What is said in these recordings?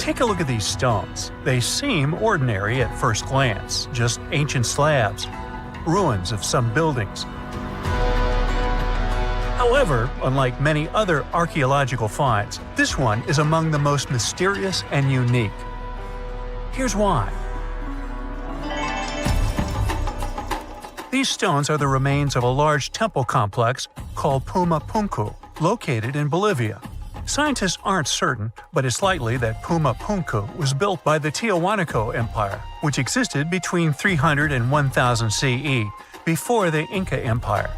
Take a look at these stones. They seem ordinary at first glance, just ancient slabs, ruins of some buildings. However, unlike many other archaeological finds, this one is among the most mysterious and unique. Here's why. These stones are the remains of a large temple complex called Puma Punku, located in Bolivia. Scientists aren't certain, but it's likely that Puma Punku was built by the Tiahuanaco Empire, which existed between 300 and 1000 CE, before the Inca Empire.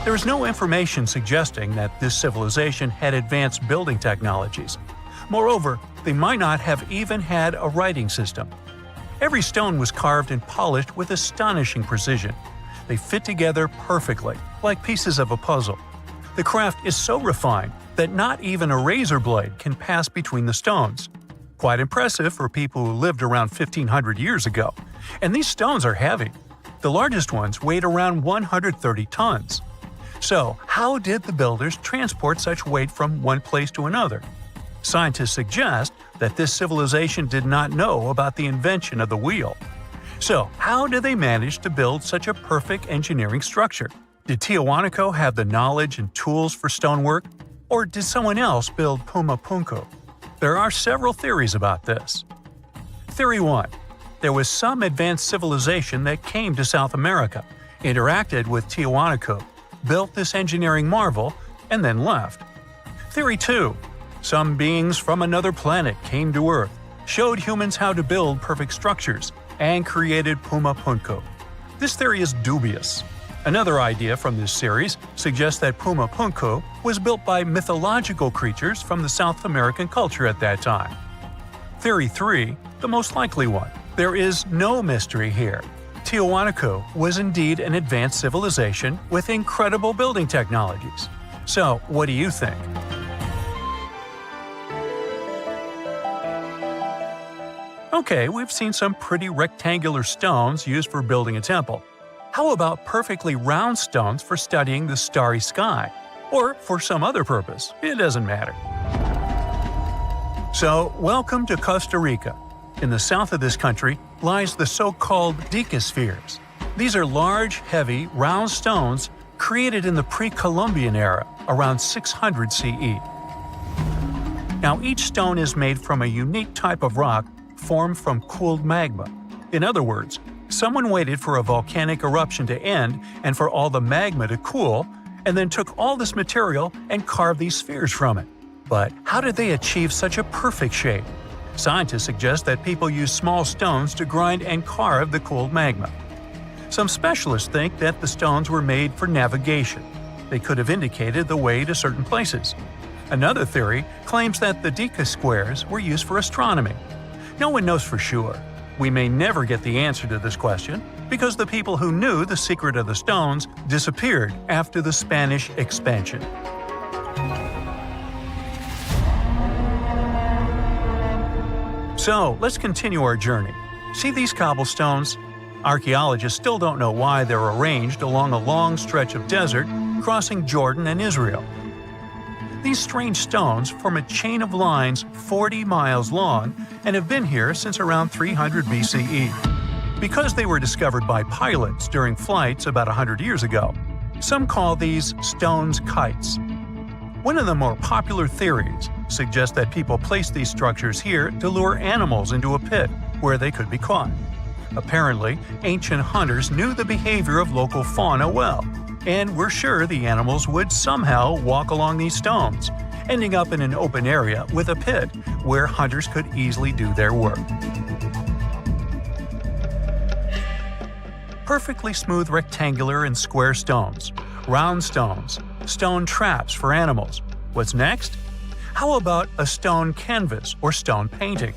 There is no information suggesting that this civilization had advanced building technologies. Moreover, they might not have even had a writing system. Every stone was carved and polished with astonishing precision. They fit together perfectly, like pieces of a puzzle. The craft is so refined that not even a razor blade can pass between the stones. Quite impressive for people who lived around 1500 years ago. And these stones are heavy. The largest ones weighed around 130 tons. So, how did the builders transport such weight from one place to another? Scientists suggest that this civilization did not know about the invention of the wheel. So, how did they manage to build such a perfect engineering structure? Did Tiahuanaco have the knowledge and tools for stonework? Or did someone else build Puma Punku? There are several theories about this. Theory 1. There was some advanced civilization that came to South America, interacted with Tiahuanaco, built this engineering marvel, and then left. Theory 2. Some beings from another planet came to Earth, showed humans how to build perfect structures, and created Puma Punku. This theory is dubious. Another idea from this series suggests that Puma Punku was built by mythological creatures from the South American culture at that time. Theory 3, the most likely one. There is no mystery here. Tiahuanaco was indeed an advanced civilization with incredible building technologies. So, what do you think? Okay, we've seen some pretty rectangular stones used for building a temple. How about perfectly round stones for studying the starry sky? Or for some other purpose, it doesn't matter. So, welcome to Costa Rica. In the south of this country lies the so-called dicospheres. These are large, heavy, round stones created in the pre-Columbian era, around 600 CE. Now, each stone is made from a unique type of rock formed from cooled magma. In other words, someone waited for a volcanic eruption to end and for all the magma to cool, and then took all this material and carved these spheres from it. But how did they achieve such a perfect shape? Scientists suggest that people use small stones to grind and carve the cooled magma. Some specialists think that the stones were made for navigation. They could have indicated the way to certain places. Another theory claims that the dicospheres were used for astronomy. No one knows for sure. We may never get the answer to this question because the people who knew the secret of the stones disappeared after the Spanish expansion. So, let's continue our journey. See these cobblestones? Archaeologists still don't know why they're arranged along a long stretch of desert crossing Jordan and Israel. These strange stones form a chain of lines 40 miles long and have been here since around 300 BCE. Because they were discovered by pilots during flights about 100 years ago, some call these stones kites. One of the more popular theories suggests that people placed these structures here to lure animals into a pit where they could be caught. Apparently, ancient hunters knew the behavior of local fauna well, and were sure the animals would somehow walk along these stones, ending up in an open area with a pit where hunters could easily do their work. Perfectly smooth rectangular and square stones, round stones, stone traps for animals. What's next? How about a stone canvas or stone painting?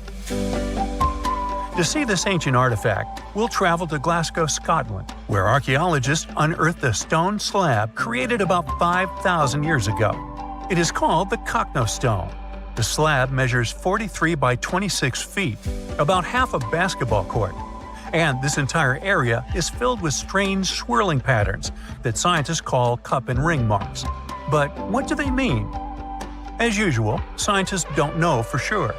To see this ancient artifact, we'll travel to Glasgow, Scotland, where archaeologists unearthed a stone slab created about 5,000 years ago. It is called the Cockno Stone. The slab measures 43 by 26 feet, about half a basketball court. And this entire area is filled with strange swirling patterns that scientists call cup and ring marks. But what do they mean? As usual, scientists don't know for sure,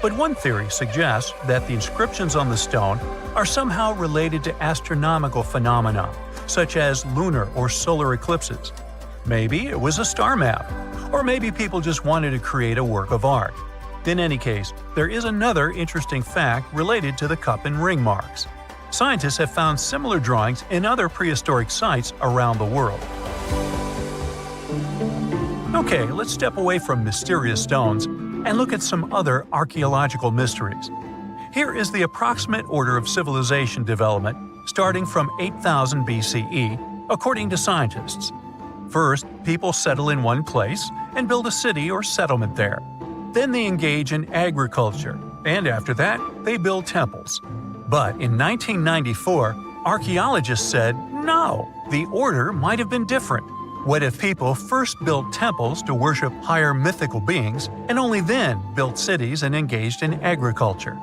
but one theory suggests that the inscriptions on the stone are somehow related to astronomical phenomena, such as lunar or solar eclipses. Maybe it was a star map, or maybe people just wanted to create a work of art. In any case, there is another interesting fact related to the cup and ring marks. Scientists have found similar drawings in other prehistoric sites around the world. Okay, let's step away from mysterious stones and look at some other archaeological mysteries. Here is the approximate order of civilization development starting from 8000 BCE, according to scientists. First, people settle in one place and build a city or settlement there. Then they engage in agriculture, and after that, they build temples. But in 1994, archaeologists said, no, the order might have been different. What if people first built temples to worship higher mythical beings, and only then built cities and engaged in agriculture?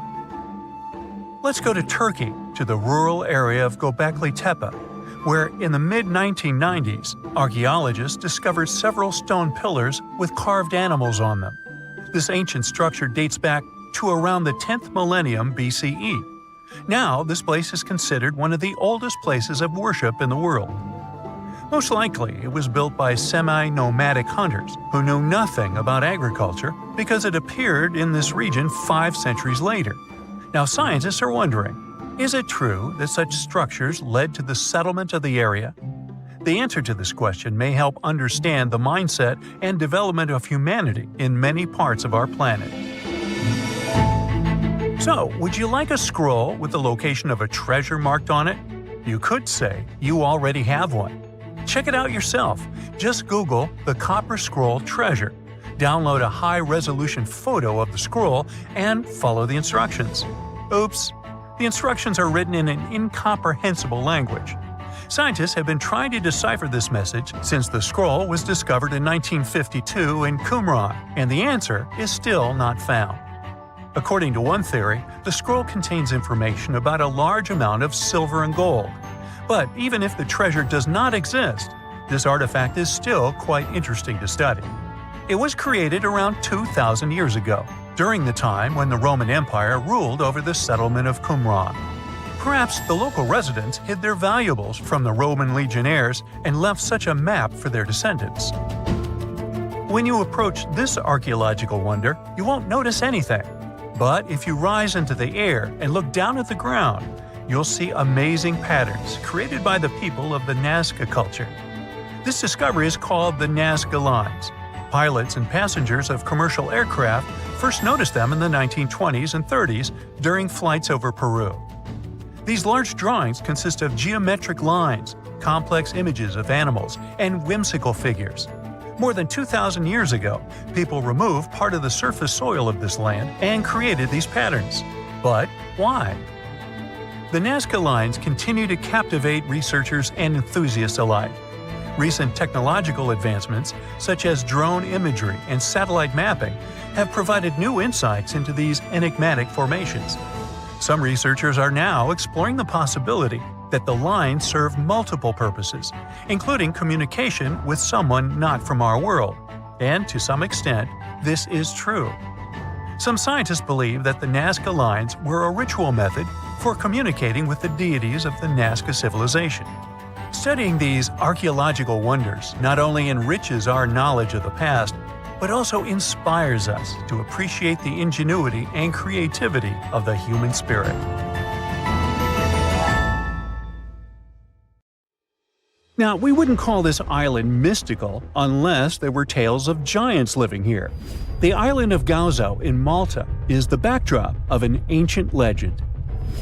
Let's go to Turkey, to the rural area of Göbekli Tepe, where in the mid-1990s, archaeologists discovered several stone pillars with carved animals on them. This ancient structure dates back to around the 10th millennium BCE. Now, this place is considered one of the oldest places of worship in the world. Most likely, it was built by semi-nomadic hunters who knew nothing about agriculture because it appeared in this region 5 centuries later. Now, scientists are wondering, is it true that such structures led to the settlement of the area? The answer to this question may help understand the mindset and development of humanity in many parts of our planet. So, would you like a scroll with the location of a treasure marked on it? You could say you already have one. Check it out yourself. Just Google the Copper Scroll Treasure. Download a high-resolution photo of the scroll and follow the instructions. Oops! The instructions are written in an incomprehensible language. Scientists have been trying to decipher this message since the scroll was discovered in 1952 in Qumran, and the answer is still not found. According to one theory, the scroll contains information about a large amount of silver and gold. But even if the treasure does not exist, this artifact is still quite interesting to study. It was created around 2,000 years ago, during the time when the Roman Empire ruled over the settlement of Qumran. Perhaps the local residents hid their valuables from the Roman legionnaires and left such a map for their descendants. When you approach this archaeological wonder, you won't notice anything. But if you rise into the air and look down at the ground, you'll see amazing patterns created by the people of the Nazca culture. This discovery is called the Nazca Lines. Pilots and passengers of commercial aircraft first noticed them in the 1920s and 30s during flights over Peru. These large drawings consist of geometric lines, complex images of animals, and whimsical figures. More than 2,000 years ago, people removed part of the surface soil of this land and created these patterns. But why? The Nazca Lines continue to captivate researchers and enthusiasts alike. Recent technological advancements, such as drone imagery and satellite mapping, have provided new insights into these enigmatic formations. Some researchers are now exploring the possibility that the lines serve multiple purposes, including communication with someone not from our world. And to some extent, this is true. Some scientists believe that the Nazca Lines were a ritual method for communicating with the deities of the Nazca civilization. Studying these archaeological wonders not only enriches our knowledge of the past, but also inspires us to appreciate the ingenuity and creativity of the human spirit. Now, we wouldn't call this island mystical unless there were tales of giants living here. The island of Gozo in Malta is the backdrop of an ancient legend.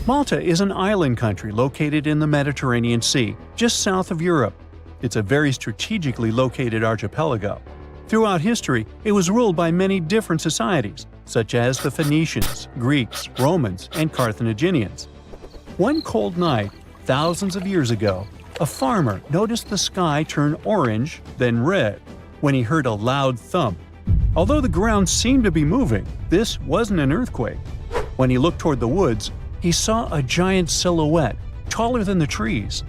Malta is an island country located in the Mediterranean Sea, just south of Europe. It's a very strategically located archipelago. Throughout history, it was ruled by many different societies, such as the Phoenicians, Greeks, Romans, and Carthaginians. One cold night, thousands of years ago, a farmer noticed the sky turn orange, then red, when he heard a loud thump. Although the ground seemed to be moving, this wasn't an earthquake. When he looked toward the woods, he saw a giant silhouette, taller than the trees.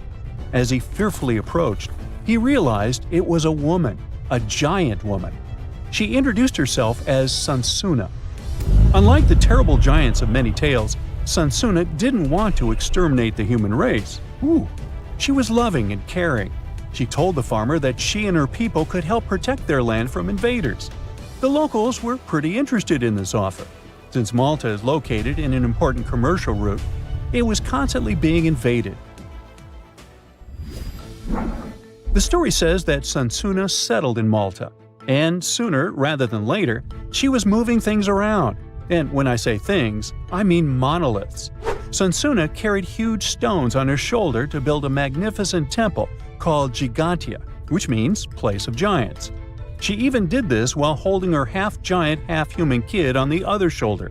As he fearfully approached, he realized it was a woman, a giant woman. She introduced herself as Sunsuna. Unlike the terrible giants of many tales, Sunsuna didn't want to exterminate the human race. She was loving and caring. She told the farmer that she and her people could help protect their land from invaders. The locals were pretty interested in this offer. Since Malta is located in an important commercial route, it was constantly being invaded. The story says that Sunsuna settled in Malta, and sooner rather than later, she was moving things around. And when I say things, I mean monoliths. Sunsuna carried huge stones on her shoulder to build a magnificent temple called Gigantia, which means place of giants. She even did this while holding her half-giant, half-human kid on the other shoulder.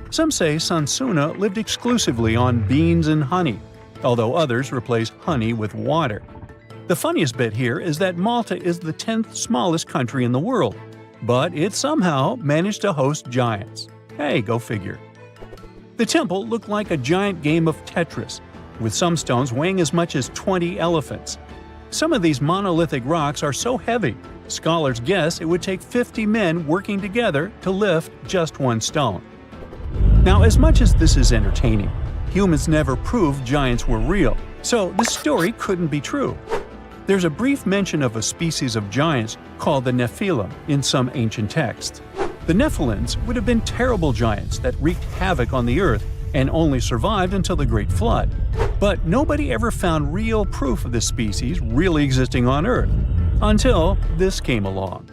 Some say Sunsuna lived exclusively on beans and honey, although others replaced honey with water. The funniest bit here is that Malta is the 10th smallest country in the world, but it somehow managed to host giants. Hey, go figure. The temple looked like a giant game of Tetris, with some stones weighing as much as 20 elephants. Some of these monolithic rocks are so heavy, scholars guess it would take 50 men working together to lift just one stone. Now, as much as this is entertaining, humans never proved giants were real, so this story couldn't be true. There's a brief mention of a species of giants called the Nephilim in some ancient texts. The Nephilims would have been terrible giants that wreaked havoc on the earth and only survived until the Great Flood. But nobody ever found real proof of this species really existing on Earth, until this came along.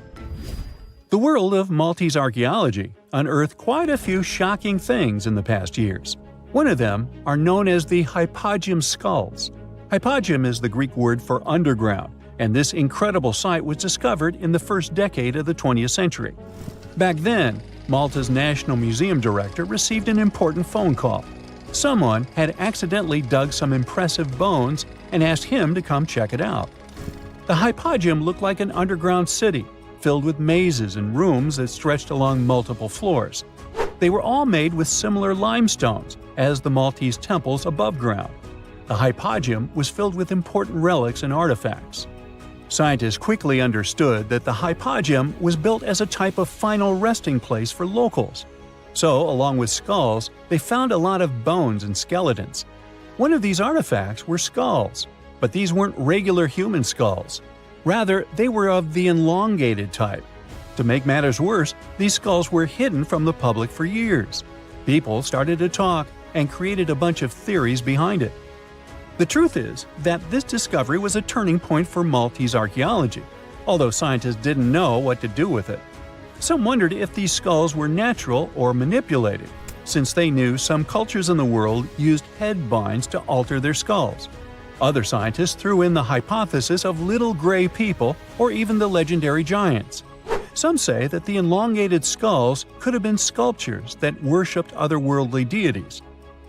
The world of Maltese archaeology unearthed quite a few shocking things in the past years. One of them are known as the hypogeum skulls. Hypogeum is the Greek word for underground, and this incredible site was discovered in the first decade of the 20th century. Back then, Malta's National Museum director received an important phone call. Someone had accidentally dug some impressive bones and asked him to come check it out. The hypogeum looked like an underground city, filled with mazes and rooms that stretched along multiple floors. They were all made with similar limestones as the Maltese temples above ground. The hypogeum was filled with important relics and artifacts. Scientists quickly understood that the hypogeum was built as a type of final resting place for locals. So, along with skulls, they found a lot of bones and skeletons. One of these artifacts were skulls, but these weren't regular human skulls. Rather, they were of the elongated type. To make matters worse, these skulls were hidden from the public for years. People started to talk and created a bunch of theories behind it. The truth is that this discovery was a turning point for Maltese archaeology, although scientists didn't know what to do with it. Some wondered if these skulls were natural or manipulated, since they knew some cultures in the world used head binds to alter their skulls. Other scientists threw in the hypothesis of little gray people or even the legendary giants. Some say that the elongated skulls could have been sculptures that worshipped otherworldly deities.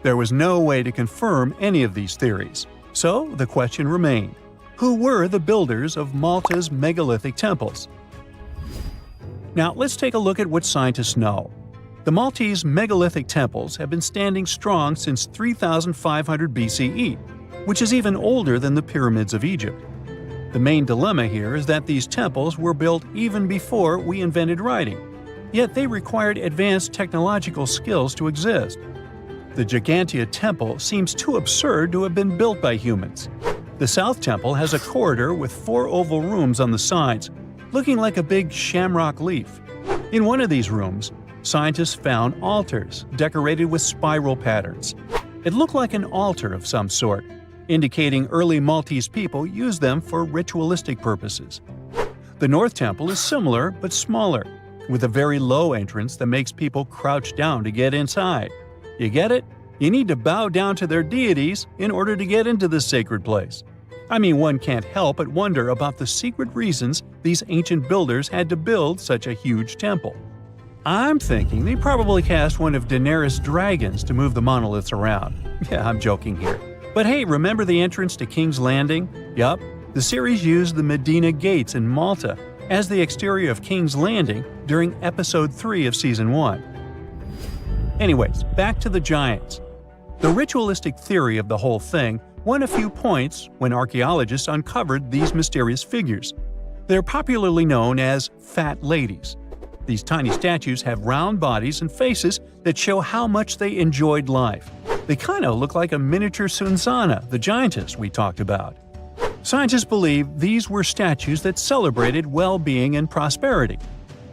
There was no way to confirm any of these theories. So the question remained: who were the builders of Malta's megalithic temples? Now let's take a look at what scientists know. The Maltese megalithic temples have been standing strong since 3500 BCE, which is even older than the pyramids of Egypt. The main dilemma here is that these temples were built even before we invented writing, yet they required advanced technological skills to exist. The Gigantia Temple seems too absurd to have been built by humans. The South Temple has a corridor with 4 oval rooms on the sides, looking like a big shamrock leaf. In one of these rooms, scientists found altars decorated with spiral patterns. It looked like an altar of some sort, indicating early Maltese people used them for ritualistic purposes. The North Temple is similar but smaller, with a very low entrance that makes people crouch down to get inside. You get it? You need to bow down to their deities in order to get into this sacred place. I mean, one can't help but wonder about the secret reasons these ancient builders had to build such a huge temple. I'm thinking they probably cast one of Daenerys' dragons to move the monoliths around. Yeah, I'm joking here. But hey, remember the entrance to King's Landing? Yup, the series used the Medina Gates in Malta as the exterior of King's Landing during Episode 3 of Season 1. Anyways, back to the giants. The ritualistic theory of the whole thing won a few points when archaeologists uncovered these mysterious figures. They're popularly known as fat ladies. These tiny statues have round bodies and faces that show how much they enjoyed life. They kind of look like a miniature Sunsana, the giantess we talked about. Scientists believe these were statues that celebrated well-being and prosperity.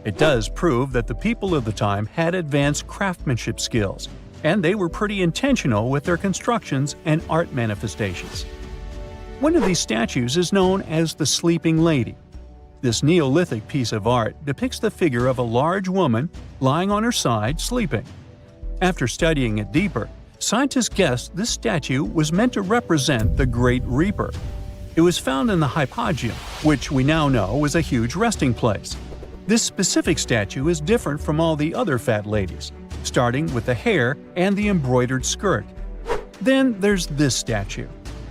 It does prove that the people of the time had advanced craftsmanship skills, and they were pretty intentional with their constructions and art manifestations. One of these statues is known as the Sleeping Lady. This Neolithic piece of art depicts the figure of a large woman lying on her side sleeping. After studying it deeper, scientists guessed this statue was meant to represent the Great Reaper. It was found in the hypogeum, which we now know was a huge resting place. This specific statue is different from all the other fat ladies, starting with the hair and the embroidered skirt. Then there's this statue.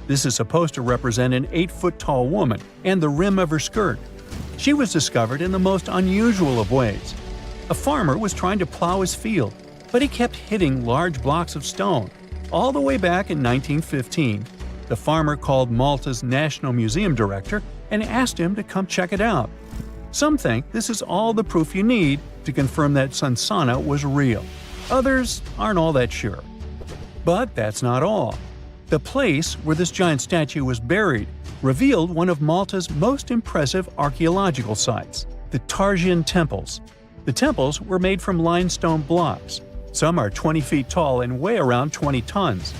This is supposed to represent an 8-foot-tall woman and the rim of her skirt. She was discovered in the most unusual of ways. A farmer was trying to plow his field, but he kept hitting large blocks of stone. All the way back in 1915, the farmer called Malta's National Museum director and asked him to come check it out. Some think this is all the proof you need to confirm that Sunsana was real. Others aren't all that sure. But that's not all. The place where this giant statue was buried revealed one of Malta's most impressive archaeological sites, the Tarsian temples. The temples were made from limestone blocks. Some are 20 feet tall and weigh around 20 tons.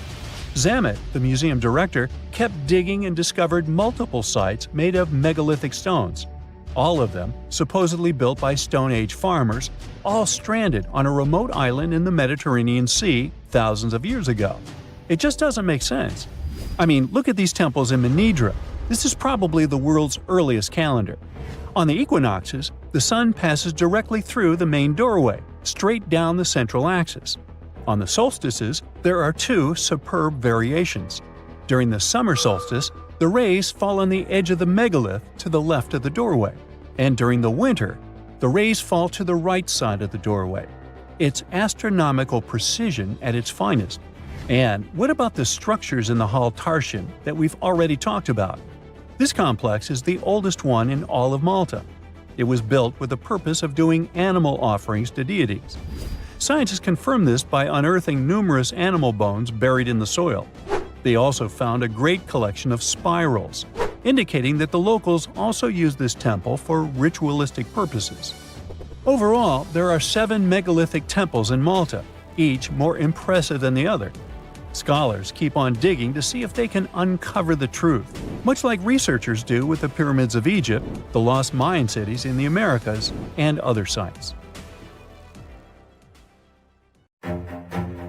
Zamet, the museum director, kept digging and discovered multiple sites made of megalithic stones. All of them supposedly built by Stone Age farmers, all stranded on a remote island in the Mediterranean Sea thousands of years ago. It just doesn't make sense. I mean, look at these temples in Manidra. This is probably the world's earliest calendar. On the equinoxes, the sun passes directly through the main doorway, straight down the central axis. On the solstices, there are two superb variations. During the summer solstice, the rays fall on the edge of the megalith to the left of the doorway, and during the winter, the rays fall to the right side of the doorway. It's astronomical precision at its finest. And what about the structures in the Hall Tarsian that we've already talked about? This complex is the oldest one in all of Malta. It was built with the purpose of doing animal offerings to deities. Scientists confirmed this by unearthing numerous animal bones buried in the soil. They also found a great collection of spirals, indicating that the locals also used this temple for ritualistic purposes. Overall, there are 7 megalithic temples in Malta, each more impressive than the other. Scholars keep on digging to see if they can uncover the truth, much like researchers do with the pyramids of Egypt, the lost Mayan cities in the Americas, and other sites.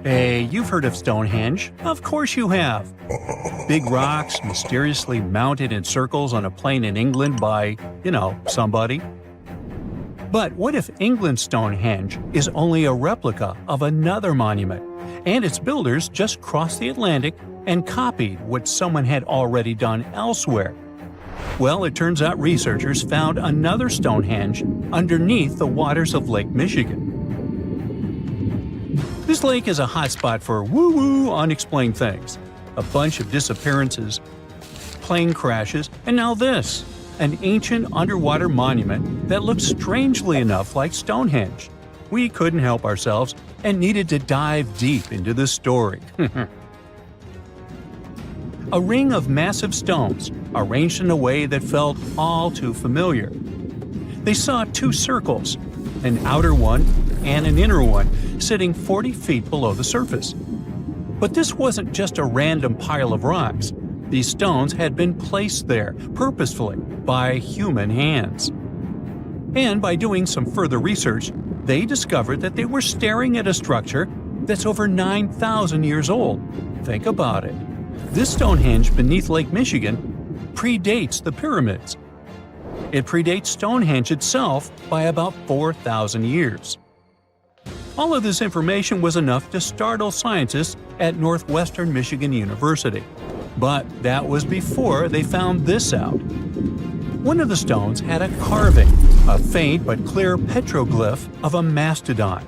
Hey, you've heard of Stonehenge? Of course you have. Big rocks mysteriously mounted in circles on a plain in England by, somebody. But what if England's Stonehenge is only a replica of another monument, and its builders just crossed the Atlantic and copied what someone had already done elsewhere? Well, it turns out researchers found another Stonehenge underneath the waters of Lake Michigan. This lake is a hotspot for woo-woo unexplained things. A bunch of disappearances, plane crashes, and now this. An ancient underwater monument that looks strangely enough like Stonehenge. We couldn't help ourselves and needed to dive deep into this story. A ring of massive stones, arranged in a way that felt all too familiar. They saw 2 circles, an outer one and an inner one, sitting 40 feet below the surface. But this wasn't just a random pile of rocks. These stones had been placed there, purposefully, by human hands. And by doing some further research, they discovered that they were staring at a structure that's over 9,000 years old. Think about it. This Stonehenge beneath Lake Michigan predates the pyramids. It predates Stonehenge itself by about 4,000 years. All of this information was enough to startle scientists at Northwestern Michigan University. But that was before they found this out. One of the stones had a carving, a faint but clear petroglyph of a mastodon.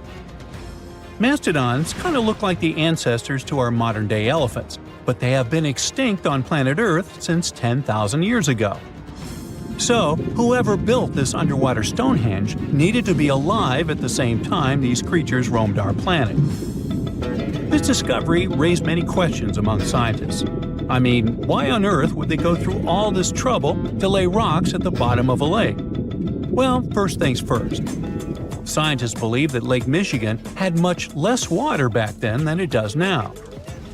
Mastodons kind of look like the ancestors to our modern-day elephants, but they have been extinct on planet Earth since 10,000 years ago. So, whoever built this underwater Stonehenge needed to be alive at the same time these creatures roamed our planet. This discovery raised many questions among scientists. I mean, why on earth would they go through all this trouble to lay rocks at the bottom of a lake? Well, first things first. Scientists believe that Lake Michigan had much less water back then than it does now.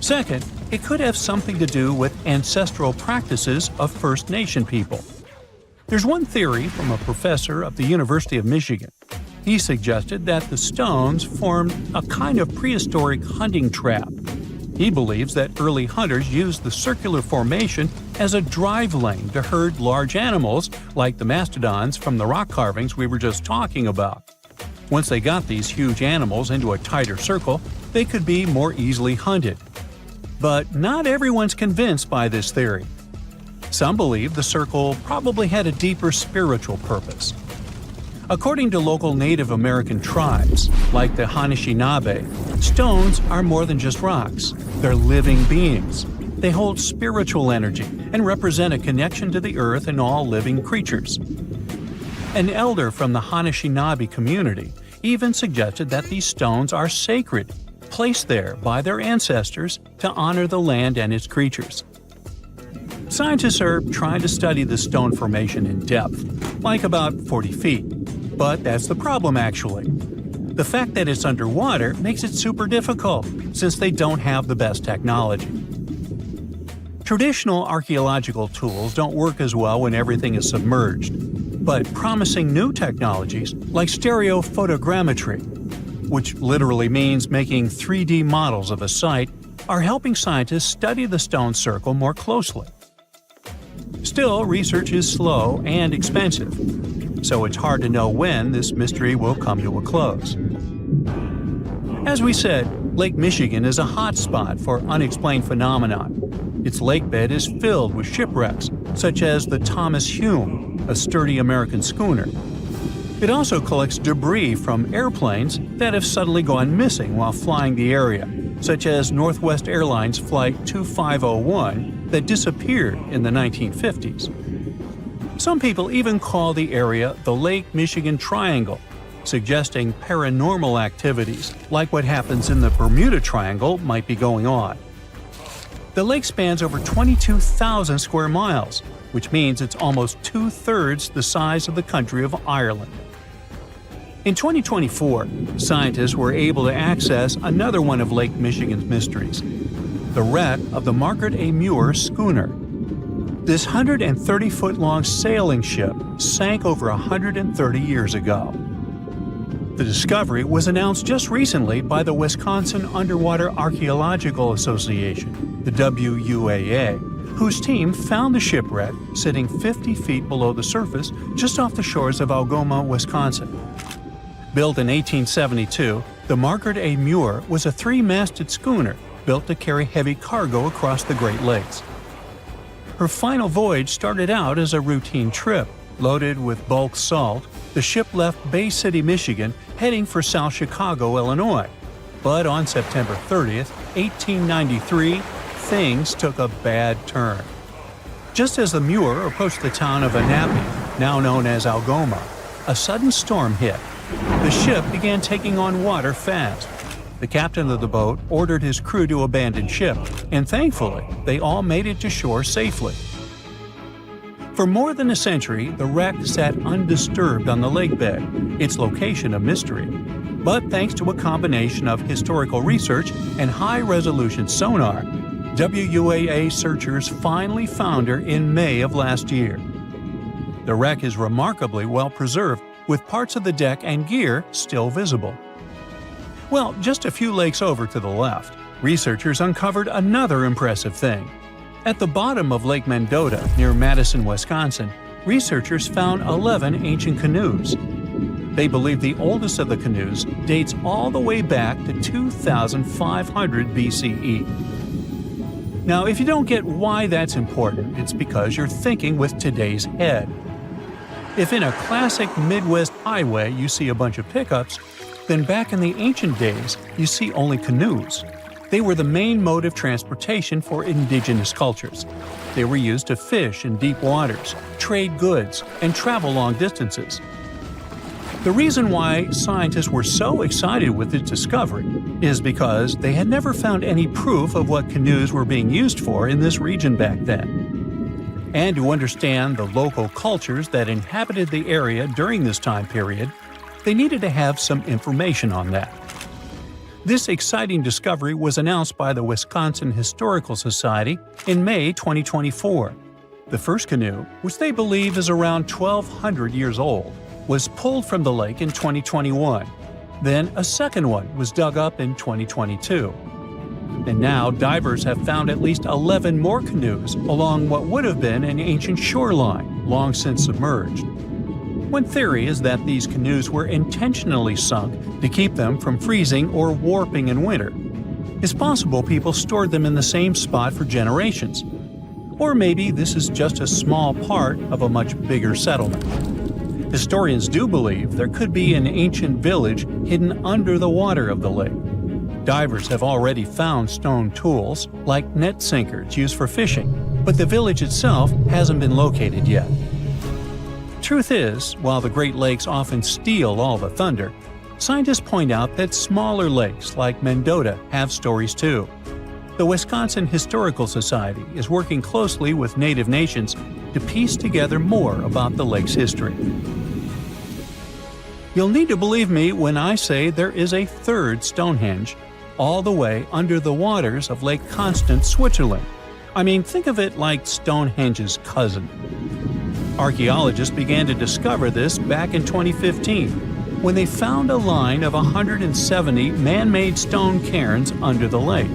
Second, it could have something to do with ancestral practices of First Nation people. There's one theory from a professor of the University of Michigan. He suggested that the stones formed a kind of prehistoric hunting trap. He believes that early hunters used the circular formation as a drive lane to herd large animals like the mastodons from the rock carvings we were just talking about. Once they got these huge animals into a tighter circle, they could be more easily hunted. But not everyone's convinced by this theory. Some believe the circle probably had a deeper spiritual purpose. According to local Native American tribes, like the Anishinaabe, stones are more than just rocks. They're living beings. They hold spiritual energy and represent a connection to the earth and all living creatures. An elder from the Anishinaabe community even suggested that these stones are sacred, placed there by their ancestors to honor the land and its creatures. Scientists are trying to study the stone formation in depth, like about 40 feet. But that's the problem, actually. The fact that it's underwater makes it super difficult, since they don't have the best technology. Traditional archaeological tools don't work as well when everything is submerged, but promising new technologies like stereophotogrammetry, which literally means making 3D models of a site, are helping scientists study the stone circle more closely. Still, research is slow and expensive, so it's hard to know when this mystery will come to a close. As we said, Lake Michigan is a hot spot for unexplained phenomena. Its lakebed is filled with shipwrecks, such as the Thomas Hume, a sturdy American schooner. It also collects debris from airplanes that have suddenly gone missing while flying the area, such as Northwest Airlines Flight 2501 that disappeared in the 1950s. Some people even call the area the Lake Michigan Triangle, suggesting paranormal activities like what happens in the Bermuda Triangle might be going on. The lake spans over 22,000 square miles, which means it's almost two-thirds the size of the country of Ireland. In 2024, scientists were able to access another one of Lake Michigan's mysteries, the wreck of the Margaret A. Muir schooner. This 130-foot-long sailing ship sank over 130 years ago. The discovery was announced just recently by the Wisconsin Underwater Archaeological Association, the WUAA, whose team found the shipwreck sitting 50 feet below the surface just off the shores of Algoma, Wisconsin. Built in 1872, the Margaret A. Muir was a three-masted schooner built to carry heavy cargo across the Great Lakes. Her final voyage started out as a routine trip. Loaded with bulk salt, the ship left Bay City, Michigan, heading for South Chicago, Illinois. But on September 30th, 1893, things took a bad turn. Just as the Muir approached the town of Annapolis, now known as Algoma, a sudden storm hit. The ship began taking on water fast. The captain of the boat ordered his crew to abandon ship, and thankfully, they all made it to shore safely. For more than a century, the wreck sat undisturbed on the lakebed, its location a mystery. But thanks to a combination of historical research and high-resolution sonar, WUAA searchers finally found her in May of last year. The wreck is remarkably well preserved, with parts of the deck and gear still visible. Well, just a few lakes over to the left, researchers uncovered another impressive thing. At the bottom of Lake Mendota, near Madison, Wisconsin, researchers found 11 ancient canoes. They believe the oldest of the canoes dates all the way back to 2500 BCE. Now, if you don't get why that's important, it's because you're thinking with today's head. If in a classic Midwest highway you see a bunch of pickups, then back in the ancient days you see only canoes. They were the main mode of transportation for indigenous cultures. They were used to fish in deep waters, trade goods, and travel long distances. The reason why scientists were so excited with its discovery is because they had never found any proof of what canoes were being used for in this region back then. And to understand the local cultures that inhabited the area during this time period, they needed to have some information on that. This exciting discovery was announced by the Wisconsin Historical Society in May 2024. The first canoe, which they believe is around 1,200 years old, was pulled from the lake in 2021. Then a second one was dug up in 2022. And now divers have found at least 11 more canoes along what would have been an ancient shoreline, long since submerged. One theory is that these canoes were intentionally sunk to keep them from freezing or warping in winter. It's possible people stored them in the same spot for generations. Or maybe this is just a small part of a much bigger settlement. Historians do believe there could be an ancient village hidden under the water of the lake. Divers have already found stone tools, like net sinkers used for fishing, but the village itself hasn't been located yet. Truth is, while the Great Lakes often steal all the thunder, scientists point out that smaller lakes like Mendota have stories too. The Wisconsin Historical Society is working closely with Native nations to piece together more about the lake's history. You'll need to believe me when I say there is a third Stonehenge, all the way under the waters of Lake Constance, Switzerland. I mean, think of it like Stonehenge's cousin. Archaeologists began to discover this back in 2015, when they found a line of 170 man-made stone cairns under the lake.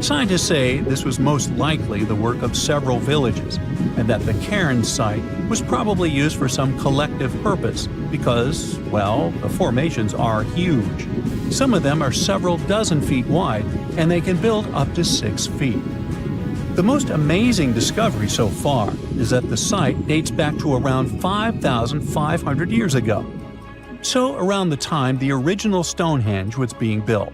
Scientists say this was most likely the work of several villages, and that the cairn site was probably used for some collective purpose because, well, the formations are huge. Some of them are several dozen feet wide, and they can build up to 6 feet. The most amazing discovery so far is that the site dates back to around 5,500 years ago. So around the time the original Stonehenge was being built.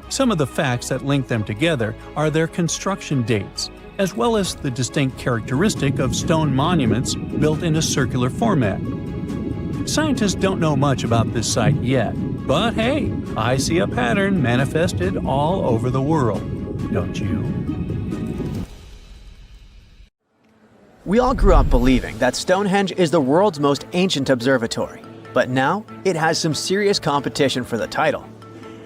Some of the facts that link them together are their construction dates, as well as the distinct characteristic of stone monuments built in a circular format. Scientists don't know much about this site yet, but hey, I see a pattern manifested all over the world, don't you? We all grew up believing that Stonehenge is the world's most ancient observatory, but now it has some serious competition for the title.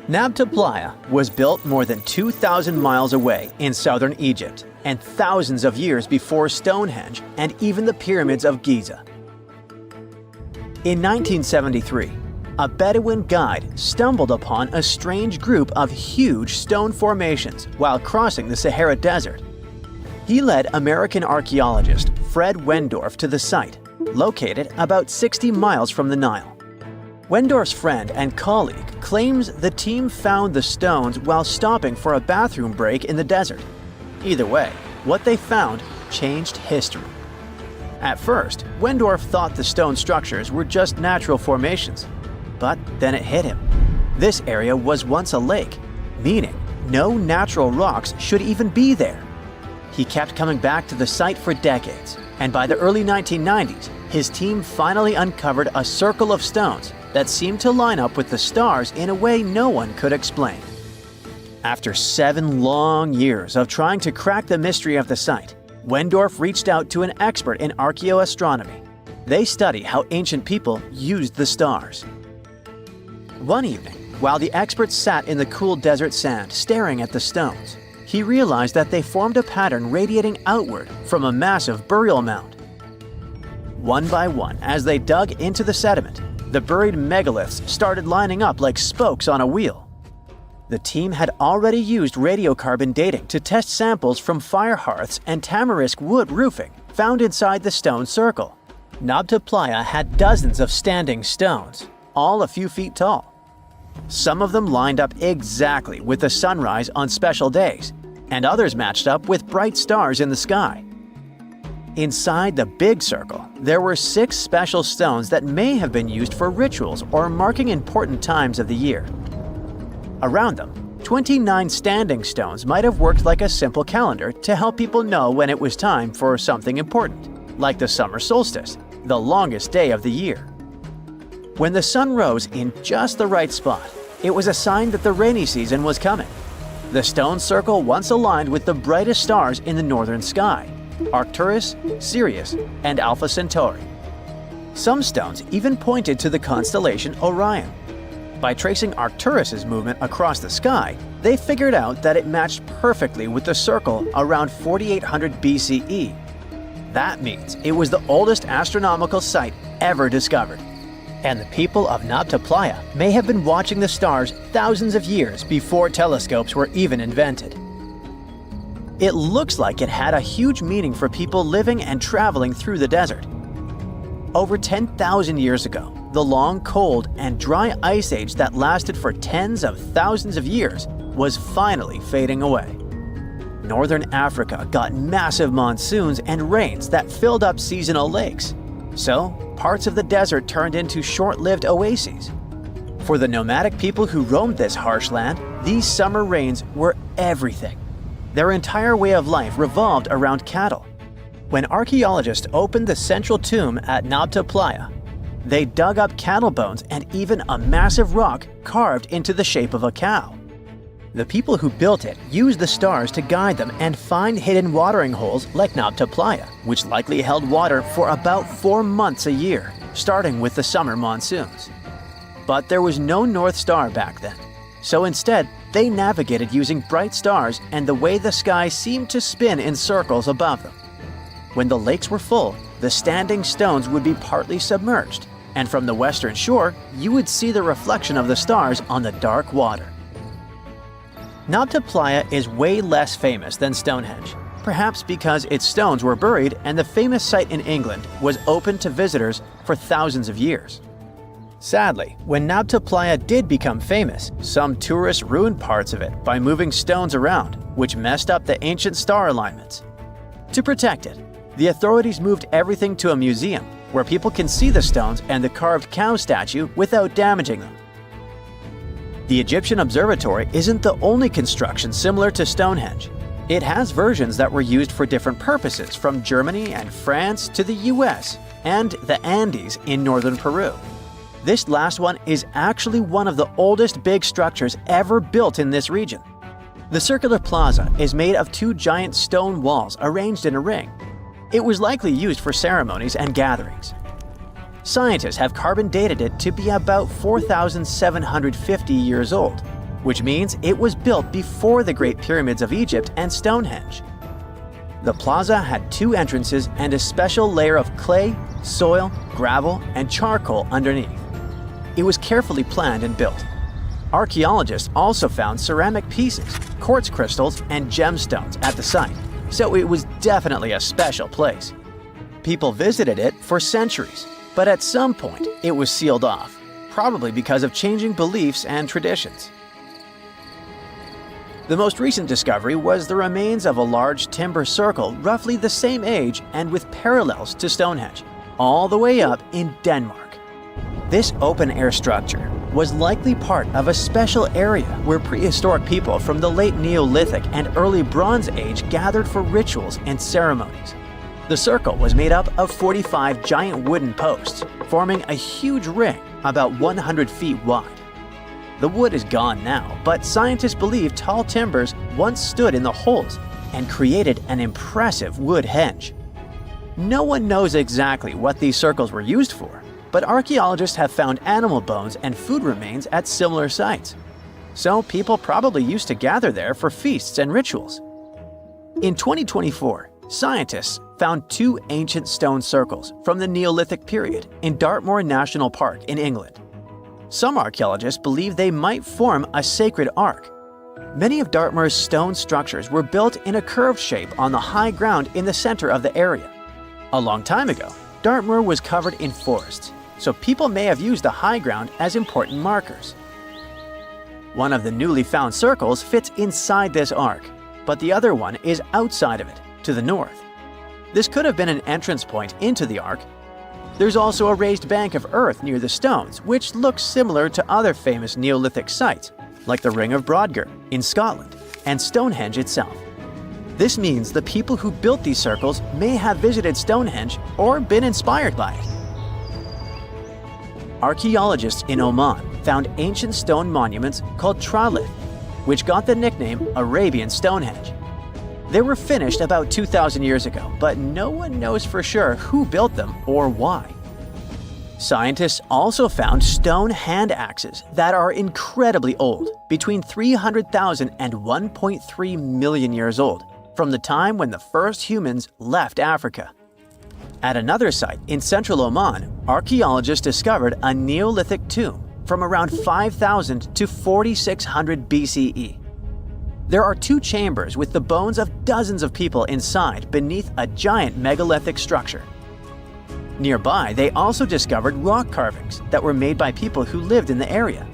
Nabta Playa was built more than 2,000 miles away in southern Egypt and thousands of years before Stonehenge and even the pyramids of Giza. In 1973, a Bedouin guide stumbled upon a strange group of huge stone formations while crossing the Sahara Desert. He led American archaeologist Fred Wendorf to the site, located about 60 miles from the Nile. Wendorf's friend and colleague claims the team found the stones while stopping for a bathroom break in the desert. Either way, what they found changed history. At first, Wendorf thought the stone structures were just natural formations. But then it hit him. This area was once a lake, meaning no natural rocks should even be there. He kept coming back to the site for decades, and by the early 1990s, his team finally uncovered a circle of stones that seemed to line up with the stars in a way no one could explain. After 7 long years of trying to crack the mystery of the site, Wendorf reached out to an expert in archaeoastronomy. They study how ancient people used the stars. One evening, while the expert sat in the cool desert sand staring at the stones, he realized that they formed a pattern radiating outward from a massive burial mound. One by one, as they dug into the sediment, the buried megaliths started lining up like spokes on a wheel. The team had already used radiocarbon dating to test samples from fire hearths and tamarisk wood roofing found inside the stone circle. Nabta Playa had dozens of standing stones, all a few feet tall. Some of them lined up exactly with the sunrise on special days, and others matched up with bright stars in the sky. Inside the big circle, there were 6 special stones that may have been used for rituals or marking important times of the year. Around them, 29 standing stones might have worked like a simple calendar to help people know when it was time for something important, like the summer solstice, the longest day of the year. When the sun rose in just the right spot, it was a sign that the rainy season was coming. The stone circle once aligned with the brightest stars in the northern sky: Arcturus, Sirius, and Alpha Centauri. Some stones even pointed to the constellation Orion. By tracing Arcturus's movement across the sky, they figured out that it matched perfectly with the circle around 4800 BCE. That means it was the oldest astronomical site ever discovered. And the people of Nabta Playa may have been watching the stars thousands of years before telescopes were even invented. It looks like it had a huge meaning for people living and traveling through the desert. Over 10,000 years ago, the long, cold, and dry ice age that lasted for tens of thousands of years was finally fading away. Northern Africa got massive monsoons and rains that filled up seasonal lakes. So, parts of the desert turned into short-lived oases. For the nomadic people who roamed this harsh land, these summer rains were everything. Their entire way of life revolved around cattle. When archaeologists opened the central tomb at Nabta Playa, they dug up cattle bones and even a massive rock carved into the shape of a cow. The people who built it used the stars to guide them and find hidden watering holes like Nabta Playa, which likely held water for about 4 months a year, starting with the summer monsoons. But there was no North Star back then, so instead they navigated using bright stars and the way the sky seemed to spin in circles above them. When the lakes were full, the standing stones would be partly submerged, and from the western shore, you would see the reflection of the stars on the dark water. Nabta Playa is way less famous than Stonehenge, perhaps because its stones were buried and the famous site in England was open to visitors for thousands of years. Sadly, when Nabta Playa did become famous, some tourists ruined parts of it by moving stones around, which messed up the ancient star alignments. To protect it, the authorities moved everything to a museum where people can see the stones and the carved cow statue without damaging them. The Egyptian Observatory isn't the only construction similar to Stonehenge. It has versions that were used for different purposes from Germany and France to the US and the Andes in northern Peru. This last one is actually one of the oldest big structures ever built in this region. The circular plaza is made of 2 giant stone walls arranged in a ring. It was likely used for ceremonies and gatherings. Scientists have carbon dated it to be about 4,750 years old, which means it was built before the Great Pyramids of Egypt and Stonehenge. The plaza had 2 entrances and a special layer of clay, soil, gravel, and charcoal underneath. It was carefully planned and built. Archaeologists also found ceramic pieces, quartz crystals, and gemstones at the site, so it was definitely a special place. People visited it for centuries, but at some point it was sealed off, probably because of changing beliefs and traditions. The most recent discovery was the remains of a large timber circle roughly the same age and with parallels to Stonehenge, all the way up in Denmark. This open-air structure was likely part of a special area where prehistoric people from the late Neolithic and early Bronze Age gathered for rituals and ceremonies. The circle was made up of 45 giant wooden posts, forming a huge ring about 100 feet wide. The wood is gone now, but scientists believe tall timbers once stood in the holes and created an impressive wood henge. No one knows exactly what these circles were used for, but archaeologists have found animal bones and food remains at similar sites. So people probably used to gather there for feasts and rituals. In 2024, scientists found 2 ancient stone circles from the Neolithic period in Dartmoor National Park in England. Some archaeologists believe they might form a sacred ark. Many of Dartmoor's stone structures were built in a curved shape on the high ground in the center of the area. A long time ago, Dartmoor was covered in forests, so people may have used the high ground as important markers. One of the newly found circles fits inside this ark, but the other one is outside of it, to the north. This could have been an entrance point into the ark. There's also a raised bank of earth near the stones, which looks similar to other famous Neolithic sites, like the Ring of Brodgar in Scotland and Stonehenge itself. This means the people who built these circles may have visited Stonehenge or been inspired by it. Archaeologists in Oman found ancient stone monuments called tralith, which got the nickname Arabian Stonehenge. They were finished about 2,000 years ago, but no one knows for sure who built them or why. Scientists also found stone hand axes that are incredibly old, between 300,000 and 1.3 million years old, from the time when the first humans left Africa. At another site in central Oman, archaeologists discovered a Neolithic tomb from around 5000 to 4600 BCE. There are 2 chambers with the bones of dozens of people inside beneath a giant megalithic structure. Nearby, they also discovered rock carvings that were made by people who lived in the area.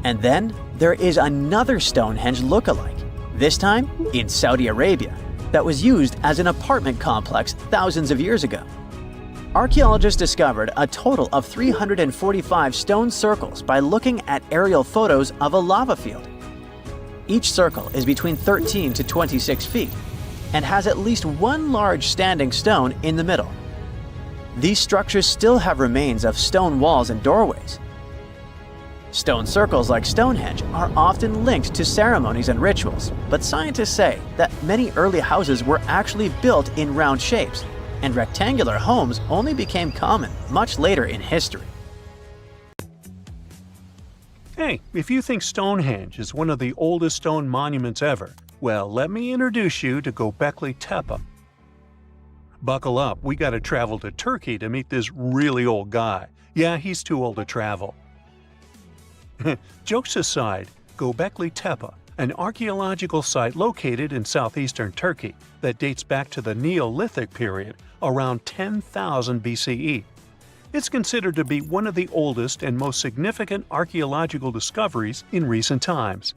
And then there is another Stonehenge look-alike, this time in Saudi Arabia, that was used as an apartment complex thousands of years ago. Archaeologists discovered a total of 345 stone circles by looking at aerial photos of a lava field. Each circle is between 13 to 26 feet and has at least one large standing stone in the middle. These structures still have remains of stone walls and doorways. Stone circles like Stonehenge are often linked to ceremonies and rituals, but scientists say that many early houses were actually built in round shapes, and rectangular homes only became common much later in history. Hey, if you think Stonehenge is one of the oldest stone monuments ever, well, let me introduce you to Göbekli Tepe. Buckle up, we gotta travel to Turkey to meet this really old guy. Yeah, he's too old to travel. Jokes aside, Göbekli Tepe, an archaeological site located in southeastern Turkey that dates back to the Neolithic period, around 10,000 BCE. It's considered to be one of the oldest and most significant archaeological discoveries in recent times.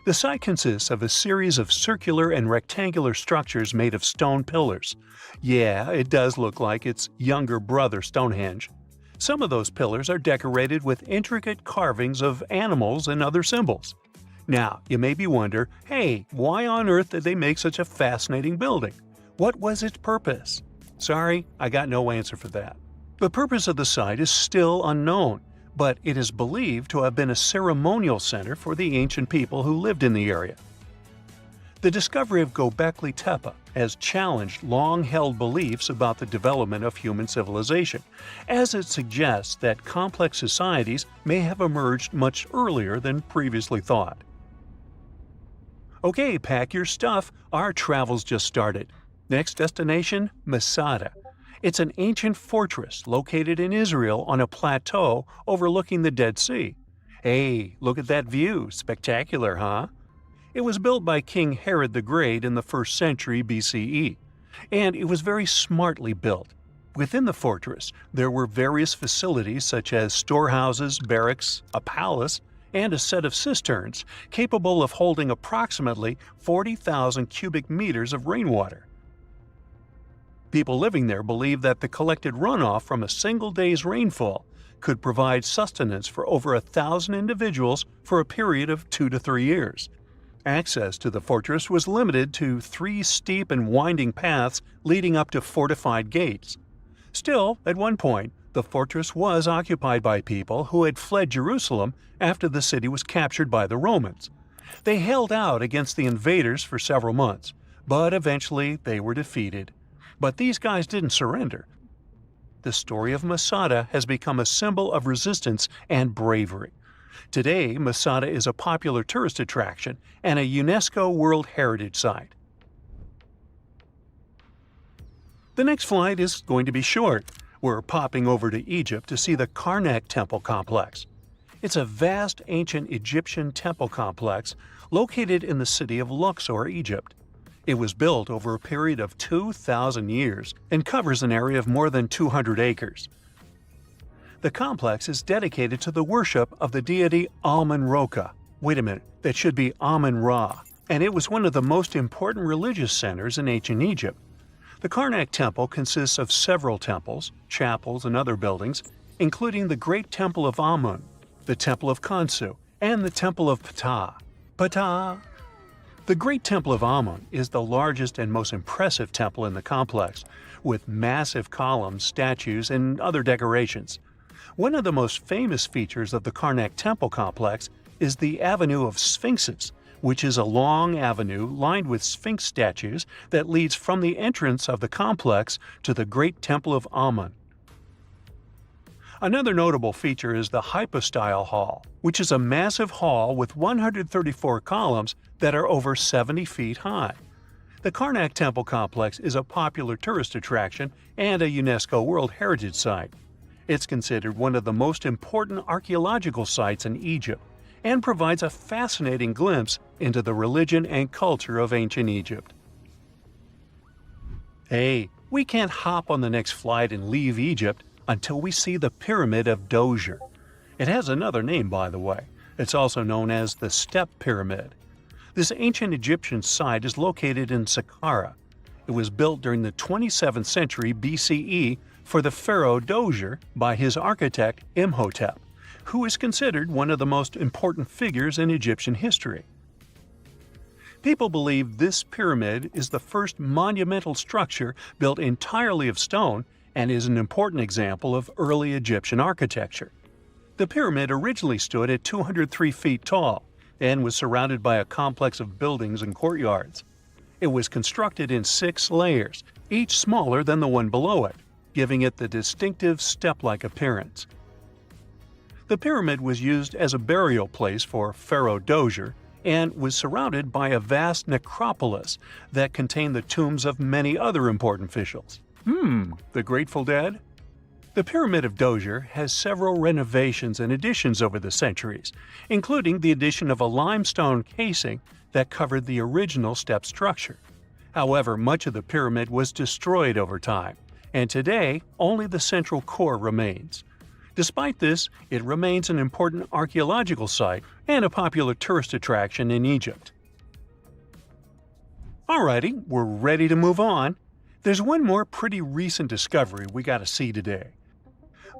The site consists of a series of circular and rectangular structures made of stone pillars. Yeah, it does look like its younger brother Stonehenge. Some of those pillars are decorated with intricate carvings of animals and other symbols. Now, you may be wondering, hey, why on earth did they make such a fascinating building? What was its purpose? Sorry, I got no answer for that. The purpose of the site is still unknown, but it is believed to have been a ceremonial center for the ancient people who lived in the area. The discovery of Göbekli Tepe has challenged long-held beliefs about the development of human civilization, as it suggests that complex societies may have emerged much earlier than previously thought. Okay, pack your stuff, our travels just started. Next destination, Masada. It's an ancient fortress located in Israel on a plateau overlooking the Dead Sea. Hey, look at that view, spectacular, huh? It was built by King Herod the Great in the 1st century BCE, and it was very smartly built. Within the fortress, there were various facilities such as storehouses, barracks, a palace, and a set of cisterns capable of holding approximately 40,000 cubic meters of rainwater. People living there believed that the collected runoff from a single day's rainfall could provide sustenance for over 1,000 individuals for a period of 2 to 3 years. Access to the fortress was limited to 3 steep and winding paths leading up to fortified gates. Still, at one point, the fortress was occupied by people who had fled Jerusalem after the city was captured by the Romans. They held out against the invaders for several months, but eventually they were defeated. But these guys didn't surrender. The story of Masada has become a symbol of resistance and bravery. Today, Masada is a popular tourist attraction and a UNESCO World Heritage Site. The next flight is going to be short. We're popping over to Egypt to see the Karnak Temple Complex. It's a vast ancient Egyptian temple complex located in the city of Luxor, Egypt. It was built over a period of 2,000 years and covers an area of more than 200 acres. The complex is dedicated to the worship of the deity Amun-Ra. Wait a minute, that should be Amun-Ra, and it was one of the most important religious centers in ancient Egypt. The Karnak Temple consists of several temples, chapels, and other buildings, including the Great Temple of Amun, the Temple of Khonsu, and the Temple of Ptah. Ptah! The Great Temple of Amun is the largest and most impressive temple in the complex, with massive columns, statues, and other decorations. One of the most famous features of the Karnak Temple complex is the Avenue of Sphinxes, which is a long avenue lined with Sphinx statues that leads from the entrance of the complex to the Great Temple of Amun. Another notable feature is the Hypostyle Hall, which is a massive hall with 134 columns that are over 70 feet high. The Karnak Temple complex is a popular tourist attraction and a UNESCO World Heritage Site. It's considered one of the most important archaeological sites in Egypt and provides a fascinating glimpse into the religion and culture of ancient Egypt. Hey, we can't hop on the next flight and leave Egypt until we see the Pyramid of Djoser. It has another name, by the way. It's also known as the Step Pyramid. This ancient Egyptian site is located in Saqqara. It was built during the 27th century BCE for the pharaoh Djoser by his architect Imhotep, who is considered one of the most important figures in Egyptian history. People believe this pyramid is the first monumental structure built entirely of stone and is an important example of early Egyptian architecture. The pyramid originally stood at 203 feet tall and was surrounded by a complex of buildings and courtyards. It was constructed in 6 layers, each smaller than the one below it, giving it the distinctive step-like appearance. The pyramid was used as a burial place for Pharaoh Djoser and was surrounded by a vast necropolis that contained the tombs of many other important officials. The Grateful Dead? The Pyramid of Djoser has several renovations and additions over the centuries, including the addition of a limestone casing that covered the original step structure. However, much of the pyramid was destroyed over time, and today only the central core remains. Despite this, it remains an important archaeological site and a popular tourist attraction in Egypt. Alrighty, we're ready to move on. There's one more pretty recent discovery we gotta see today.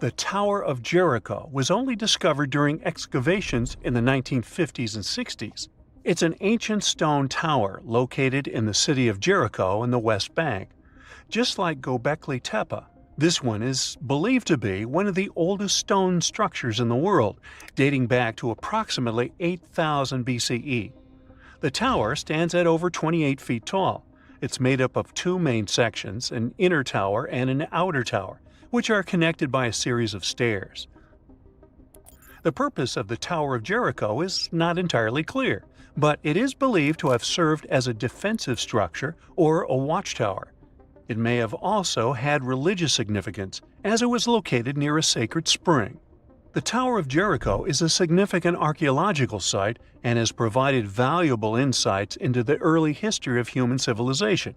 The Tower of Jericho was only discovered during excavations in the 1950s and 60s. It's an ancient stone tower located in the city of Jericho in the West Bank. Just like Göbekli Tepe, this one is believed to be one of the oldest stone structures in the world, dating back to approximately 8000 BCE. The tower stands at over 28 feet tall. It's made up of 2 main sections, an inner tower and an outer tower, which are connected by a series of stairs. The purpose of the Tower of Jericho is not entirely clear, but it is believed to have served as a defensive structure or a watchtower. It may have also had religious significance, as it was located near a sacred spring. The Tower of Jericho is a significant archaeological site and has provided valuable insights into the early history of human civilization.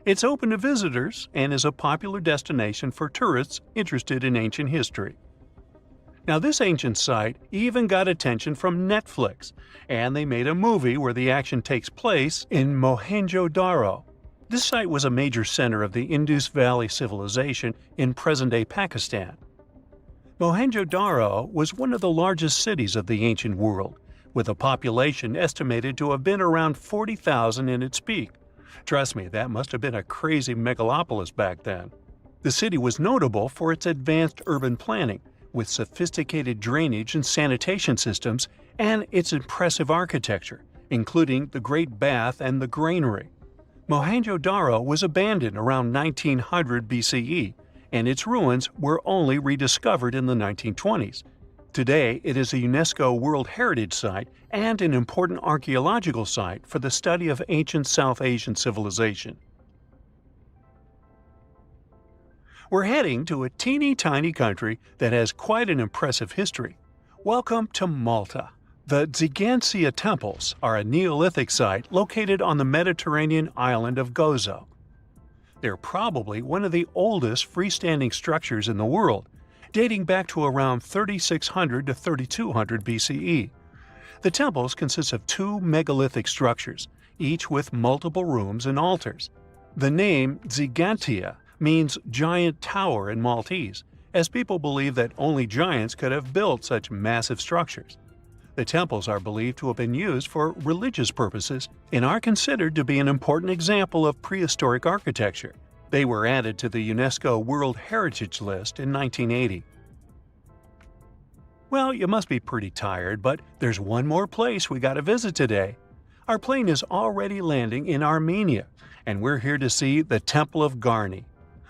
It's open to visitors and is a popular destination for tourists interested in ancient history. Now, this ancient site even got attention from Netflix, and they made a movie where the action takes place in Mohenjo-Daro. This site was a major center of the Indus Valley civilization in present-day Pakistan. Mohenjo-Daro was one of the largest cities of the ancient world, with a population estimated to have been around 40,000 in its peak. Trust me, that must have been a crazy megalopolis back then. The city was notable for its advanced urban planning, with sophisticated drainage and sanitation systems, and its impressive architecture, including the Great Bath and the Granary. Mohenjo-Daro was abandoned around 1900 BCE, and its ruins were only rediscovered in the 1920s. Today, it is a UNESCO World Heritage Site and an important archaeological site for the study of ancient South Asian civilization. We're heading to a teeny-tiny country that has quite an impressive history. Welcome to Malta. The Xigantia Temples are a Neolithic site located on the Mediterranean island of Gozo. They're probably one of the oldest freestanding structures in the world, dating back to around 3600 to 3200 BCE. The temples consist of 2 megalithic structures, each with multiple rooms and altars. The name Xigantia means giant tower in Maltese, as people believe that only giants could have built such massive structures. The temples are believed to have been used for religious purposes and are considered to be an important example of prehistoric architecture. They were added to the UNESCO World Heritage List in 1980. Well, you must be pretty tired, but there's one more place we gotta visit today. Our plane is already landing in Armenia, and we're here to see the Temple of Garni.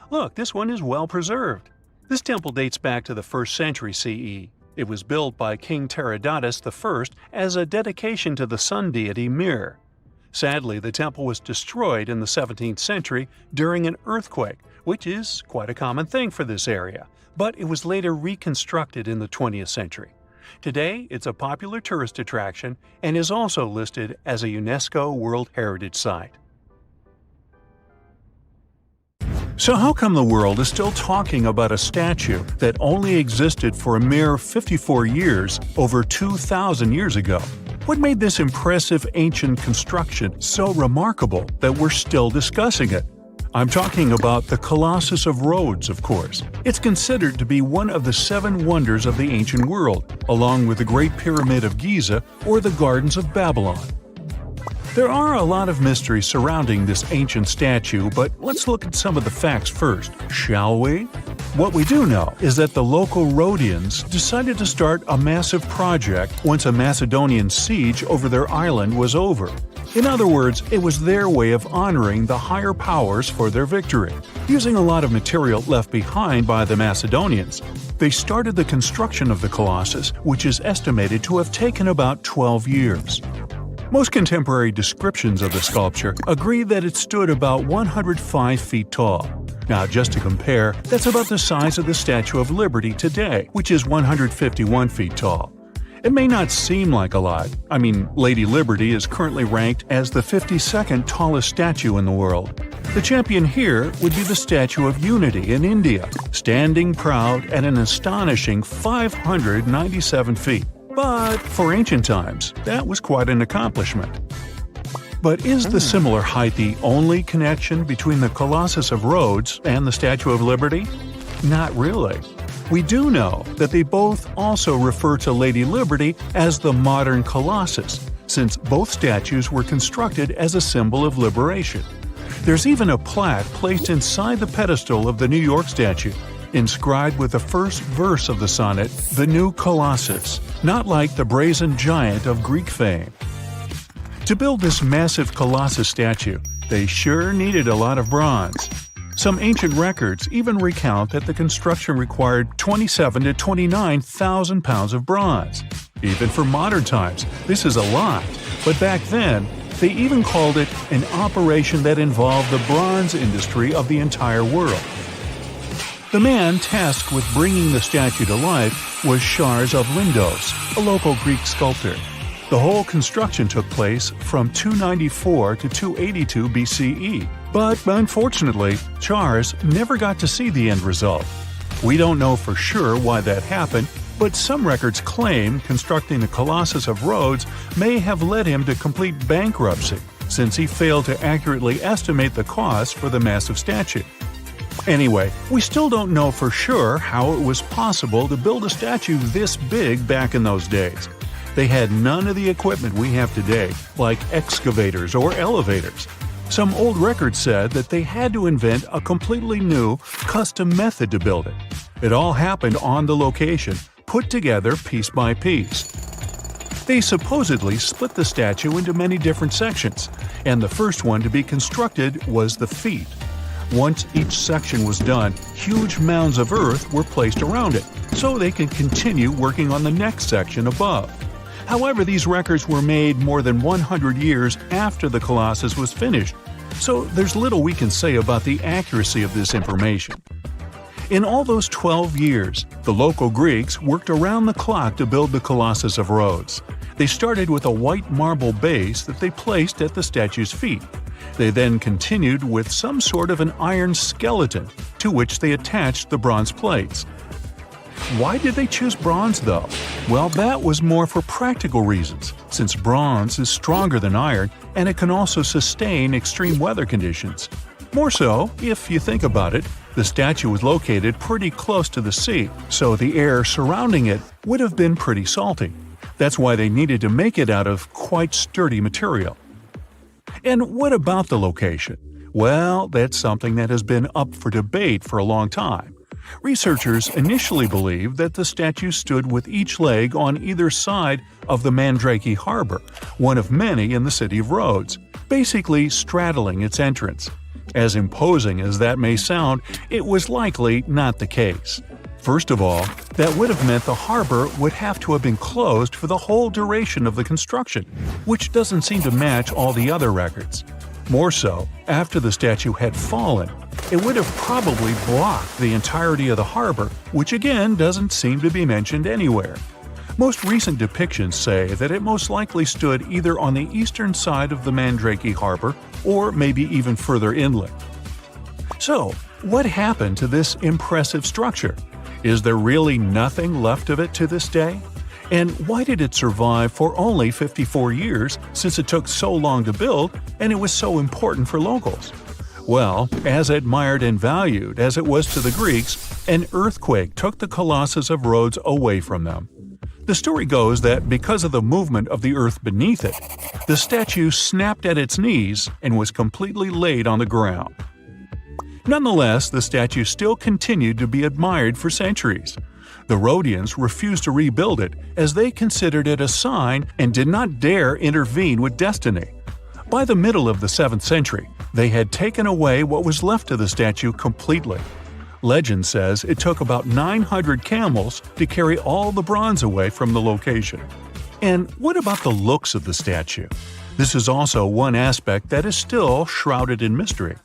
Look, this one is well preserved. This temple dates back to the 1st century CE. It was built by King Tiridates I as a dedication to the sun deity Mir. Sadly, the temple was destroyed in the 17th century during an earthquake, which is quite a common thing for this area, but it was later reconstructed in the 20th century. Today, it's a popular tourist attraction and is also listed as a UNESCO World Heritage Site. So how come the world is still talking about a statue that only existed for a mere 54 years over 2,000 years ago? What made this impressive ancient construction so remarkable that we're still discussing it? I'm talking about the Colossus of Rhodes, of course. It's considered to be one of the 7 wonders of the ancient world, along with the Great Pyramid of Giza or the Gardens of Babylon. There are a lot of mysteries surrounding this ancient statue, but let's look at some of the facts first, shall we? What we do know is that the local Rhodians decided to start a massive project once a Macedonian siege over their island was over. In other words, it was their way of honoring the higher powers for their victory. Using a lot of material left behind by the Macedonians, they started the construction of the Colossus, which is estimated to have taken about 12 years. Most contemporary descriptions of the sculpture agree that it stood about 105 feet tall. Now, just to compare, that's about the size of the Statue of Liberty today, which is 151 feet tall. It may not seem like a lot. I mean, Lady Liberty is currently ranked as the 52nd tallest statue in the world. The champion here would be the Statue of Unity in India, standing proud at an astonishing 597 feet. But for ancient times, that was quite an accomplishment. But is the similar height the only connection between the Colossus of Rhodes and the Statue of Liberty? Not really. We do know that they both also refer to Lady Liberty as the modern Colossus, since both statues were constructed as a symbol of liberation. There's even a plaque placed inside the pedestal of the New York statue, inscribed with the first verse of the sonnet, "The New Colossus," not like the brazen giant of Greek fame. To build this massive Colossus statue, they sure needed a lot of bronze. Some ancient records even recount that the construction required 27,000 to 29,000 pounds of bronze. Even for modern times, this is a lot, but back then, they even called it an operation that involved the bronze industry of the entire world. The man tasked with bringing the statue to life was Chares of Lindos, a local Greek sculptor. The whole construction took place from 294 to 282 BCE, but unfortunately, Chares never got to see the end result. We don't know for sure why that happened, but some records claim constructing the Colossus of Rhodes may have led him to complete bankruptcy, since he failed to accurately estimate the cost for the massive statue. Anyway, we still don't know for sure how it was possible to build a statue this big back in those days. They had none of the equipment we have today, like excavators or elevators. Some old records said that they had to invent a completely new, custom method to build it. It all happened on the location, put together piece by piece. They supposedly split the statue into many different sections, and the first one to be constructed was the feet. Once each section was done, huge mounds of earth were placed around it, so they could continue working on the next section above. However, these records were made more than 100 years after the Colossus was finished, so there's little we can say about the accuracy of this information. In all those 12 years, the local Greeks worked around the clock to build the Colossus of Rhodes. They started with a white marble base that they placed at the statue's feet. They then continued with some sort of an iron skeleton, to which they attached the bronze plates. Why did they choose bronze, though? Well, that was more for practical reasons, since bronze is stronger than iron and it can also sustain extreme weather conditions. More so, if you think about it, the statue was located pretty close to the sea, so the air surrounding it would have been pretty salty. That's why they needed to make it out of quite sturdy material. And what about the location? Well, that's something that has been up for debate for a long time. Researchers initially believed that the statue stood with each leg on either side of the Mandrake Harbor, one of many in the city of Rhodes, basically straddling its entrance. As imposing as that may sound, it was likely not the case. First of all, that would have meant the harbor would have to have been closed for the whole duration of the construction, which doesn't seem to match all the other records. More so, after the statue had fallen, it would have probably blocked the entirety of the harbor, which again doesn't seem to be mentioned anywhere. Most recent depictions say that it most likely stood either on the eastern side of the Mandrake Harbor or maybe even further inland. So, what happened to this impressive structure? Is there really nothing left of it to this day? And why did it survive for only 54 years, since it took so long to build and it was so important for locals? Well, as admired and valued as it was to the Greeks, an earthquake took the Colossus of Rhodes away from them. The story goes that because of the movement of the earth beneath it, the statue snapped at its knees and was completely laid on the ground. Nonetheless, the statue still continued to be admired for centuries. The Rhodians refused to rebuild it as they considered it a sign and did not dare intervene with destiny. By the middle of the 7th century, they had taken away what was left of the statue completely. Legend says it took about 900 camels to carry all the bronze away from the location. And what about the looks of the statue? This is also one aspect that is still shrouded in mystery.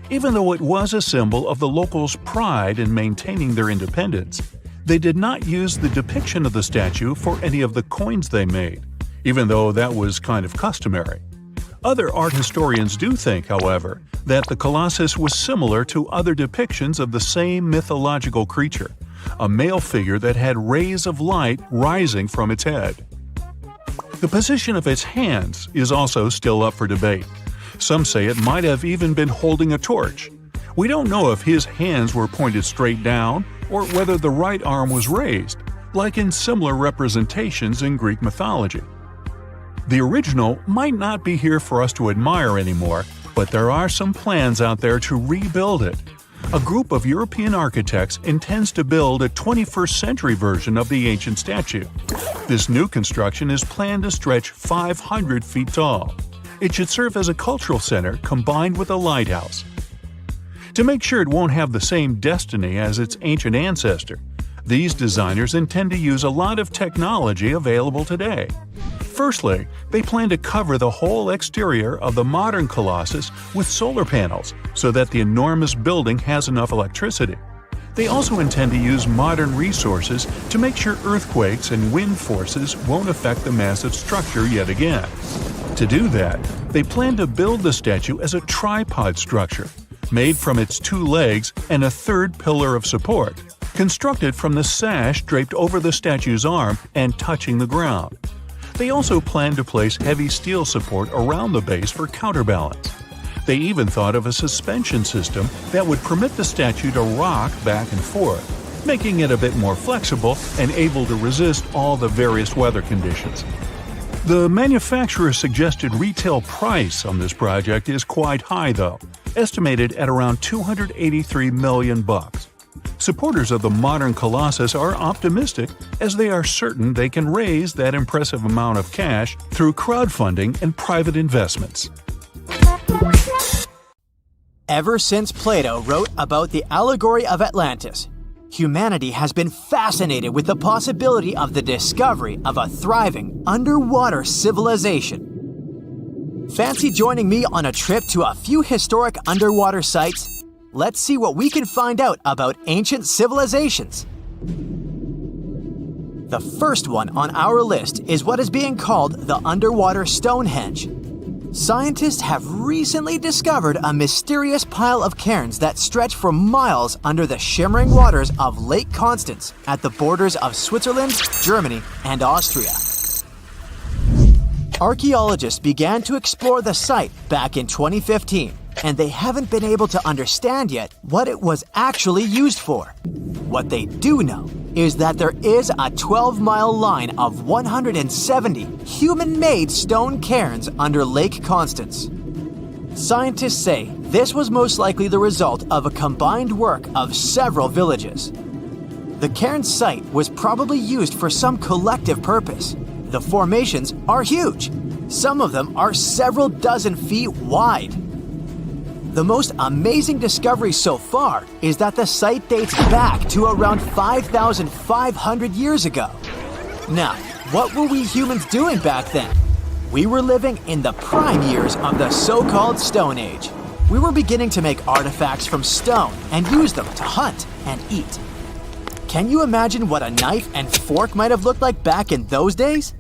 Even though it was a symbol of the locals' pride in maintaining their independence, they did not use the depiction of the statue for any of the coins they made, even though that was kind of customary. Other art historians do think, however, that the Colossus was similar to other depictions of the same mythological creature, a male figure that had rays of light rising from its head. The position of its hands is also still up for debate. Some say it might have even been holding a torch. We don't know if his hands were pointed straight down or whether the right arm was raised, like in similar representations in Greek mythology. The original might not be here for us to admire anymore, but there are some plans out there to rebuild it. A group of European architects intends to build a 21st century version of the ancient statue. This new construction is planned to stretch 500 feet tall. It should serve as a cultural center combined with a lighthouse. To make sure it won't have the same destiny as its ancient ancestor, these designers intend to use a lot of technology available today. Firstly, they plan to cover the whole exterior of the modern Colossus with solar panels so that the enormous building has enough electricity. They also intend to use modern resources to make sure earthquakes and wind forces won't affect the massive structure yet again. To do that, they plan to build the statue as a tripod structure, made from its 2 legs and a third pillar of support, constructed from the sash draped over the statue's arm and touching the ground. They also plan to place heavy steel support around the base for counterbalance. They even thought of a suspension system that would permit the statue to rock back and forth, making it a bit more flexible and able to resist all the various weather conditions. The manufacturer's suggested retail price on this project is quite high though, estimated at around $283 million. Supporters of the modern Colossus are optimistic as they are certain they can raise that impressive amount of cash through crowdfunding and private investments. Ever since Plato wrote about the allegory of Atlantis, humanity has been fascinated with the possibility of the discovery of a thriving underwater civilization. Fancy joining me on a trip to a few historic underwater sites? Let's see what we can find out about ancient civilizations. The first one on our list is what is being called the underwater Stonehenge. Scientists have recently discovered a mysterious pile of cairns that stretch for miles under the shimmering waters of Lake Constance at the borders of Switzerland, Germany, and Austria. Archaeologists began to explore the site back in 2015, and they haven't been able to understand yet what it was actually used for. What they do know is that there is a 12-mile line of 170 human-made stone cairns under Lake Constance. Scientists say this was most likely the result of a combined work of several villages. The cairn site was probably used for some collective purpose. The formations are huge. Some of them are several dozen feet wide. The most amazing discovery so far is that the site dates back to around 5,500 years ago. Now, what were we humans doing back then? We were living in the prime years of the so-called Stone Age. We were beginning to make artifacts from stone and use them to hunt and eat. Can you imagine what a knife and fork might have looked like back in those days?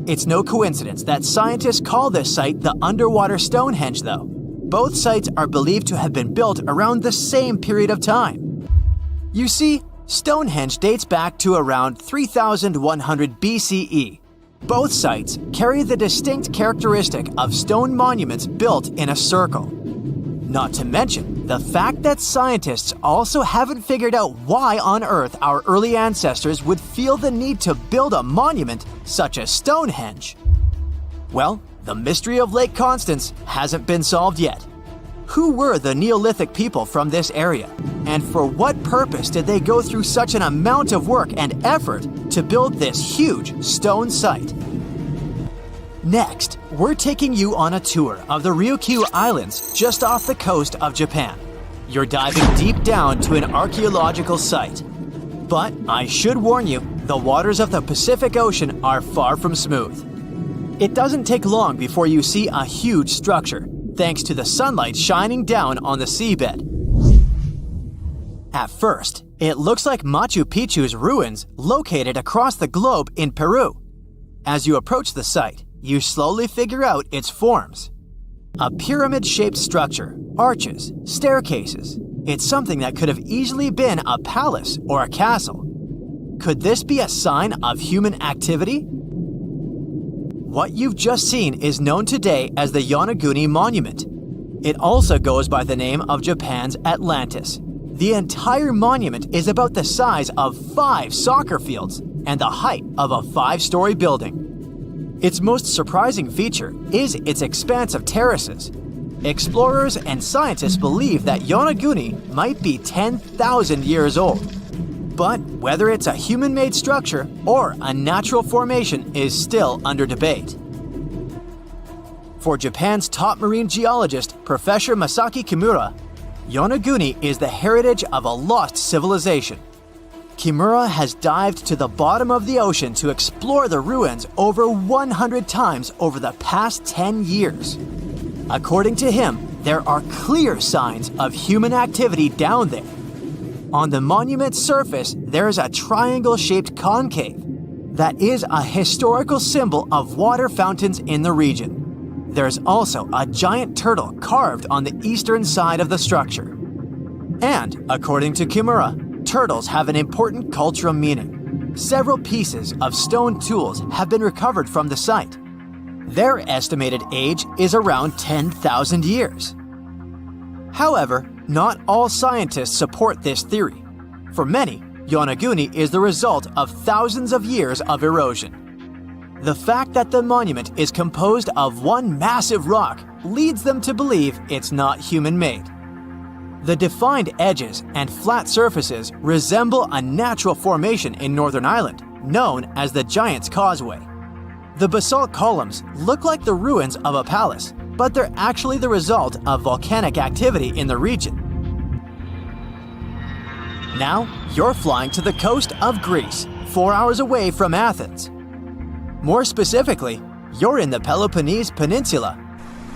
It's no coincidence that scientists call this site the underwater Stonehenge, though. Both sites are believed to have been built around the same period of time. You see, Stonehenge dates back to around 3100 BCE. Both sites carry the distinct characteristic of stone monuments built in a circle. Not to mention the fact that scientists also haven't figured out why on Earth our early ancestors would feel the need to build a monument such as Stonehenge. Well, the mystery of Lake Constance hasn't been solved yet. Who were the Neolithic people from this area? And for what purpose did they go through such an amount of work and effort to build this huge stone site? Next, we're taking you on a tour of the Ryukyu Islands just off the coast of Japan. You're diving deep down to an archaeological site. But I should warn you, the waters of the Pacific Ocean are far from smooth. It doesn't take long before you see a huge structure, thanks to the sunlight shining down on the seabed. At first, it looks like Machu Picchu's ruins located across the globe in Peru. As you approach the site, you slowly figure out its forms. A pyramid-shaped structure, arches, staircases. It's something that could have easily been a palace or a castle. Could this be a sign of human activity? What you've just seen is known today as the Yonaguni Monument. It also goes by the name of Japan's Atlantis. The entire monument is about the size of 5 soccer fields and the height of a 5-story building. Its most surprising feature is its expanse of terraces. Explorers and scientists believe that Yonaguni might be 10,000 years old. But whether it's a human-made structure or a natural formation is still under debate. For Japan's top marine geologist, Professor Masaki Kimura, Yonaguni is the heritage of a lost civilization. Kimura has dived to the bottom of the ocean to explore the ruins over 100 times over the past 10 years. According to him, there are clear signs of human activity down there. On the monument's surface, there is a triangle-shaped concave that is a historical symbol of water fountains in the region. There's also a giant turtle carved on the eastern side of the structure. And, according to Kimura, turtles have an important cultural meaning. Several pieces of stone tools have been recovered from the site. Their estimated age is around 10,000 years. However, not all scientists support this theory. For many, Yonaguni is the result of thousands of years of erosion. The fact that the monument is composed of one massive rock leads them to believe it's not human-made. The defined edges and flat surfaces resemble a natural formation in Northern Ireland, known as the Giant's Causeway. The basalt columns look like the ruins of a palace, but they're actually the result of volcanic activity in the region. Now, you're flying to the coast of Greece, 4 hours away from Athens. More specifically, you're in the Peloponnese Peninsula.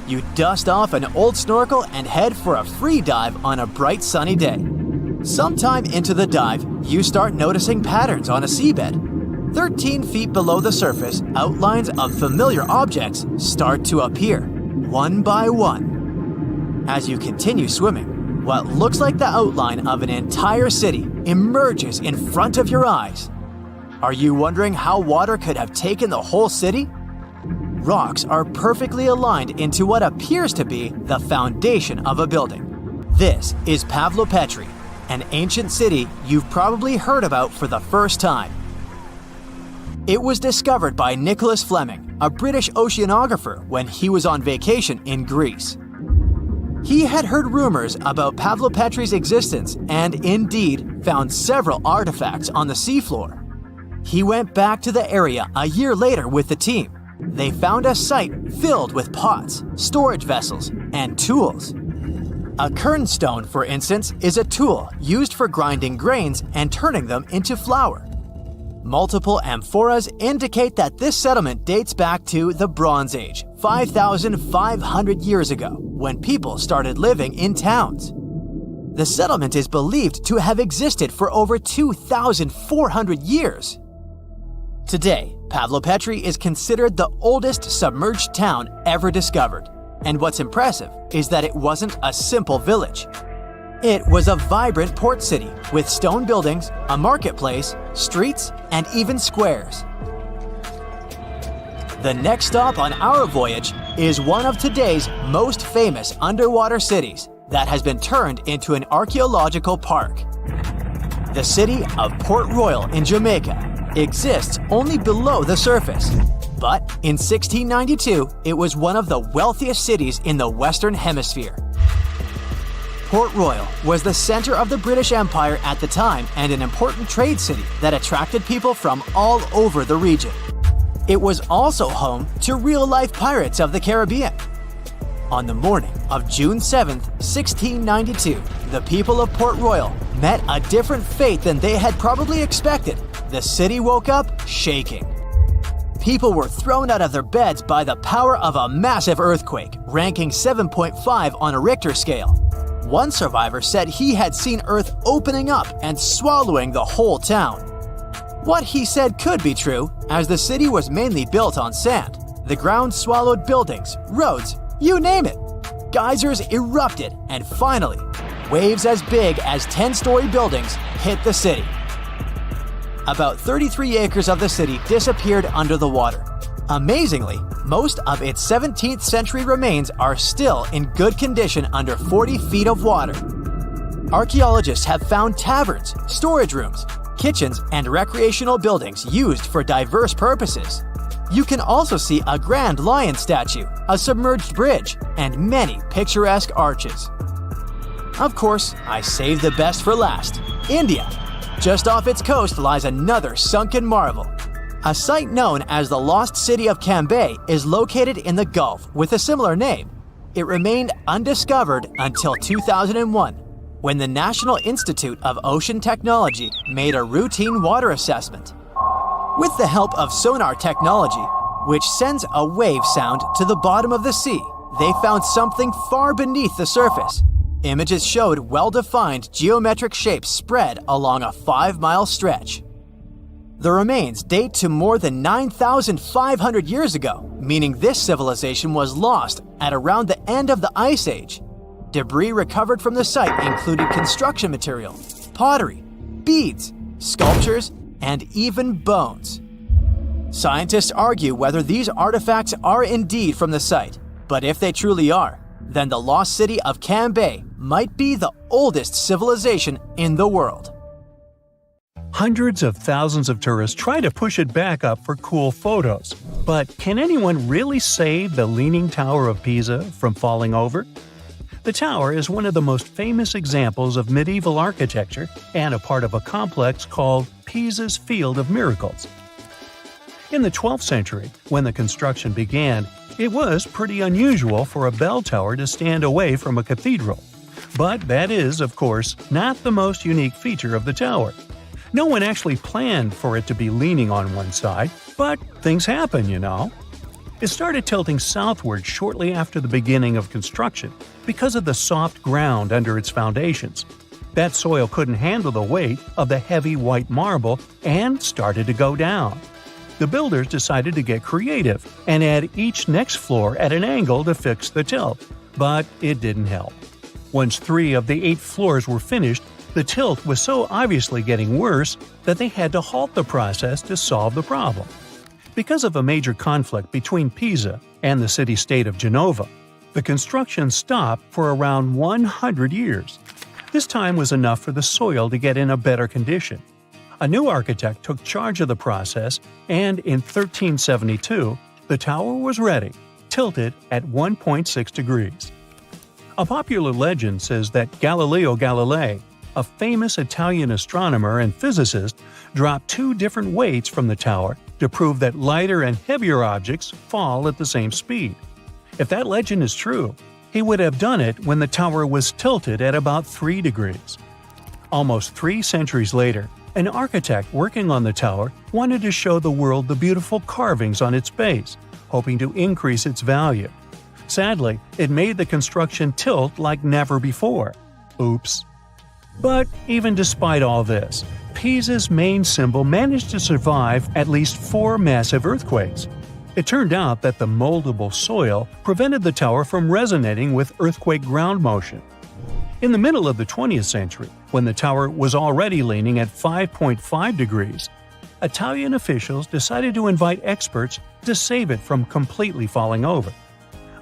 You dust off an old snorkel and head for a free dive on a bright sunny day. Sometime into the dive, you start noticing patterns on a seabed. 13 feet below the surface, outlines of familiar objects start to appear, one by one. As you continue swimming, what looks like the outline of an entire city emerges in front of your eyes. Are you wondering how water could have taken the whole city? Rocks are perfectly aligned into what appears to be the foundation of a building. This is Pavlopetri, an ancient city you've probably heard about for the first time. It was discovered by Nicholas Fleming, a British oceanographer, when he was on vacation in Greece. He had heard rumors about Pavlopetri's existence and indeed found several artifacts on the seafloor. He went back to the area a year later with the team. They found a site filled with pots, storage vessels, and tools. A kernstone, for instance, is a tool used for grinding grains and turning them into flour. Multiple amphoras indicate that this settlement dates back to the Bronze Age, 5,500 years ago, when people started living in towns. The settlement is believed to have existed for over 2,400 years. Today, Pavlopetri is considered the oldest submerged town ever discovered, and what's impressive is that it wasn't a simple village. It was a vibrant port city with stone buildings, a marketplace, streets, and even squares. The next stop on our voyage is one of today's most famous underwater cities that has been turned into an archaeological park. The city of Port Royal in Jamaica exists only below the surface, but in 1692 it was one of the wealthiest cities in the Western Hemisphere. Port Royal was the center of the British Empire at the time and an important trade city that attracted people from all over the region. It was also home to real-life pirates of the Caribbean. On the morning of June 7, 1692, the people of Port Royal met a different fate than they had probably expected. The city woke up shaking. People were thrown out of their beds by the power of a massive earthquake, ranking 7.5 on a Richter scale. One survivor said he had seen Earth opening up and swallowing the whole town. What he said could be true, as the city was mainly built on sand. The ground swallowed buildings, roads, you name it. Geysers erupted, and finally, waves as big as 10-story buildings hit the city. About 33 acres of the city disappeared under the water. Amazingly, most of its 17th century remains are still in good condition under 40 feet of water. Archaeologists have found taverns, storage rooms, kitchens, and recreational buildings used for diverse purposes. You can also see a grand lion statue, a submerged bridge, and many picturesque arches. Of course, I saved the best for last: India. Just off its coast lies another sunken marvel. A site known as the Lost City of Cambay is located in the Gulf with a similar name. It remained undiscovered until 2001, when the National Institute of Ocean Technology made a routine water assessment. With the help of sonar technology, which sends a wave sound to the bottom of the sea, they found something far beneath the surface. Images showed well-defined geometric shapes spread along a 5-mile stretch. The remains date to more than 9,500 years ago, meaning this civilization was lost at around the end of the Ice Age. Debris recovered from the site included construction material, pottery, beads, sculptures, and even bones. Scientists argue whether these artifacts are indeed from the site, but if they truly are, then the lost city of Cambay might be the oldest civilization in the world. Hundreds of thousands of tourists try to push it back up for cool photos. But can anyone really save the Leaning Tower of Pisa from falling over? The tower is one of the most famous examples of medieval architecture and a part of a complex called Pisa's Field of Miracles. In the 12th century, when the construction began, it was pretty unusual for a bell tower to stand away from a cathedral. But that is, of course, not the most unique feature of the tower. No one actually planned for it to be leaning on one side, but things happen, you know. It started tilting southward shortly after the beginning of construction because of the soft ground under its foundations. That soil couldn't handle the weight of the heavy white marble and started to go down. The builders decided to get creative and add each next floor at an angle to fix the tilt, but it didn't help. Once 3 of the 8 floors were finished, the tilt was so obviously getting worse that they had to halt the process to solve the problem. Because of a major conflict between Pisa and the city-state of Genova, the construction stopped for around 100 years. This time was enough for the soil to get in a better condition. A new architect took charge of the process, and in 1372, the tower was ready, tilted at 1.6 degrees. A popular legend says that Galileo Galilei, a famous Italian astronomer and physicist, dropped 2 different weights from the tower to prove that lighter and heavier objects fall at the same speed. If that legend is true, he would have done it when the tower was tilted at about 3 degrees. Almost 3 centuries later, an architect working on the tower wanted to show the world the beautiful carvings on its base, hoping to increase its value. Sadly, it made the construction tilt like never before. Oops. But even despite all this, Pisa's main symbol managed to survive at least 4 massive earthquakes. It turned out that the moldable soil prevented the tower from resonating with earthquake ground motion. In the middle of the 20th century, when the tower was already leaning at 5.5 degrees, Italian officials decided to invite experts to save it from completely falling over.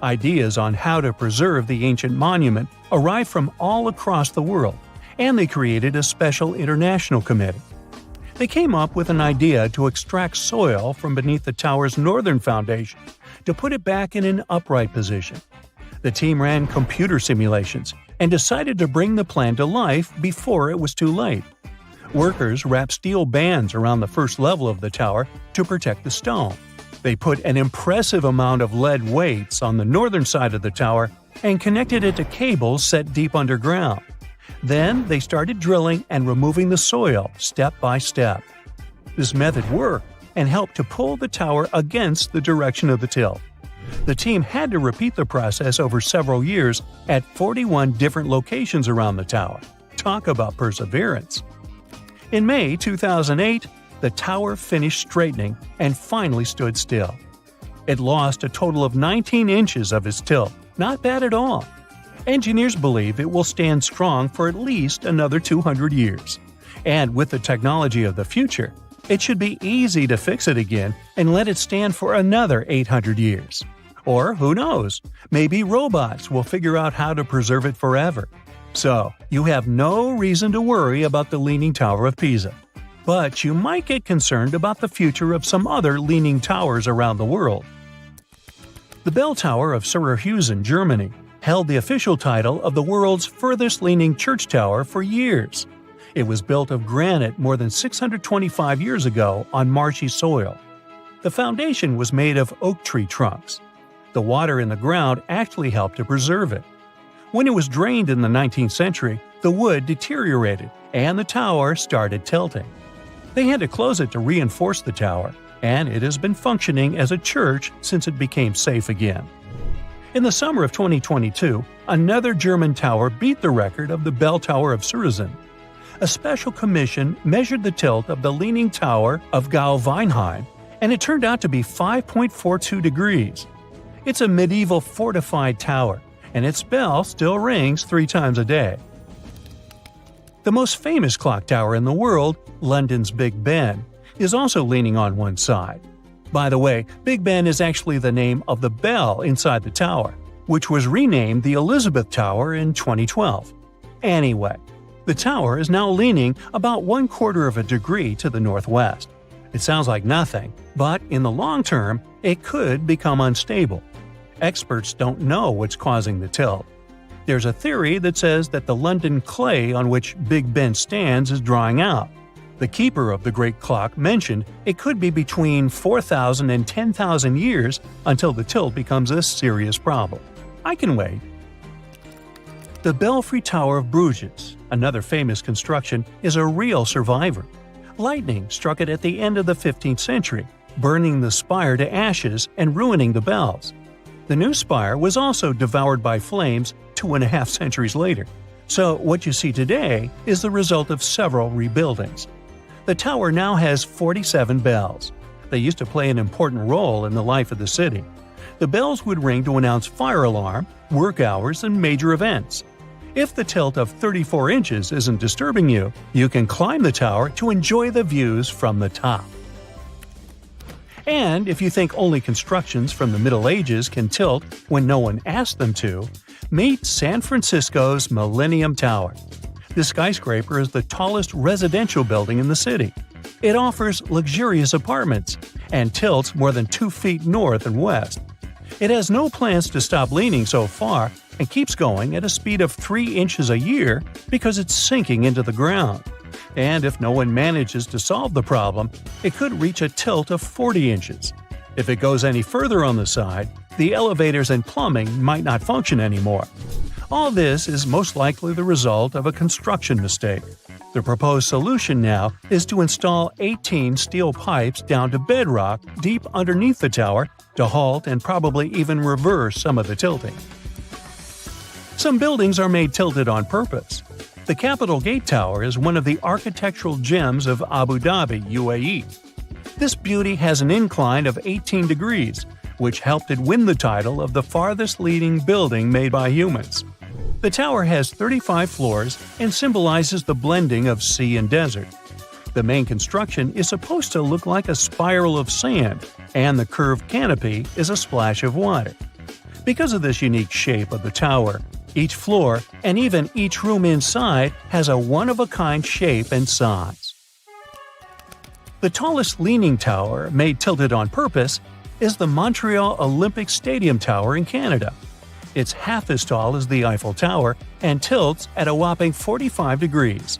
Ideas on how to preserve the ancient monument arrived from all across the world, and they created a special international committee. They came up with an idea to extract soil from beneath the tower's northern foundation to put it back in an upright position. The team ran computer simulations and decided to bring the plan to life before it was too late. Workers wrapped steel bands around the first level of the tower to protect the stone. They put an impressive amount of lead weights on the northern side of the tower and connected it to cables set deep underground. Then they started drilling and removing the soil step by step. This method worked and helped to pull the tower against the direction of the tilt. The team had to repeat the process over several years at 41 different locations around the tower. Talk about perseverance. In May 2008, the tower finished straightening and finally stood still. It lost a total of 19 inches of its tilt. Not bad at all. Engineers believe it will stand strong for at least another 200 years. And with the technology of the future, it should be easy to fix it again and let it stand for another 800 years. Or who knows, maybe robots will figure out how to preserve it forever. So, you have no reason to worry about the Leaning Tower of Pisa. But you might get concerned about the future of some other leaning towers around the world. The bell tower of Syracuse, Germany, held the official title of the world's furthest leaning church tower for years. It was built of granite more than 625 years ago on marshy soil. The foundation was made of oak tree trunks. The water in the ground actually helped to preserve it. When it was drained in the 19th century, the wood deteriorated and the tower started tilting. They had to close it to reinforce the tower, and it has been functioning as a church since it became safe again. In the summer of 2022, another German tower beat the record of the bell tower of Syracuse. A special commission measured the tilt of the Leaning Tower of Gau-Weinheim, and it turned out to be 5.42 degrees. It's a medieval fortified tower, and its bell still rings 3 times a day. The most famous clock tower in the world, London's Big Ben, is also leaning on one side. By the way, Big Ben is actually the name of the bell inside the tower, which was renamed the Elizabeth Tower in 2012. Anyway, the tower is now leaning about 1/4 of a degree to the northwest. It sounds like nothing, but in the long term, it could become unstable. Experts don't know what's causing the tilt. There's a theory that says that the London clay on which Big Ben stands is drying out. The keeper of the great clock mentioned it could be between 4,000 and 10,000 years until the tilt becomes a serious problem. I can wait. The Belfry Tower of Bruges, another famous construction, is a real survivor. Lightning struck it at the end of the 15th century, burning the spire to ashes and ruining the bells. The new spire was also devoured by flames 2.5 centuries later. So what you see today is the result of several rebuildings. The tower now has 47 bells. They used to play an important role in the life of the city. The bells would ring to announce fire alarm, work hours, and major events. If the tilt of 34 inches isn't disturbing you, you can climb the tower to enjoy the views from the top. And if you think only constructions from the Middle Ages can tilt when no one asked them to, meet San Francisco's Millennium Tower. This skyscraper is the tallest residential building in the city. It offers luxurious apartments and tilts more than 2 feet north and west. It has no plans to stop leaning so far and keeps going at a speed of 3 inches a year because it's sinking into the ground. And if no one manages to solve the problem, it could reach a tilt of 40 inches. If it goes any further on the side, the elevators and plumbing might not function anymore. All this is most likely the result of a construction mistake. The proposed solution now is to install 18 steel pipes down to bedrock deep underneath the tower to halt and probably even reverse some of the tilting. Some buildings are made tilted on purpose. The Capitol Gate Tower is one of the architectural gems of Abu Dhabi, UAE. This beauty has an incline of 18 degrees, which helped it win the title of the farthest leading building made by humans. The tower has 35 floors and symbolizes the blending of sea and desert. The main construction is supposed to look like a spiral of sand, and the curved canopy is a splash of water. Because of this unique shape of the tower, each floor and even each room inside has a one-of-a-kind shape and size. The tallest leaning tower, made tilted on purpose, is the Montreal Olympic Stadium Tower in Canada. It's half as tall as the Eiffel Tower and tilts at a whopping 45 degrees.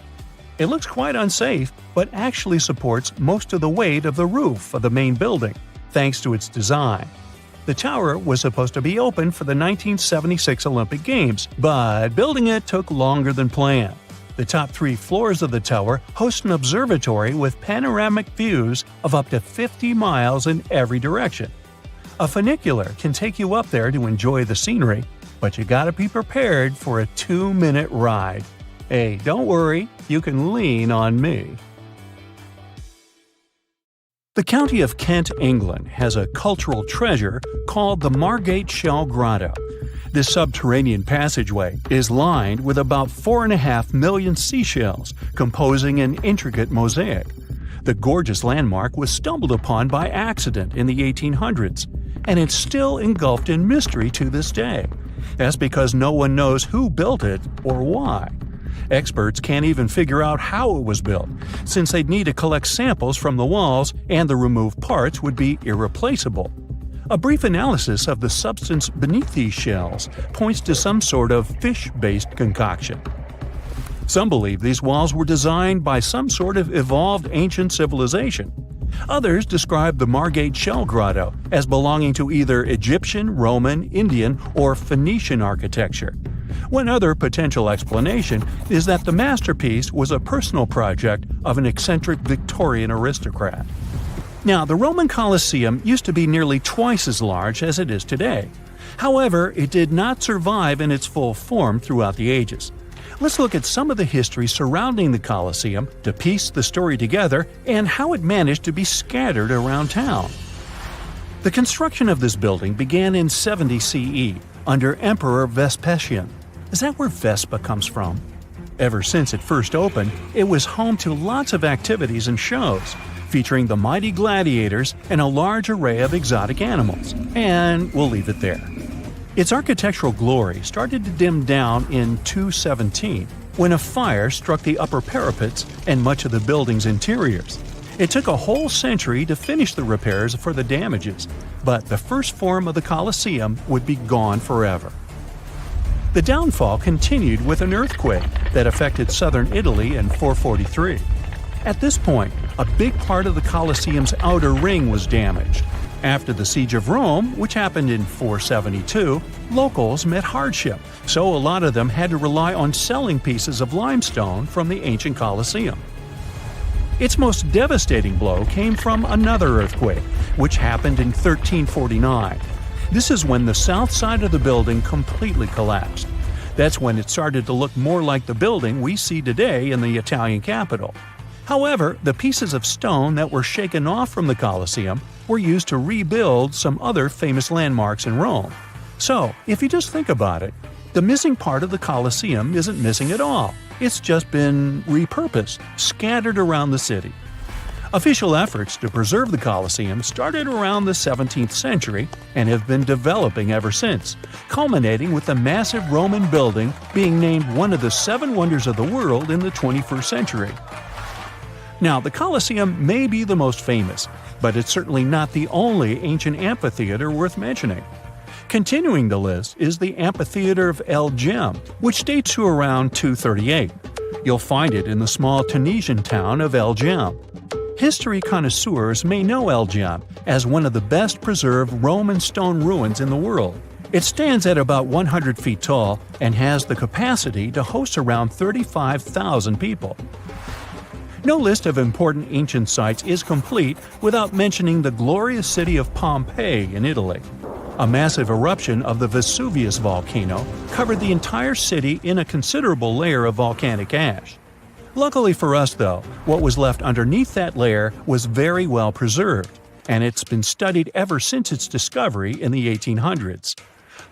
It looks quite unsafe, but actually supports most of the weight of the roof of the main building, thanks to its design. The tower was supposed to be open for the 1976 Olympic Games, but building it took longer than planned. The top 3 floors of the tower host an observatory with panoramic views of up to 50 miles in every direction. A funicular can take you up there to enjoy the scenery, but you gotta be prepared for a 2-minute ride. Hey, don't worry, you can lean on me. The county of Kent, England, has a cultural treasure called the Margate Shell Grotto. This subterranean passageway is lined with about 4.5 million seashells, composing an intricate mosaic. The gorgeous landmark was stumbled upon by accident in the 1800s, and it's still engulfed in mystery to this day. That's because no one knows who built it or why. Experts can't even figure out how it was built, since they'd need to collect samples from the walls and the removed parts would be irreplaceable. A brief analysis of the substance beneath these shells points to some sort of fish-based concoction. Some believe these walls were designed by some sort of evolved ancient civilization. Others describe the Margate Shell Grotto as belonging to either Egyptian, Roman, Indian, or Phoenician architecture. One other potential explanation is that the masterpiece was a personal project of an eccentric Victorian aristocrat. Now, the Roman Colosseum used to be nearly twice as large as it is today. However, it did not survive in its full form throughout the ages. Let's look at some of the history surrounding the Colosseum to piece the story together and how it managed to be scattered around town. The construction of this building began in 70 CE under Emperor Vespasian. Is that where Vespa comes from? Ever since it first opened, it was home to lots of activities and shows, featuring the mighty gladiators and a large array of exotic animals. And we'll leave it there. Its architectural glory started to dim down in 217, when a fire struck the upper parapets and much of the building's interiors. It took a whole century to finish the repairs for the damages, but the first form of the Colosseum would be gone forever. The downfall continued with an earthquake that affected southern Italy in 443. At this point, a big part of the Colosseum's outer ring was damaged. After the Siege of Rome, which happened in 472, locals met hardship, so a lot of them had to rely on selling pieces of limestone from the ancient Colosseum. Its most devastating blow came from another earthquake, which happened in 1349. This is when the south side of the building completely collapsed. That's when it started to look more like the building we see today in the Italian capital. However, the pieces of stone that were shaken off from the Colosseum were used to rebuild some other famous landmarks in Rome. So, if you just think about it, the missing part of the Colosseum isn't missing at all. It's just been repurposed, scattered around the city. Official efforts to preserve the Colosseum started around the 17th century and have been developing ever since, culminating with the massive Roman building being named one of the 7 wonders of the world in the 21st century. Now, the Colosseum may be the most famous, but it's certainly not the only ancient amphitheater worth mentioning. Continuing the list is the Amphitheater of El Jem, which dates to around 238. You'll find it in the small Tunisian town of El Jem. History connoisseurs may know El Jem as one of the best preserved Roman stone ruins in the world. It stands at about 100 feet tall and has the capacity to host around 35,000 people. No list of important ancient sites is complete without mentioning the glorious city of Pompeii in Italy. A massive eruption of the Vesuvius volcano covered the entire city in a considerable layer of volcanic ash. Luckily for us, though, what was left underneath that layer was very well preserved, and it's been studied ever since its discovery in the 1800s.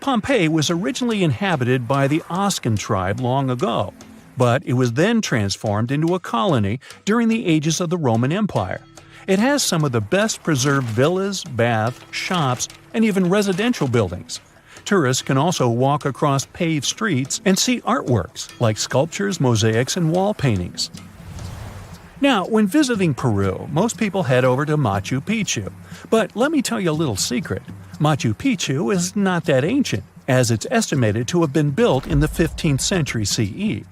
Pompeii was originally inhabited by the Oscan tribe long ago, but it was then transformed into a colony during the ages of the Roman Empire. It has some of the best preserved villas, baths, shops, and even residential buildings. Tourists can also walk across paved streets and see artworks like sculptures, mosaics, and wall paintings. Now, when visiting Peru, most people head over to Machu Picchu. But let me tell you a little secret. Machu Picchu is not that ancient, as it's estimated to have been built in the 15th century CE.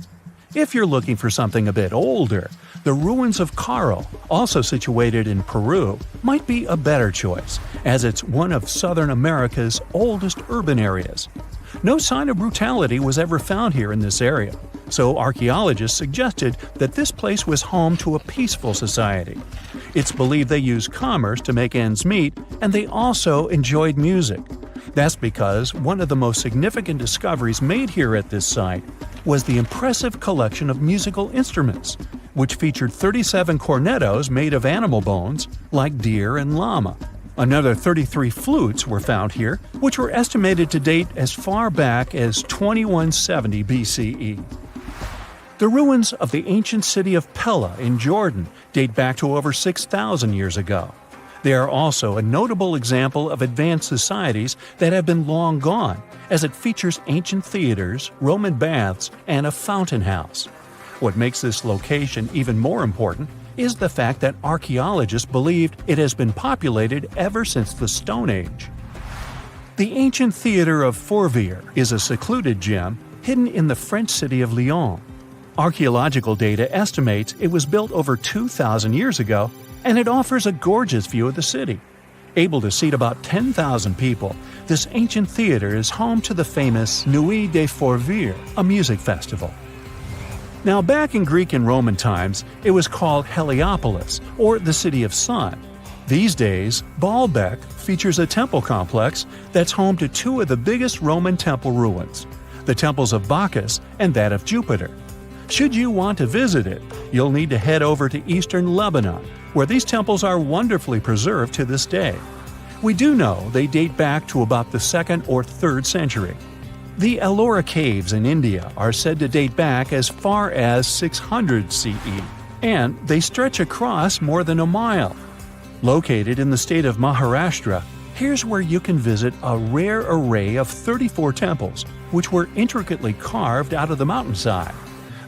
If you're looking for something a bit older, the ruins of Caro, also situated in Peru, might be a better choice, as it's one of Southern America's oldest urban areas. No sign of brutality was ever found here in this area, so archaeologists suggested that this place was home to a peaceful society. It's believed they used commerce to make ends meet, and they also enjoyed music. That's because one of the most significant discoveries made here at this site was the impressive collection of musical instruments, which featured 37 cornetos made of animal bones, like deer and llama. Another 33 flutes were found here, which were estimated to date as far back as 2170 BCE. The ruins of the ancient city of Pella in Jordan date back to over 6,000 years ago. They are also a notable example of advanced societies that have been long gone, as it features ancient theaters, Roman baths, and a fountain house. What makes this location even more important is the fact that archaeologists believed it has been populated ever since the Stone Age. The ancient theater of Fourvière is a secluded gem hidden in the French city of Lyon. Archaeological data estimates it was built over 2,000 years ago, and it offers a gorgeous view of the city. Able to seat about 10,000 people, this ancient theater is home to the famous Nuit de Fourvière, a music festival. Now, back in Greek and Roman times, it was called Heliopolis, or the City of Sun. These days, Baalbek features a temple complex that's home to 2 of the biggest Roman temple ruins, the temples of Bacchus and that of Jupiter. Should you want to visit it, you'll need to head over to eastern Lebanon, where these temples are wonderfully preserved to this day. We do know they date back to about the 2nd or 3rd century. The Ellora Caves in India are said to date back as far as 600 CE, and they stretch across more than a mile. Located in the state of Maharashtra, here's where you can visit a rare array of 34 temples, which were intricately carved out of the mountainside.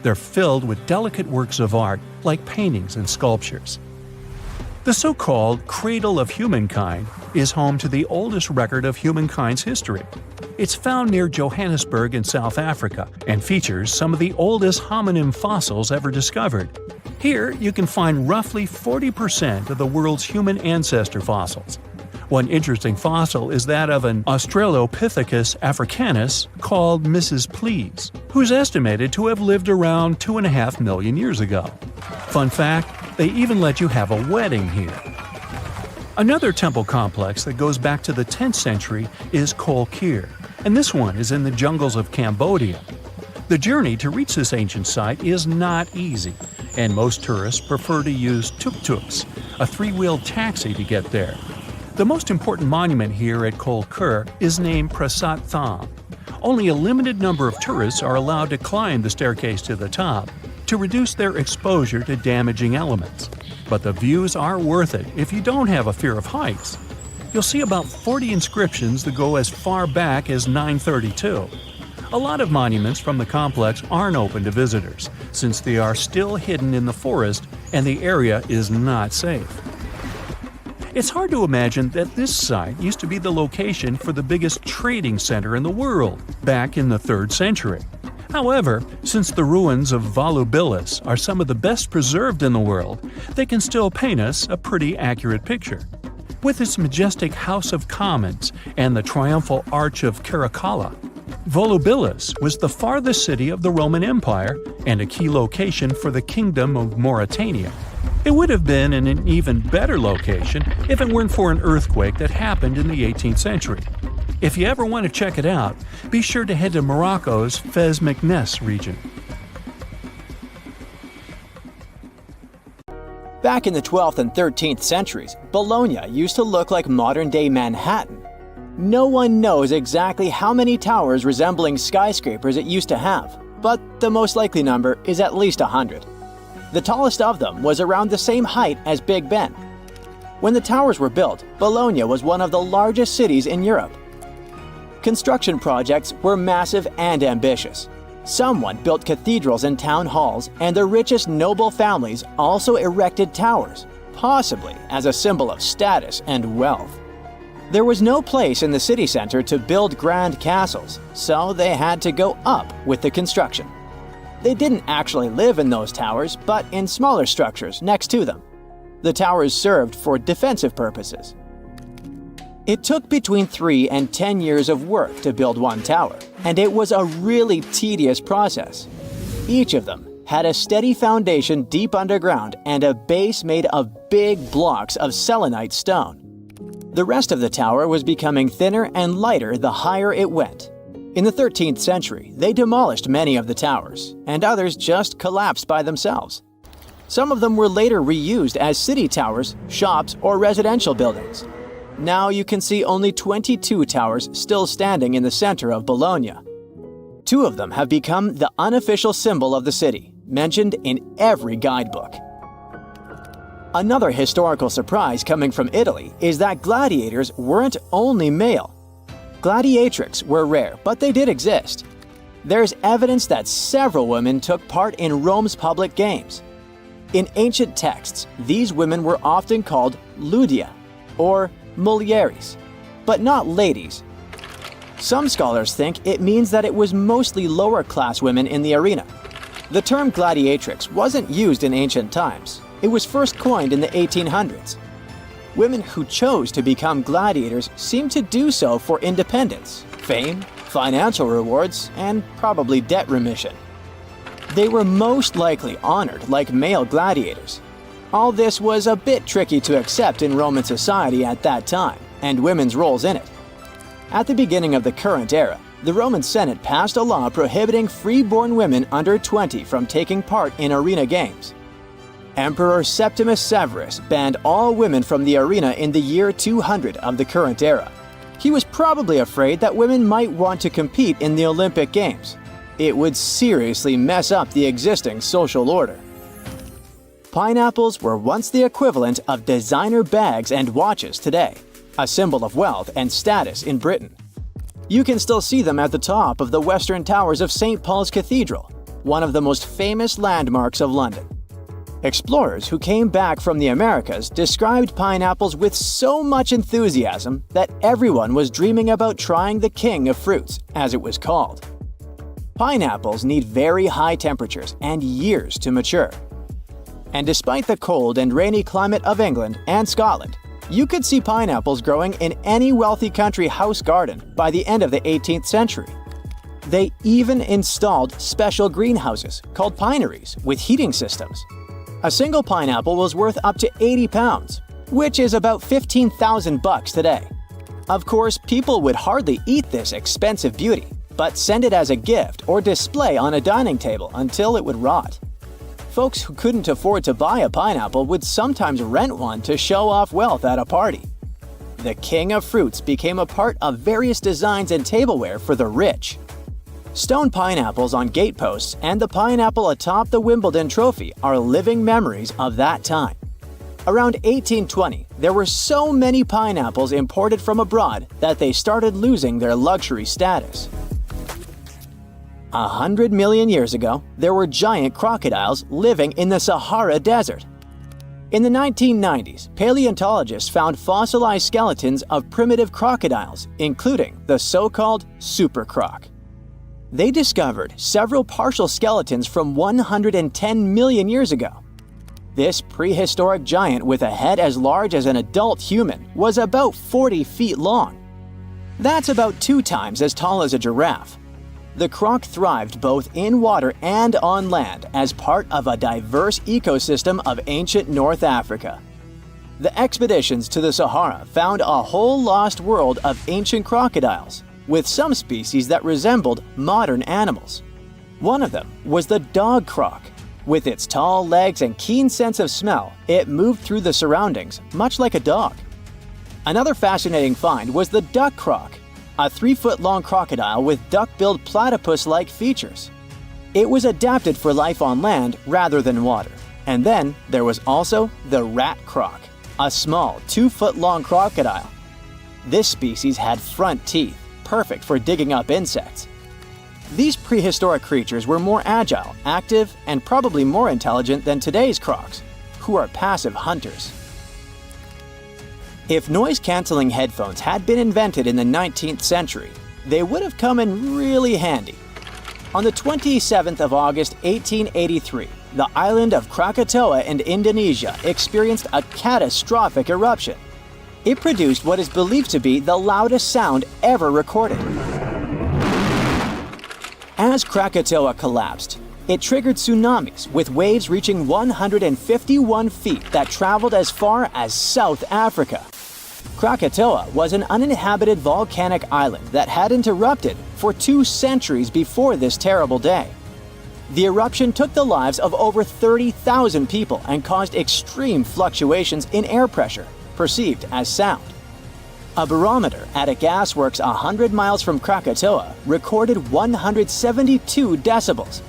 They're filled with delicate works of art like paintings and sculptures. The so-called Cradle of Humankind is home to the oldest record of humankind's history. It's found near Johannesburg in South Africa and features some of the oldest hominin fossils ever discovered. Here you can find roughly 40% of the world's human ancestor fossils. One interesting fossil is that of an Australopithecus africanus called Mrs. Please, who's estimated to have lived around 2.5 million years ago. Fun fact, they even let you have a wedding here. Another temple complex that goes back to the 10th century is Kol Kir, and this one is in the jungles of Cambodia. The journey to reach this ancient site is not easy, and most tourists prefer to use tuk-tuks, a 3-wheeled taxi, to get there. The most important monument here at Kol Kir is named Prasat Tham. Only a limited number of tourists are allowed to climb the staircase to the top to reduce their exposure to damaging elements. but the views are worth it if you don't have a fear of heights. You'll see about 40 inscriptions that go as far back as 932. A lot of monuments from the complex aren't open to visitors, since they are still hidden in the forest and the area is not safe. It's hard to imagine that this site used to be the location for the biggest trading center in the world back in the 3rd century. However, since the ruins of Volubilis are some of the best preserved in the world, they can still paint us a pretty accurate picture. With its majestic House of Commons and the triumphal Arch of Caracalla, Volubilis was the farthest city of the Roman Empire and a key location for the Kingdom of Mauritania. It would have been in an even better location if it weren't for an earthquake that happened in the 18th century. If you ever want to check it out, be sure to head to Morocco's Fez Meknes region. Back in the 12th and 13th centuries, Bologna used to look like modern-day Manhattan. No one knows exactly how many towers resembling skyscrapers it used to have, but the most likely number is at least 100. The tallest of them was around the same height as Big Ben. When the towers were built, Bologna was one of the largest cities in Europe. Construction projects were massive and ambitious. Someone built cathedrals and town halls, and the richest noble families also erected towers, possibly as a symbol of status and wealth. There was no place in the city center to build grand castles, so they had to go up with the construction. They didn't actually live in those towers, but in smaller structures next to them. The towers served for defensive purposes. It took between 3 and 10 years of work to build one tower, and it was a really tedious process. Each of them had a steady foundation deep underground and a base made of big blocks of selenite stone. The rest of the tower was becoming thinner and lighter the higher it went. In the 13th century, they demolished many of the towers, and others just collapsed by themselves. Some of them were later reused as city towers, shops, or residential buildings. Now you can see only 22 towers still standing in the center of Bologna. 2 of them have become the unofficial symbol of the city, mentioned in every guidebook. Another historical surprise coming from Italy is that gladiators weren't only male. Gladiatrix were rare, but they did exist. There's evidence that several women took part in Rome's public games. In ancient texts, these women were often called ludia, or mulieres, but not ladies. Some scholars think it means that it was mostly lower-class women in the arena. The term gladiatrix wasn't used in ancient times. It was first coined in the 1800s. Women who chose to become gladiators seemed to do so for independence, fame, financial rewards, and probably debt remission. They were most likely honored like male gladiators. All this was a bit tricky to accept in Roman society at that time, and women's roles in it. At the beginning of the current era, the Roman Senate passed a law prohibiting free-born women under 20 from taking part in arena games. Emperor Septimus Severus banned all women from the arena in the year 200 of the current era. He was probably afraid that women might want to compete in the Olympic Games. It would seriously mess up the existing social order. Pineapples were once the equivalent of designer bags and watches today, a symbol of wealth and status in Britain. You can still see them at the top of the western towers of St. Paul's Cathedral, one of the most famous landmarks of London. Explorers who came back from the Americas described pineapples with so much enthusiasm that everyone was dreaming about trying the king of fruits, as it was called. Pineapples need very high temperatures and years to mature. And despite the cold and rainy climate of England and Scotland, you could see pineapples growing in any wealthy country house garden by the end of the 18th century. They even installed special greenhouses called pineries with heating systems. A single pineapple was worth up to 80 pounds, which is about $15,000 today. Of course, people would hardly eat this expensive beauty, but send it as a gift or display on a dining table until it would rot. Folks who couldn't afford to buy a pineapple would sometimes rent one to show off wealth at a party. The king of fruits became a part of various designs and tableware for the rich. Stone pineapples on gateposts and the pineapple atop the Wimbledon trophy are living memories of that time. Around 1820, there were so many pineapples imported from abroad that they started losing their luxury status. 100 million years ago, there were giant crocodiles living in the Sahara Desert. In the 1990s, paleontologists found fossilized skeletons of primitive crocodiles, including the so-called supercroc. They discovered several partial skeletons from 110 million years ago. This prehistoric giant with a head as large as an adult human was about 40 feet long. That's about 2 times as tall as a giraffe. The croc thrived both in water and on land as part of a diverse ecosystem of ancient North Africa. The expeditions to the Sahara found a whole lost world of ancient crocodiles, with some species that resembled modern animals. One of them was the dog croc. With its tall legs and keen sense of smell, it moved through the surroundings, much like a dog. Another fascinating find was the duck croc, a 3-foot-long crocodile with duck-billed platypus-like features. It was adapted for life on land rather than water. And then there was also the rat croc, a small 2-foot-long crocodile. This species had front teeth, perfect for digging up insects. These prehistoric creatures were more agile, active, and probably more intelligent than today's crocs, who are passive hunters. If noise-canceling headphones had been invented in the 19th century, they would have come in really handy. On the 27th of August 1883, the island of Krakatoa in Indonesia experienced a catastrophic eruption. It produced what is believed to be the loudest sound ever recorded. As Krakatoa collapsed, it triggered tsunamis with waves reaching 151 feet that traveled as far as South Africa. Krakatoa was an uninhabited volcanic island that hadn't erupted for 2 centuries before this terrible day. The eruption took the lives of over 30,000 people and caused extreme fluctuations in air pressure, perceived as sound. A barometer at a gasworks 100 miles from Krakatoa recorded 172 decibels.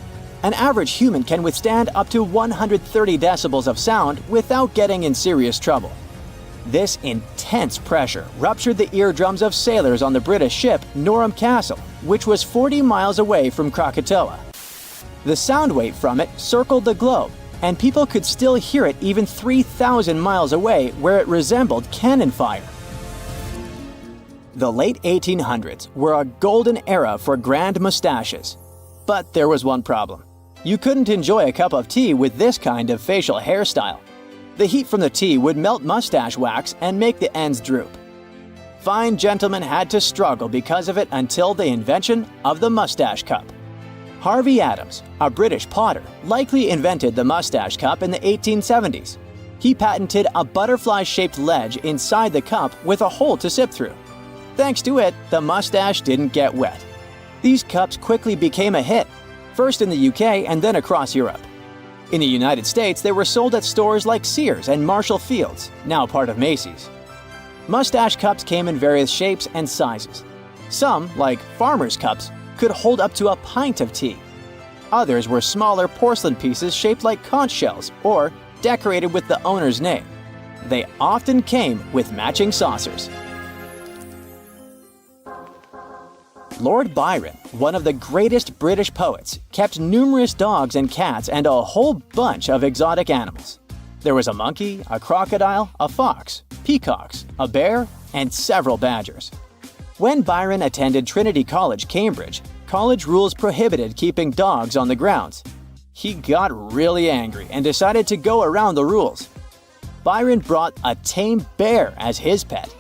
An average human can withstand up to 130 decibels of sound without getting in serious trouble. This intense pressure ruptured the eardrums of sailors on the British ship Norham Castle, which was 40 miles away from Krakatoa. The sound wave from it circled the globe, and people could still hear it even 3,000 miles away where it resembled cannon fire. The late 1800s were a golden era for grand mustaches. But there was one problem. You couldn't enjoy a cup of tea with this kind of facial hairstyle. The heat from the tea would melt mustache wax and make the ends droop. Fine gentlemen had to struggle because of it until the invention of the mustache cup. Harvey Adams, a British potter, likely invented the mustache cup in the 1870s. He patented a butterfly-shaped ledge inside the cup with a hole to sip through. Thanks to it, the mustache didn't get wet. These cups quickly became a hit, first in the UK and then across Europe. In the United States, they were sold at stores like Sears and Marshall Field's, now part of Macy's. Mustache cups came in various shapes and sizes. Some, like farmers' cups, could hold up to a pint of tea. Others were smaller porcelain pieces shaped like conch shells or decorated with the owner's name. They often came with matching saucers. Lord Byron, one of the greatest British poets, kept numerous dogs and cats and a whole bunch of exotic animals. There was a monkey, a crocodile, a fox, peacocks, a bear, and several badgers. When Byron attended Trinity College, Cambridge, college rules prohibited keeping dogs on the grounds. He got really angry and decided to go around the rules. Byron brought a tame bear as his pet.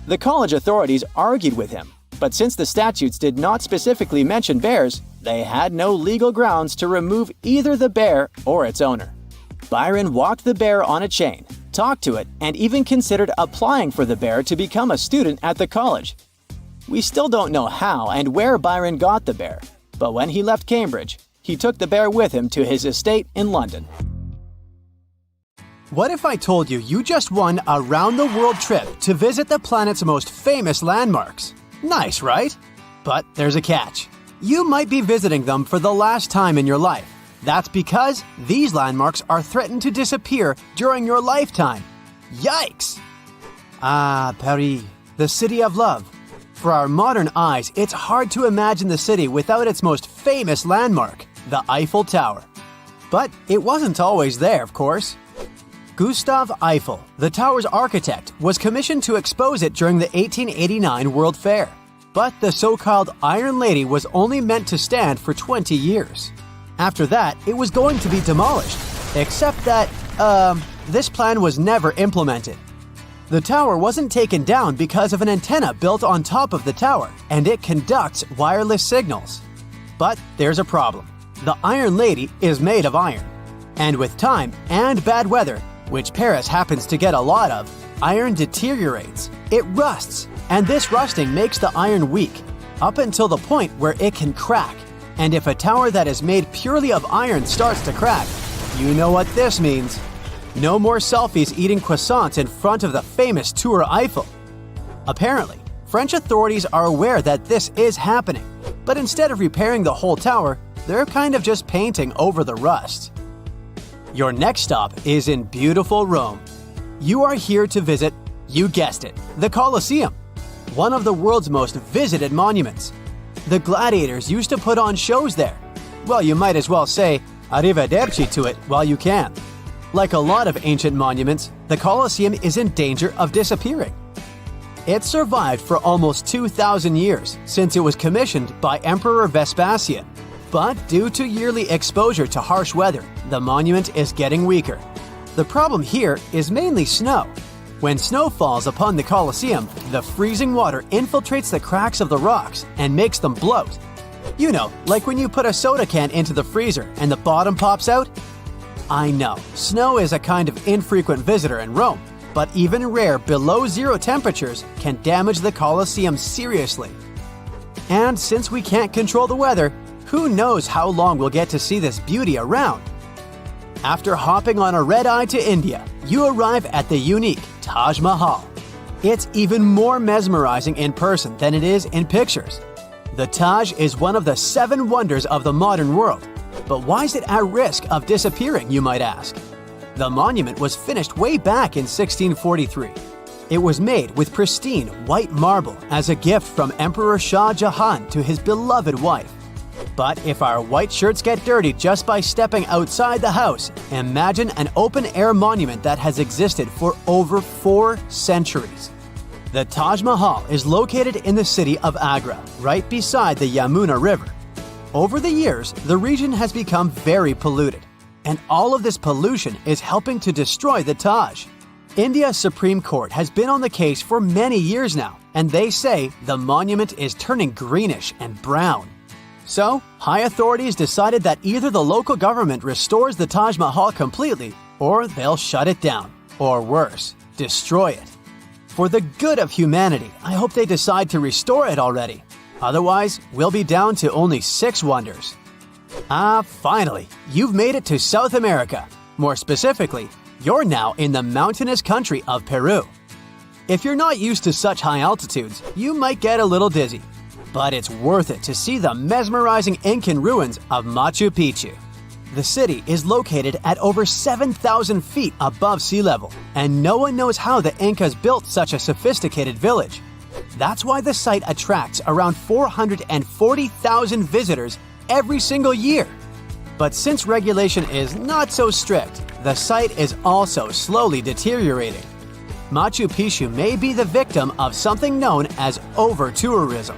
The college authorities argued with him, but since the statutes did not specifically mention bears, they had no legal grounds to remove either the bear or its owner. Byron walked the bear on a chain, talked to it, and even considered applying for the bear to become a student at the college. We still don't know how and where Byron got the bear, but when he left Cambridge, he took the bear with him to his estate in London. What if I told you you just won a round-the-world trip to visit the planet's most famous landmarks? Nice, right? But there's a catch. You might be visiting them for the last time in your life. That's because these landmarks are threatened to disappear during your lifetime, Yikes! Ah, Paris, the city of love. For our modern eyes, it's hard to imagine the city without its most famous landmark, the Eiffel Tower. But it wasn't always there, of course. Gustav Eiffel, the tower's architect, was commissioned to expose it during the 1889 World Fair. But the so-called Iron Lady was only meant to stand for 20 years. After that, it was going to be demolished, except that, this plan was never implemented. The tower wasn't taken down because of an antenna built on top of the tower, and it conducts wireless signals. But there's a problem. The Iron Lady is made of iron. And with time and bad weather, which Paris happens to get a lot of, iron deteriorates. It rusts, and this rusting makes the iron weak, up until the point where it can crack. And if a tower that is made purely of iron starts to crack, you know what this means. No more selfies eating croissants in front of the famous Tour Eiffel. Apparently, French authorities are aware that this is happening, but instead of repairing the whole tower, they're kind of just painting over the rust. Your next stop is in beautiful Rome. You are here to visit, you guessed it, the Colosseum, one of the world's most visited monuments. The gladiators used to put on shows there. Well, you might as well say arrivederci to it while you can. Like a lot of ancient monuments, the Colosseum is in danger of disappearing. It survived for almost 2,000 years since it was commissioned by Emperor Vespasian. But due to yearly exposure to harsh weather, the monument is getting weaker. The problem here is mainly snow. When snow falls upon the Colosseum, the freezing water infiltrates the cracks of the rocks and makes them bloat. You know, like when you put a soda can into the freezer and the bottom pops out? I know, snow is a kind of infrequent visitor in Rome, but even rare below-zero temperatures can damage the Colosseum seriously. And since we can't control the weather, who knows how long we'll get to see this beauty around? After hopping on a red-eye to India, you arrive at the unique Taj Mahal. It's even more mesmerizing in person than it is in pictures. The Taj is one of the 7 wonders of the modern world. But why is it at risk of disappearing, you might ask? The monument was finished way back in 1643. It was made with pristine white marble as a gift from Emperor Shah Jahan to his beloved wife. But if our white shirts get dirty just by stepping outside the house, imagine an open-air monument that has existed for over 4 centuries. The Taj Mahal is located in the city of Agra, right beside the Yamuna River. Over the years, the region has become very polluted, and all of this pollution is helping to destroy the Taj. India's Supreme Court has been on the case for many years now, and they say the monument is turning greenish and brown. So, high authorities decided that either the local government restores the Taj Mahal completely, or they'll shut it down, or worse, destroy it. For the good of humanity, I hope they decide to restore it already. Otherwise, we'll be down to only 6 wonders. Finally, you've made it to South America. More specifically, you're now in the mountainous country of Peru. If you're not used to such high altitudes, you might get a little dizzy. But it's worth it to see the mesmerizing Incan ruins of Machu Picchu. The city is located at over 7,000 feet above sea level, and no one knows how the Incas built such a sophisticated village. That's why the site attracts around 440,000 visitors every single year. But since regulation is not so strict, the site is also slowly deteriorating. Machu Picchu may be the victim of something known as over-tourism.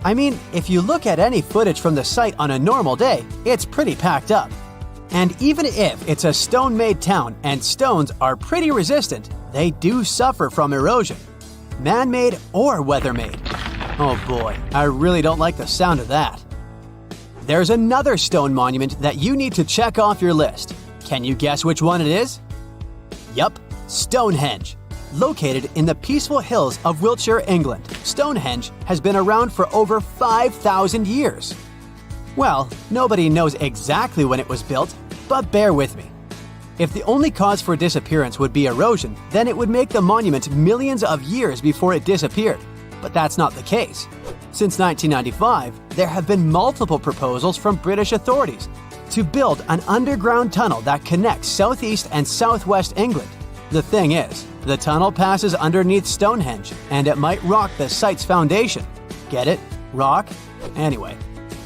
I mean, if you look at any footage from the site on a normal day, it's pretty packed up. And even if it's a stone-made town and stones are pretty resistant, they do suffer from erosion. Man-made or weather-made. Oh boy, I really don't like the sound of that. There's another stone monument that you need to check off your list. Can you guess which one it is? Yup, Stonehenge. Located in the peaceful hills of Wiltshire, England, Stonehenge has been around for over 5,000 years. Well, nobody knows exactly when it was built, but bear with me. If the only cause for disappearance would be erosion, then it would make the monument millions of years before it disappeared. But that's not the case. Since 1995, there have been multiple proposals from British authorities to build an underground tunnel that connects southeast and southwest England. The thing is, the tunnel passes underneath Stonehenge, and it might rock the site's foundation. Get it? Rock? Anyway,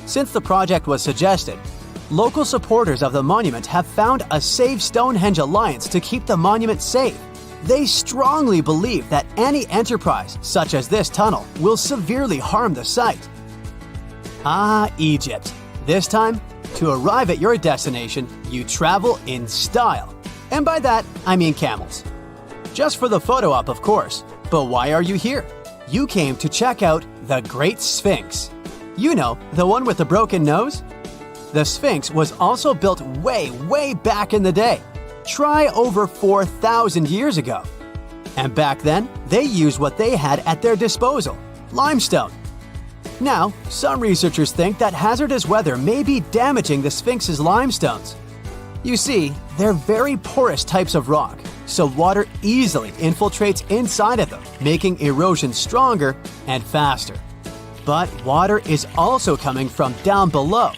since the project was suggested, local supporters of the monument have found a Save Stonehenge alliance to keep the monument safe. They strongly believe that any enterprise, such as this tunnel, will severely harm the site. Ah, Egypt. This time, to arrive at your destination, you travel in style. And by that, I mean camels. Just for the photo op, of course. But why are you here? You came to check out the Great Sphinx. You know, the one with the broken nose? The Sphinx was also built way back in the day. Try over 4,000 years ago. And back then, they used what they had at their disposal, limestone. Now, some researchers think that hazardous weather may be damaging the Sphinx's limestones. You see, they're very porous types of rock, so water easily infiltrates inside of them, making erosion stronger and faster. But water is also coming from down below.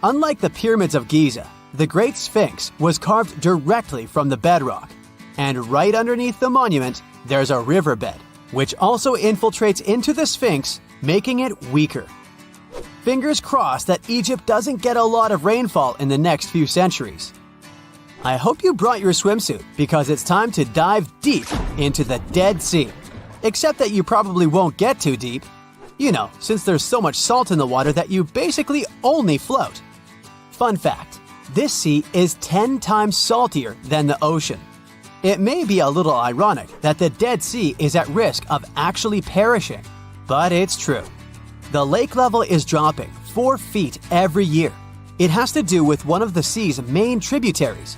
Unlike the pyramids of Giza, the Great Sphinx was carved directly from the bedrock. And right underneath the monument, there's a riverbed, which also infiltrates into the Sphinx, making it weaker. Fingers crossed that Egypt doesn't get a lot of rainfall in the next few centuries. I hope you brought your swimsuit because it's time to dive deep into the Dead Sea. Except that you probably won't get too deep. You know, since there's so much salt in the water that you basically only float. Fun fact, this sea is 10 times saltier than the ocean. It may be a little ironic that the Dead Sea is at risk of actually perishing, but it's true. The lake level is dropping 4 feet every year. It has to do with one of the sea's main tributaries.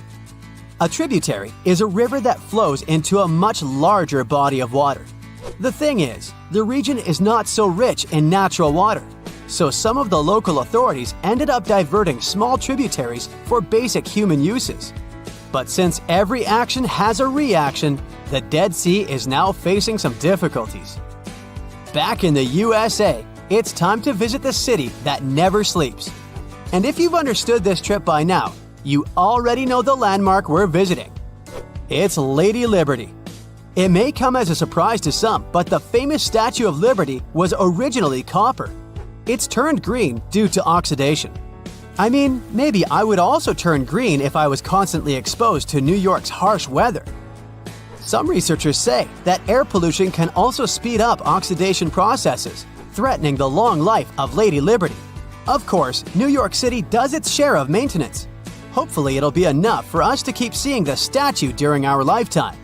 A tributary is a river that flows into a much larger body of water. The thing is, the region is not so rich in natural water, so some of the local authorities ended up diverting small tributaries for basic human uses. But since every action has a reaction, the Dead Sea is now facing some difficulties. Back in the USA, it's time to visit the city that never sleeps. And if you've understood this trip by now, you already know the landmark we're visiting. It's Lady Liberty. It may come as a surprise to some, but the famous Statue of Liberty was originally copper. It's turned green due to oxidation. I mean, maybe I would also turn green if I was constantly exposed to New York's harsh weather. Some researchers say that air pollution can also speed up oxidation processes, threatening the long life of Lady Liberty. Of course, New York City does its share of maintenance. Hopefully it'll be enough for us to keep seeing the statue during our lifetime.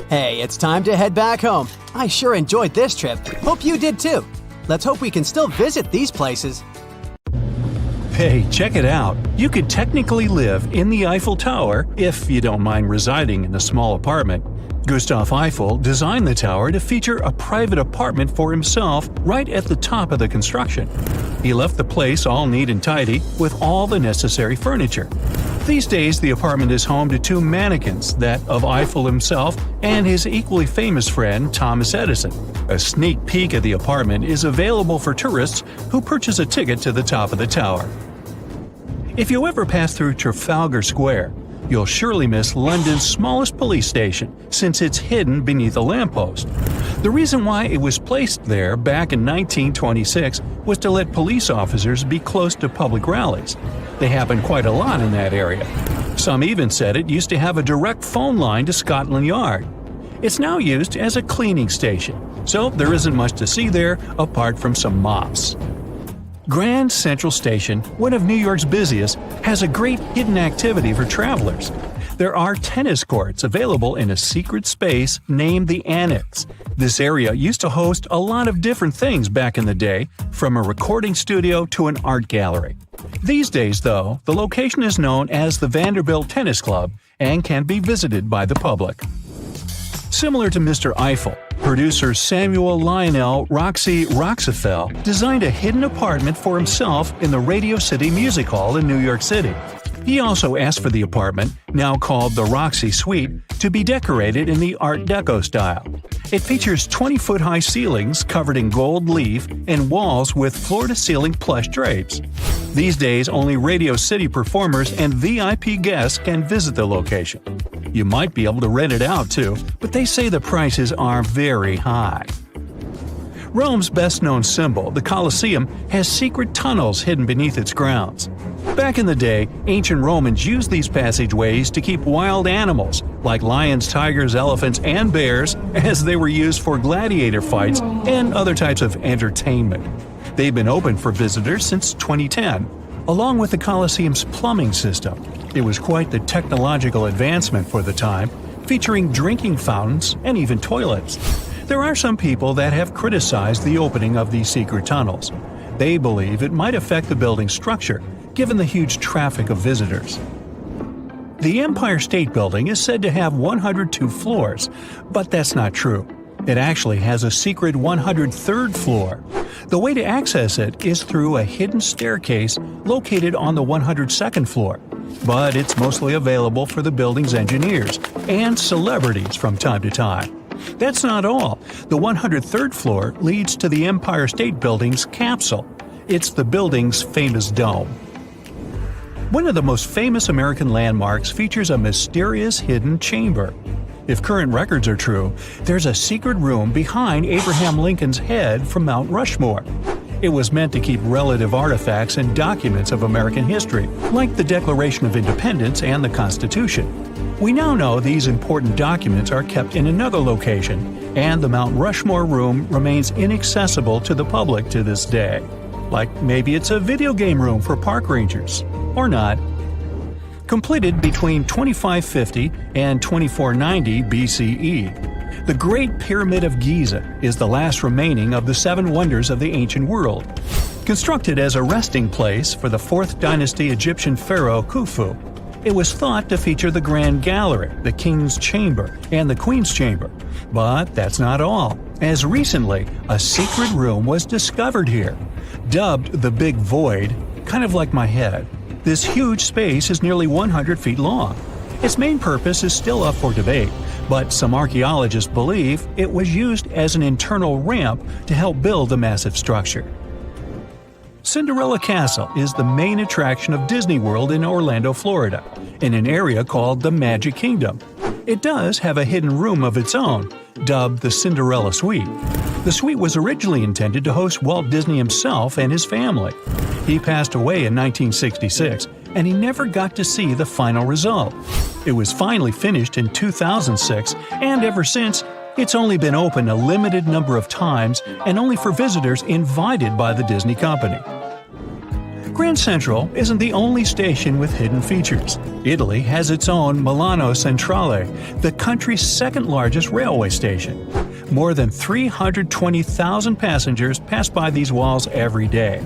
Hey, it's time to head back home. I sure enjoyed this trip. Hope you did too. Let's hope we can still visit these places. Hey, check it out. You could technically live in the Eiffel Tower if you don't mind residing in a small apartment. Gustav Eiffel designed the tower to feature a private apartment for himself right at the top of the construction. He left the place all neat and tidy with all the necessary furniture. These days, the apartment is home to 2 mannequins, that of Eiffel himself and his equally famous friend Thomas Edison. A sneak peek at the apartment is available for tourists who purchase a ticket to the top of the tower. If you ever pass through Trafalgar Square, you'll surely miss London's smallest police station, since it's hidden beneath a lamppost. The reason why it was placed there back in 1926 was to let police officers be close to public rallies. They happen quite a lot in that area. Some even said it used to have a direct phone line to Scotland Yard. It's now used as a cleaning station, so there isn't much to see there apart from some mops. Grand Central Station, one of New York's busiest, has a great hidden activity for travelers. There are tennis courts available in a secret space named the Annex. This area used to host a lot of different things back in the day, from a recording studio to an art gallery. These days, though, the location is known as the Vanderbilt Tennis Club and can be visited by the public. Similar to Mr. Eiffel, producer Samuel Lionel Roxy Roxafel designed a hidden apartment for himself in the Radio City Music Hall in New York City. He also asked for the apartment, now called the Roxy Suite, to be decorated in the Art Deco style. It features 20-foot-high ceilings covered in gold leaf and walls with floor-to-ceiling plush drapes. These days, only Radio City performers and VIP guests can visit the location. You might be able to rent it out too, but they say the prices are very high. Rome's best-known symbol, the Colosseum, has secret tunnels hidden beneath its grounds. Back in the day, ancient Romans used these passageways to keep wild animals, like lions, tigers, elephants, and bears, as they were used for gladiator fights and other types of entertainment. They've been open for visitors since 2010, along with the Colosseum's plumbing system. It was quite the technological advancement for the time, featuring drinking fountains and even toilets. There are some people that have criticized the opening of these secret tunnels. They believe it might affect the building's structure, given the huge traffic of visitors. The Empire State Building is said to have 102 floors, but that's not true. It actually has a secret 103rd floor. The way to access it is through a hidden staircase located on the 102nd floor, but it's mostly available for the building's engineers and celebrities from time to time. That's not all. The 103rd floor leads to the Empire State Building's capsule. It's the building's famous dome. One of the most famous American landmarks features a mysterious hidden chamber. If current records are true, there's a secret room behind Abraham Lincoln's head from Mount Rushmore. It was meant to keep relative artifacts and documents of American history, like the Declaration of Independence and the Constitution. We now know these important documents are kept in another location, and the Mount Rushmore room remains inaccessible to the public to this day. Like maybe it's a video game room for park rangers. Or not. Completed between 2550 and 2490 BCE, the Great Pyramid of Giza is the last remaining of the 7 wonders of the ancient world. Constructed as a resting place for the 4th dynasty Egyptian pharaoh Khufu, it was thought to feature the Grand Gallery, the King's Chamber, and the Queen's Chamber. But that's not all, as recently a secret room was discovered here. Dubbed the Big Void, kind of like my head, this huge space is nearly 100 feet long. Its main purpose is still up for debate, but some archaeologists believe it was used as an internal ramp to help build the massive structure. Cinderella Castle is the main attraction of Disney World in Orlando, Florida, in an area called the Magic Kingdom. It does have a hidden room of its own, dubbed the Cinderella Suite. The suite was originally intended to host Walt Disney himself and his family. He passed away in 1966, and he never got to see the final result. It was finally finished in 2006, and ever since, it's only been open a limited number of times and only for visitors invited by the Disney company. Grand Central isn't the only station with hidden features. Italy has its own Milano Centrale, the country's second largest railway station. More than 320,000 passengers pass by these walls every day.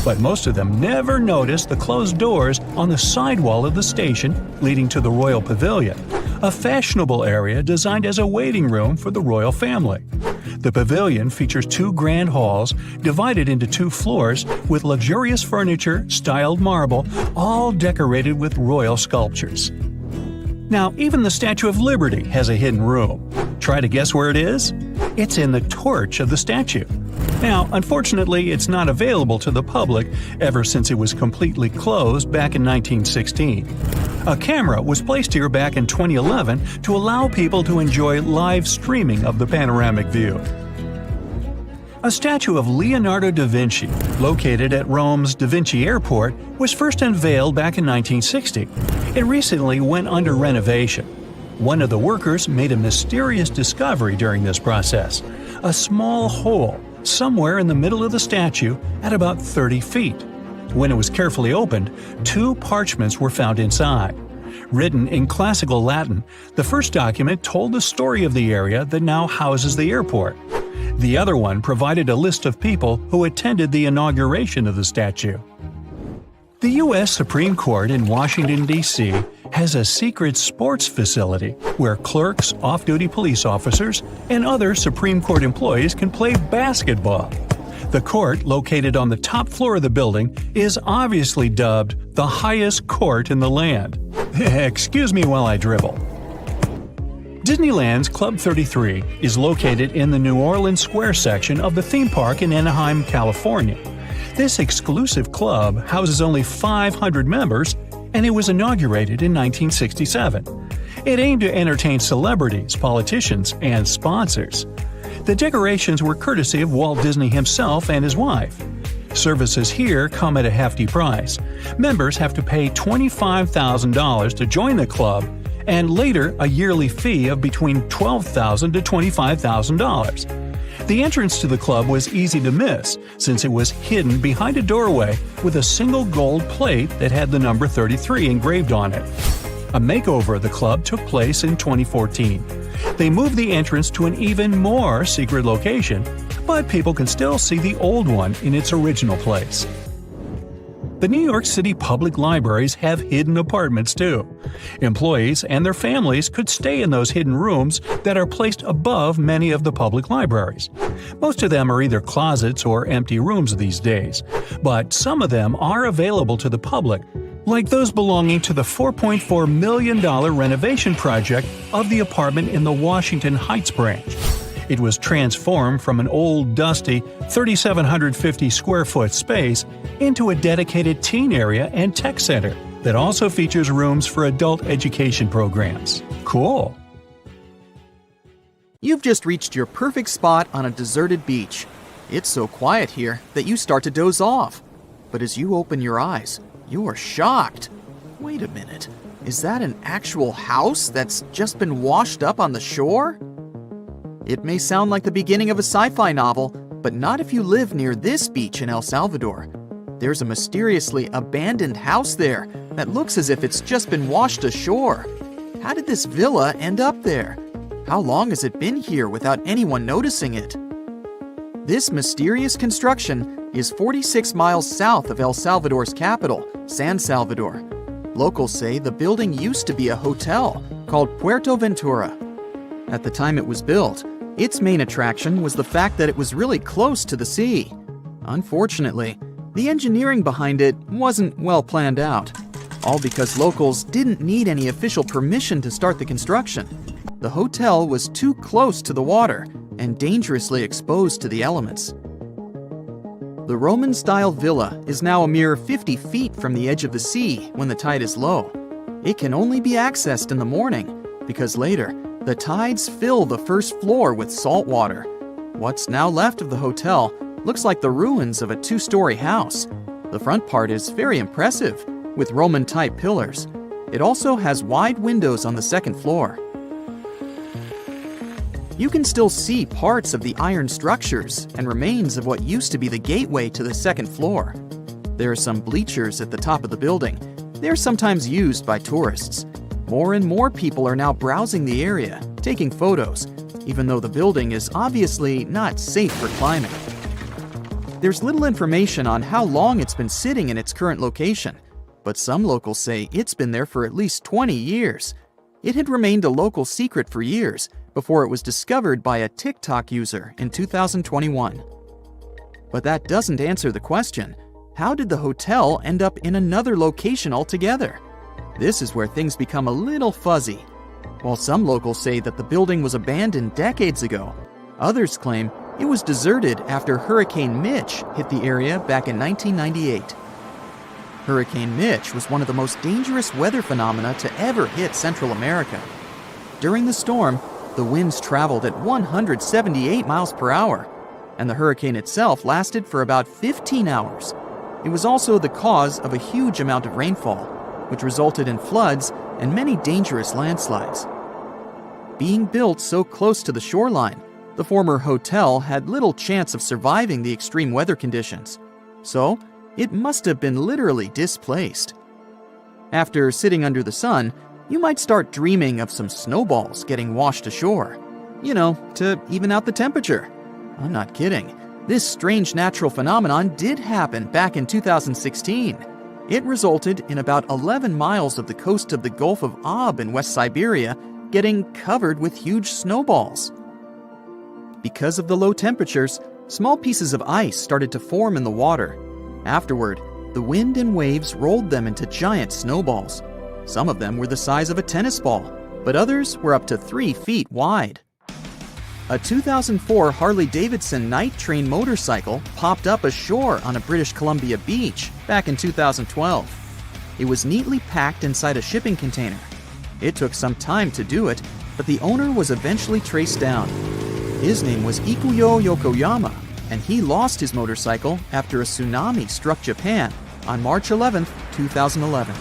But most of them never notice the closed doors on the sidewall of the station leading to the Royal Pavilion, a fashionable area designed as a waiting room for the royal family. The pavilion features 2 grand halls divided into 2 floors with luxurious furniture, styled marble, all decorated with royal sculptures. Now, even the Statue of Liberty has a hidden room. Try to guess where it is? It's in the torch of the statue. Now, unfortunately, it's not available to the public ever since it was completely closed back in 1916. A camera was placed here back in 2011 to allow people to enjoy live streaming of the panoramic view. A statue of Leonardo da Vinci, located at Rome's Da Vinci Airport, was first unveiled back in 1960. It recently went under renovation. One of the workers made a mysterious discovery during this process: a small hole somewhere in the middle of the statue at about 30 feet. When it was carefully opened, 2 parchments were found inside. Written in classical Latin, the first document told the story of the area that now houses the airport. The other one provided a list of people who attended the inauguration of the statue. The U.S. Supreme Court in Washington, D.C. has a secret sports facility where clerks, off-duty police officers, and other Supreme Court employees can play basketball. The court, located on the top floor of the building, is obviously dubbed the highest court in the land. Excuse me while I dribble. Disneyland's Club 33 is located in the New Orleans Square section of the theme park in Anaheim, California. This exclusive club houses only 500 members, and it was inaugurated in 1967. It aimed to entertain celebrities, politicians, and sponsors. The decorations were courtesy of Walt Disney himself and his wife. Services here come at a hefty price. Members have to pay $25,000 to join the club, and later a yearly fee of between $12,000 to $25,000. The entrance to the club was easy to miss, since it was hidden behind a doorway with a single gold plate that had the number 33 engraved on it. A makeover of the club took place in 2014. They moved the entrance to an even more secret location, but people can still see the old one in its original place. The New York City public libraries have hidden apartments too. Employees and their families could stay in those hidden rooms that are placed above many of the public libraries. Most of them are either closets or empty rooms these days, but some of them are available to the public, like those belonging to the $4.4 million renovation project of the apartment in the Washington Heights branch. It was transformed from an old, dusty, 3,750 square foot space into a dedicated teen area and tech center that also features rooms for adult education programs. Cool! You've just reached your perfect spot on a deserted beach. It's so quiet here that you start to doze off. But as you open your eyes, you are shocked. Wait a minute, is that an actual house that's just been washed up on the shore? It may sound like the beginning of a sci-fi novel, but not if you live near this beach in El Salvador. There's a mysteriously abandoned house there that looks as if it's just been washed ashore. How did this villa end up there? How long has it been here without anyone noticing it? This mysterious construction is 46 miles south of El Salvador's capital, San Salvador. Locals say the building used to be a hotel called Puerto Ventura. At the time it was built, its main attraction was the fact that it was really close to the sea. Unfortunately, the engineering behind it wasn't well planned out, all because locals didn't need any official permission to start the construction. The hotel was too close to the water and dangerously exposed to the elements. The Roman-style villa is now a mere 50 feet from the edge of the sea when the tide is low. It can only be accessed in the morning because later, the tides fill the first floor with salt water. What's now left of the hotel looks like the ruins of a two-story house. The front part is very impressive, with Roman-type pillars. It also has wide windows on the second floor. You can still see parts of the iron structures and remains of what used to be the gateway to the second floor. There are some bleachers at the top of the building. They're sometimes used by tourists. More and more people are now browsing the area, taking photos, even though the building is obviously not safe for climbing. There's little information on how long it's been sitting in its current location, but some locals say it's been there for at least 20 years. It had remained a local secret for years before it was discovered by a TikTok user in 2021. But that doesn't answer the question, how did the hotel end up in another location altogether? This is where things become a little fuzzy. While some locals say that the building was abandoned decades ago, others claim it was deserted after Hurricane Mitch hit the area back in 1998. Hurricane Mitch was one of the most dangerous weather phenomena to ever hit Central America. During the storm, the winds traveled at 178 miles per hour, and the hurricane itself lasted for about 15 hours. It was also the cause of a huge amount of rainfall, which resulted in floods and many dangerous landslides. Being built so close to the shoreline, the former hotel had little chance of surviving the extreme weather conditions, so it must have been literally displaced. After sitting under the sun, you might start dreaming of some snowballs getting washed ashore. To even out the temperature. I'm not kidding. This strange natural phenomenon did happen back in 2016. It resulted in about 11 miles of the coast of the Gulf of Aab in West Siberia getting covered with huge snowballs. Because of the low temperatures, small pieces of ice started to form in the water. Afterward, the wind and waves rolled them into giant snowballs. Some of them were the size of a tennis ball, but others were up to 3 feet wide. A 2004 Harley-Davidson night train motorcycle popped up ashore on a British Columbia beach back in 2012. It was neatly packed inside a shipping container. It took some time to do it, but the owner was eventually traced down. His name was Ikuyo Yokoyama, and he lost his motorcycle after a tsunami struck Japan on March 11, 2011.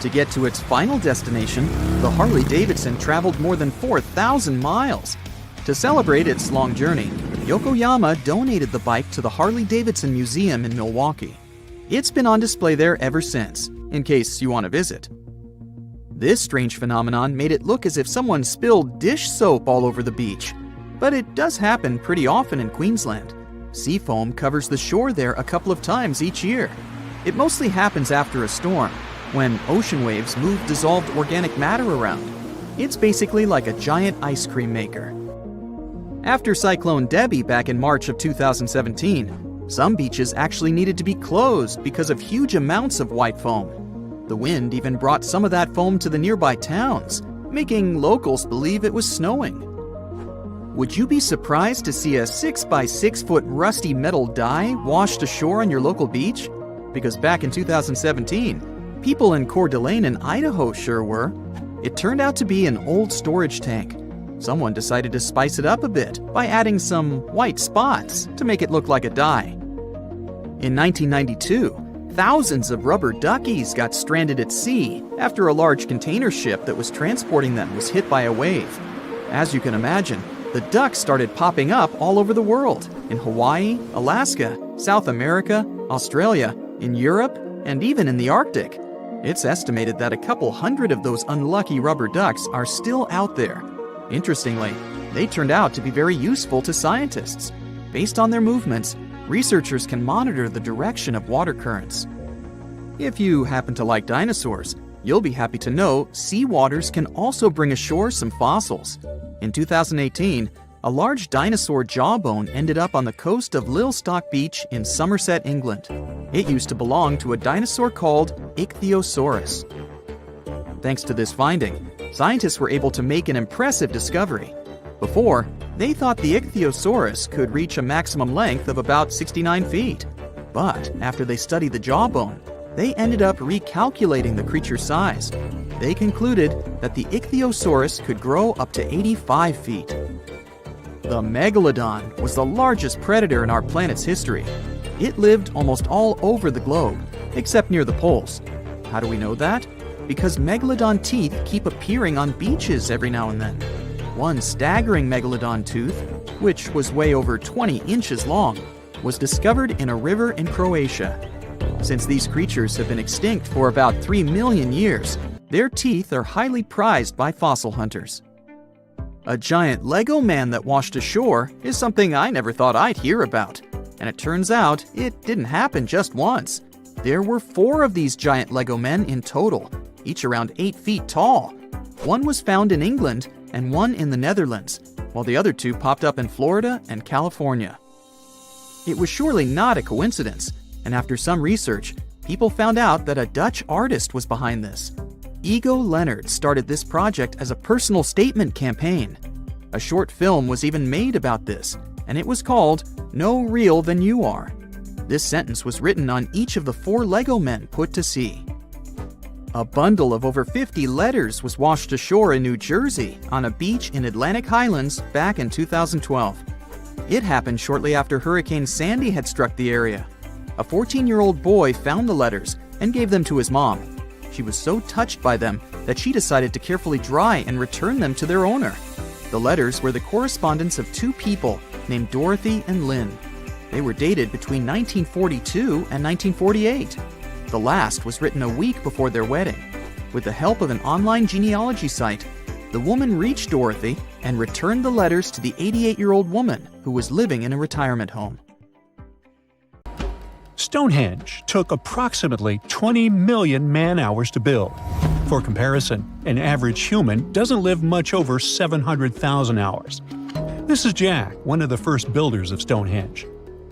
To get to its final destination, the Harley-Davidson traveled more than 4,000 miles. To celebrate its long journey, Yokoyama donated the bike to the Harley-Davidson Museum in Milwaukee. It's been on display there ever since, in case you want to visit. This strange phenomenon made it look as if someone spilled dish soap all over the beach. But it does happen pretty often in Queensland. Sea foam covers the shore there a couple of times each year. It mostly happens after a storm, when ocean waves move dissolved organic matter around. It's basically like a giant ice cream maker. After Cyclone Debbie back in March of 2017, some beaches actually needed to be closed because of huge amounts of white foam. The wind even brought some of that foam to the nearby towns, making locals believe it was snowing. Would you be surprised to see a 6x6 foot rusty metal die washed ashore on your local beach? Because back in 2017, people in Coeur d'Alene in Idaho sure were. It turned out to be an old storage tank. Someone decided to spice it up a bit by adding some white spots to make it look like a die. In 1992, thousands of rubber duckies got stranded at sea after a large container ship that was transporting them was hit by a wave. As you can imagine, the ducks started popping up all over the world, in Hawaii, Alaska, South America, Australia, in Europe, and even in the Arctic. It's estimated that a couple hundred of those unlucky rubber ducks are still out there. Interestingly, they turned out to be very useful to scientists. Based on their movements, researchers can monitor the direction of water currents. If you happen to like dinosaurs, you'll be happy to know sea waters can also bring ashore some fossils. In 2018, a large dinosaur jawbone ended up on the coast of Lilstock Beach in Somerset, England. It used to belong to a dinosaur called Ichthyosaurus. Thanks to this finding, scientists were able to make an impressive discovery. Before, they thought the Ichthyosaurus could reach a maximum length of about 69 feet. But after they studied the jawbone, they ended up recalculating the creature's size. They concluded that the Ichthyosaurus could grow up to 85 feet. The Megalodon was the largest predator in our planet's history. It lived almost all over the globe, except near the poles. How do we know that? Because Megalodon teeth keep appearing on beaches every now and then. One staggering Megalodon tooth, which was way over 20 inches long, was discovered in a river in Croatia. Since these creatures have been extinct for about 3 million years, their teeth are highly prized by fossil hunters. A giant Lego man that washed ashore is something I never thought I'd hear about. And it turns out it didn't happen just once. There were 4 of these giant Lego men in total, each around 8 feet tall. One was found in England and one in the Netherlands, while the other 2 popped up in Florida and California. It was surely not a coincidence, and after some research, people found out that a Dutch artist was behind this. Ego Leonard started this project as a personal statement campaign. A short film was even made about this, and it was called No Real Than You Are. This sentence was written on each of the 4 Lego men put to sea. A bundle of over 50 letters was washed ashore in New Jersey on a beach in Atlantic Highlands back in 2012. It happened shortly after Hurricane Sandy had struck the area. A 14-year-old boy found the letters and gave them to his mom. She was so touched by them that she decided to carefully dry and return them to their owner. The letters were the correspondence of 2 people named Dorothy and Lynn. They were dated between 1942 and 1948. The last was written a week before their wedding. With the help of an online genealogy site, the woman reached Dorothy and returned the letters to the 88-year-old woman who was living in a retirement home. Stonehenge took approximately 20 million man-hours to build. For comparison, an average human doesn't live much over 700,000 hours. This is Jack, one of the first builders of Stonehenge.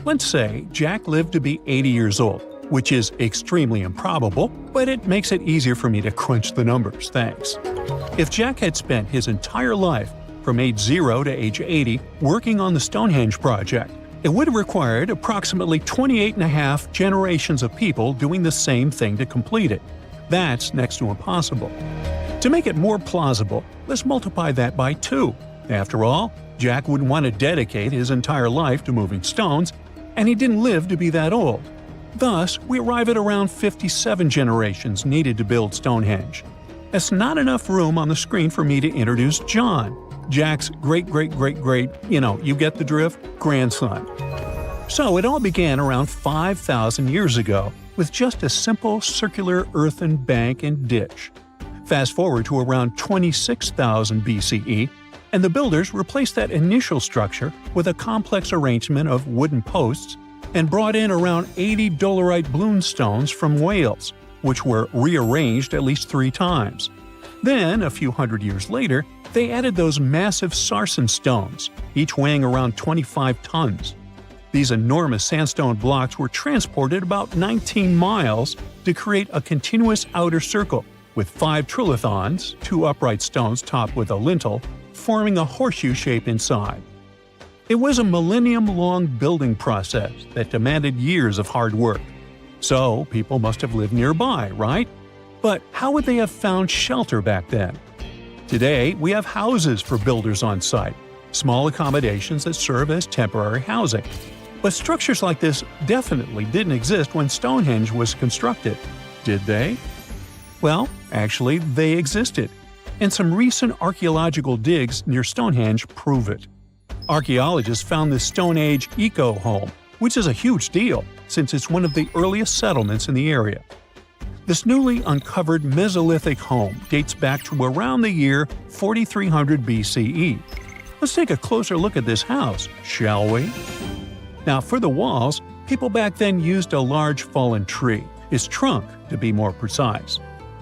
Let's say Jack lived to be 80 years old, which is extremely improbable, but it makes it easier for me to crunch the numbers, thanks. If Jack had spent his entire life, from age 0 to age 80, working on the Stonehenge project, it would have required approximately 28.5 generations of people doing the same thing to complete it. That's next to impossible. To make it more plausible, let's multiply that by 2. After all, Jack wouldn't want to dedicate his entire life to moving stones, and he didn't live to be that old. Thus, we arrive at around 57 generations needed to build Stonehenge. That's not enough room on the screen for me to introduce John, Jack's great-great-great-great, you get the drift, grandson. So it all began around 5,000 years ago with just a simple circular earthen bank and ditch. Fast forward to around 26,000 BCE, and the builders replaced that initial structure with a complex arrangement of wooden posts and brought in around 80 dolerite bloom stones from Wales, which were rearranged at least 3 times. Then, a few hundred years later, they added those massive sarsen stones, each weighing around 25 tons. These enormous sandstone blocks were transported about 19 miles to create a continuous outer circle, with 5 trilithons, 2 upright stones topped with a lintel, forming a horseshoe shape inside. It was a millennium-long building process that demanded years of hard work. So, people must have lived nearby, right? But how would they have found shelter back then? Today, we have houses for builders on site, small accommodations that serve as temporary housing. But structures like this definitely didn't exist when Stonehenge was constructed, did they? Well, actually, they existed, and some recent archaeological digs near Stonehenge prove it. Archaeologists found this Stone Age eco-home, which is a huge deal since it's one of the earliest settlements in the area. This newly uncovered Mesolithic home dates back to around the year 4300 BCE. Let's take a closer look at this house, shall we? Now, for the walls, people back then used a large fallen tree, its trunk to be more precise.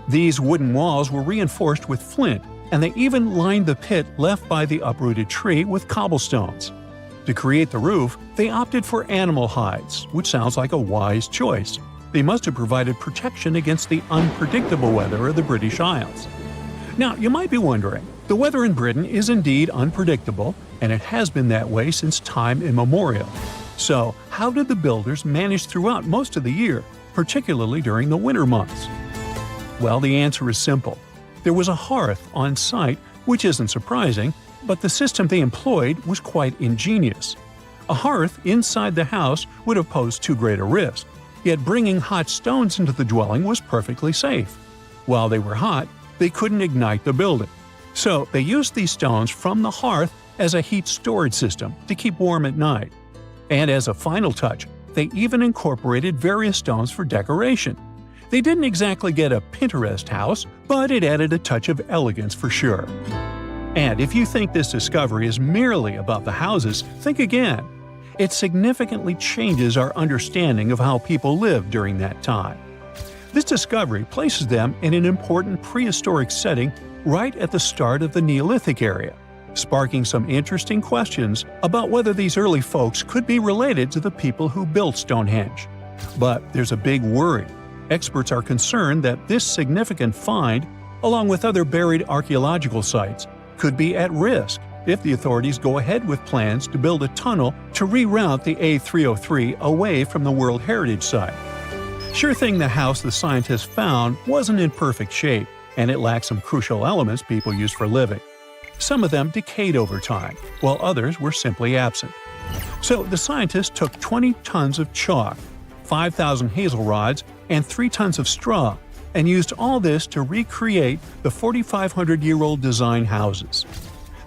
These wooden walls were reinforced with flint, and they even lined the pit left by the uprooted tree with cobblestones. To create the roof, they opted for animal hides, which sounds like a wise choice. They must have provided protection against the unpredictable weather of the British Isles. Now, you might be wondering, the weather in Britain is indeed unpredictable, and it has been that way since time immemorial. So, how did the builders manage throughout most of the year, particularly during the winter months? Well, the answer is simple. There was a hearth on site, which isn't surprising, but the system they employed was quite ingenious. A hearth inside the house would have posed too great a risk, yet bringing hot stones into the dwelling was perfectly safe. While they were hot, they couldn't ignite the building. So they used these stones from the hearth as a heat storage system to keep warm at night. And as a final touch, they even incorporated various stones for decoration. They didn't exactly get a Pinterest house, but it added a touch of elegance for sure. And if you think this discovery is merely about the houses, think again. It significantly changes our understanding of how people lived during that time. This discovery places them in an important prehistoric setting right at the start of the Neolithic area, sparking some interesting questions about whether these early folks could be related to the people who built Stonehenge. But there's a big worry. Experts are concerned that this significant find, along with other buried archaeological sites, could be at risk if the authorities go ahead with plans to build a tunnel to reroute the A303 away from the World Heritage Site. Sure thing the house the scientists found wasn't in perfect shape, and it lacked some crucial elements people use for living. Some of them decayed over time, while others were simply absent. So the scientists took 20 tons of chalk, 5,000 hazel rods, and 3 tons of straw, and used all this to recreate the 4,500-year-old design houses.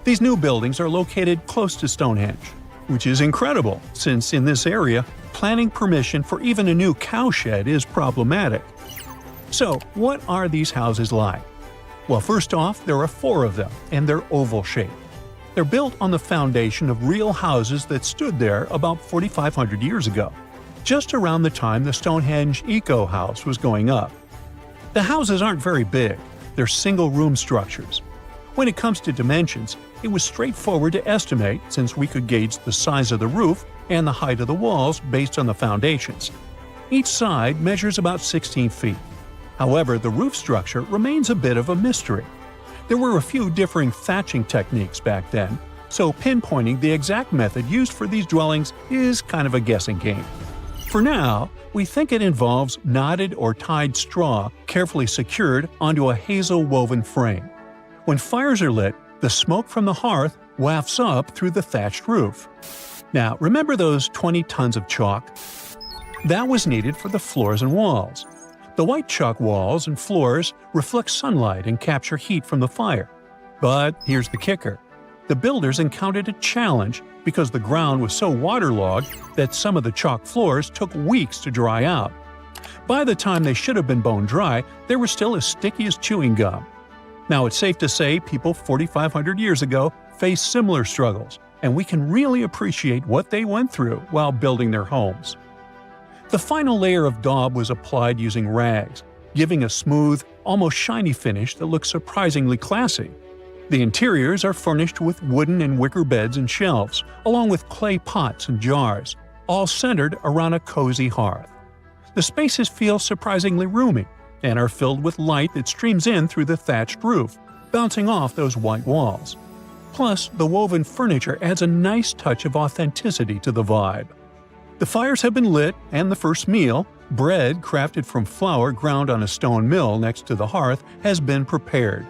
These new buildings are located close to Stonehenge, which is incredible since in this area, planning permission for even a new cowshed is problematic. So, what are these houses like? Well, first off, there are 4 of them, and they're oval-shaped. They're built on the foundation of real houses that stood there about 4,500 years ago, just around the time the Stonehenge Eco House was going up. The houses aren't very big, they're single-room structures. When it comes to dimensions, it was straightforward to estimate since we could gauge the size of the roof and the height of the walls based on the foundations. Each side measures about 16 feet. However, the roof structure remains a bit of a mystery. There were a few differing thatching techniques back then, so pinpointing the exact method used for these dwellings is kind of a guessing game. For now, we think it involves knotted or tied straw carefully secured onto a hazel-woven frame. When fires are lit, the smoke from the hearth wafts up through the thatched roof. Now, remember those 20 tons of chalk? That was needed for the floors and walls. The white chalk walls and floors reflect sunlight and capture heat from the fire. But here's the kicker. The builders encountered a challenge because the ground was so waterlogged that some of the chalk floors took weeks to dry out. By the time they should have been bone dry, they were still as sticky as chewing gum. Now, it's safe to say people 4,500 years ago faced similar struggles, and we can really appreciate what they went through while building their homes. The final layer of daub was applied using rags, giving a smooth, almost shiny finish that looks surprisingly classy. The interiors are furnished with wooden and wicker beds and shelves, along with clay pots and jars, all centered around a cozy hearth. The spaces feel surprisingly roomy and are filled with light that streams in through the thatched roof, bouncing off those white walls. Plus, the woven furniture adds a nice touch of authenticity to the vibe. The fires have been lit, and the first meal, bread crafted from flour ground on a stone mill next to the hearth, has been prepared.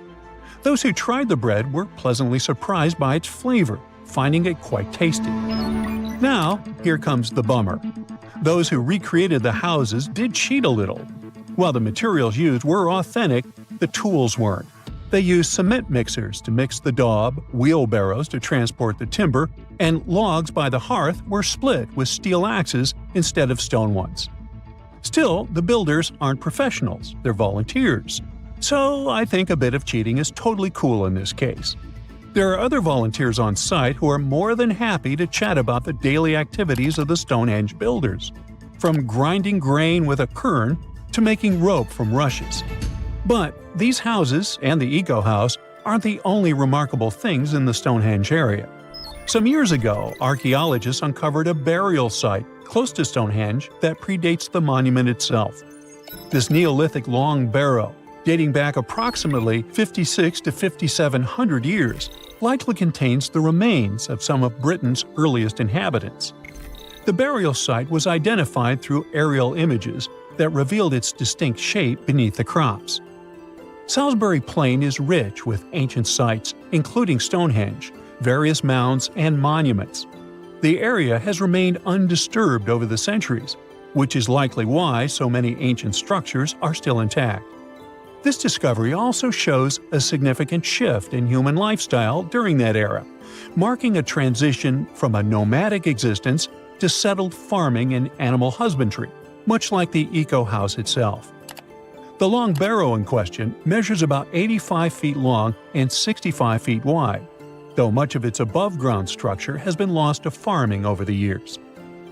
Those who tried the bread were pleasantly surprised by its flavor, finding it quite tasty. Now, here comes the bummer. Those who recreated the houses did cheat a little. While the materials used were authentic, the tools weren't. They used cement mixers to mix the daub, wheelbarrows to transport the timber, and logs by the hearth were split with steel axes instead of stone ones. Still, the builders aren't professionals, they're volunteers. So I think a bit of cheating is totally cool in this case. There are other volunteers on site who are more than happy to chat about the daily activities of the Stonehenge builders, from grinding grain with a quern to making rope from rushes. But these houses and the Eco House aren't the only remarkable things in the Stonehenge area. Some years ago, archaeologists uncovered a burial site close to Stonehenge that predates the monument itself. This Neolithic long barrow, dating back approximately 56 to 5,700 years, likely contains the remains of some of Britain's earliest inhabitants. The burial site was identified through aerial images that revealed its distinct shape beneath the crops. Salisbury Plain is rich with ancient sites, including Stonehenge, various mounds, and monuments. The area has remained undisturbed over the centuries, which is likely why so many ancient structures are still intact. This discovery also shows a significant shift in human lifestyle during that era, marking a transition from a nomadic existence to settled farming and animal husbandry, much like the Eco House itself. The long barrow in question measures about 85 feet long and 65 feet wide, though much of its above-ground structure has been lost to farming over the years.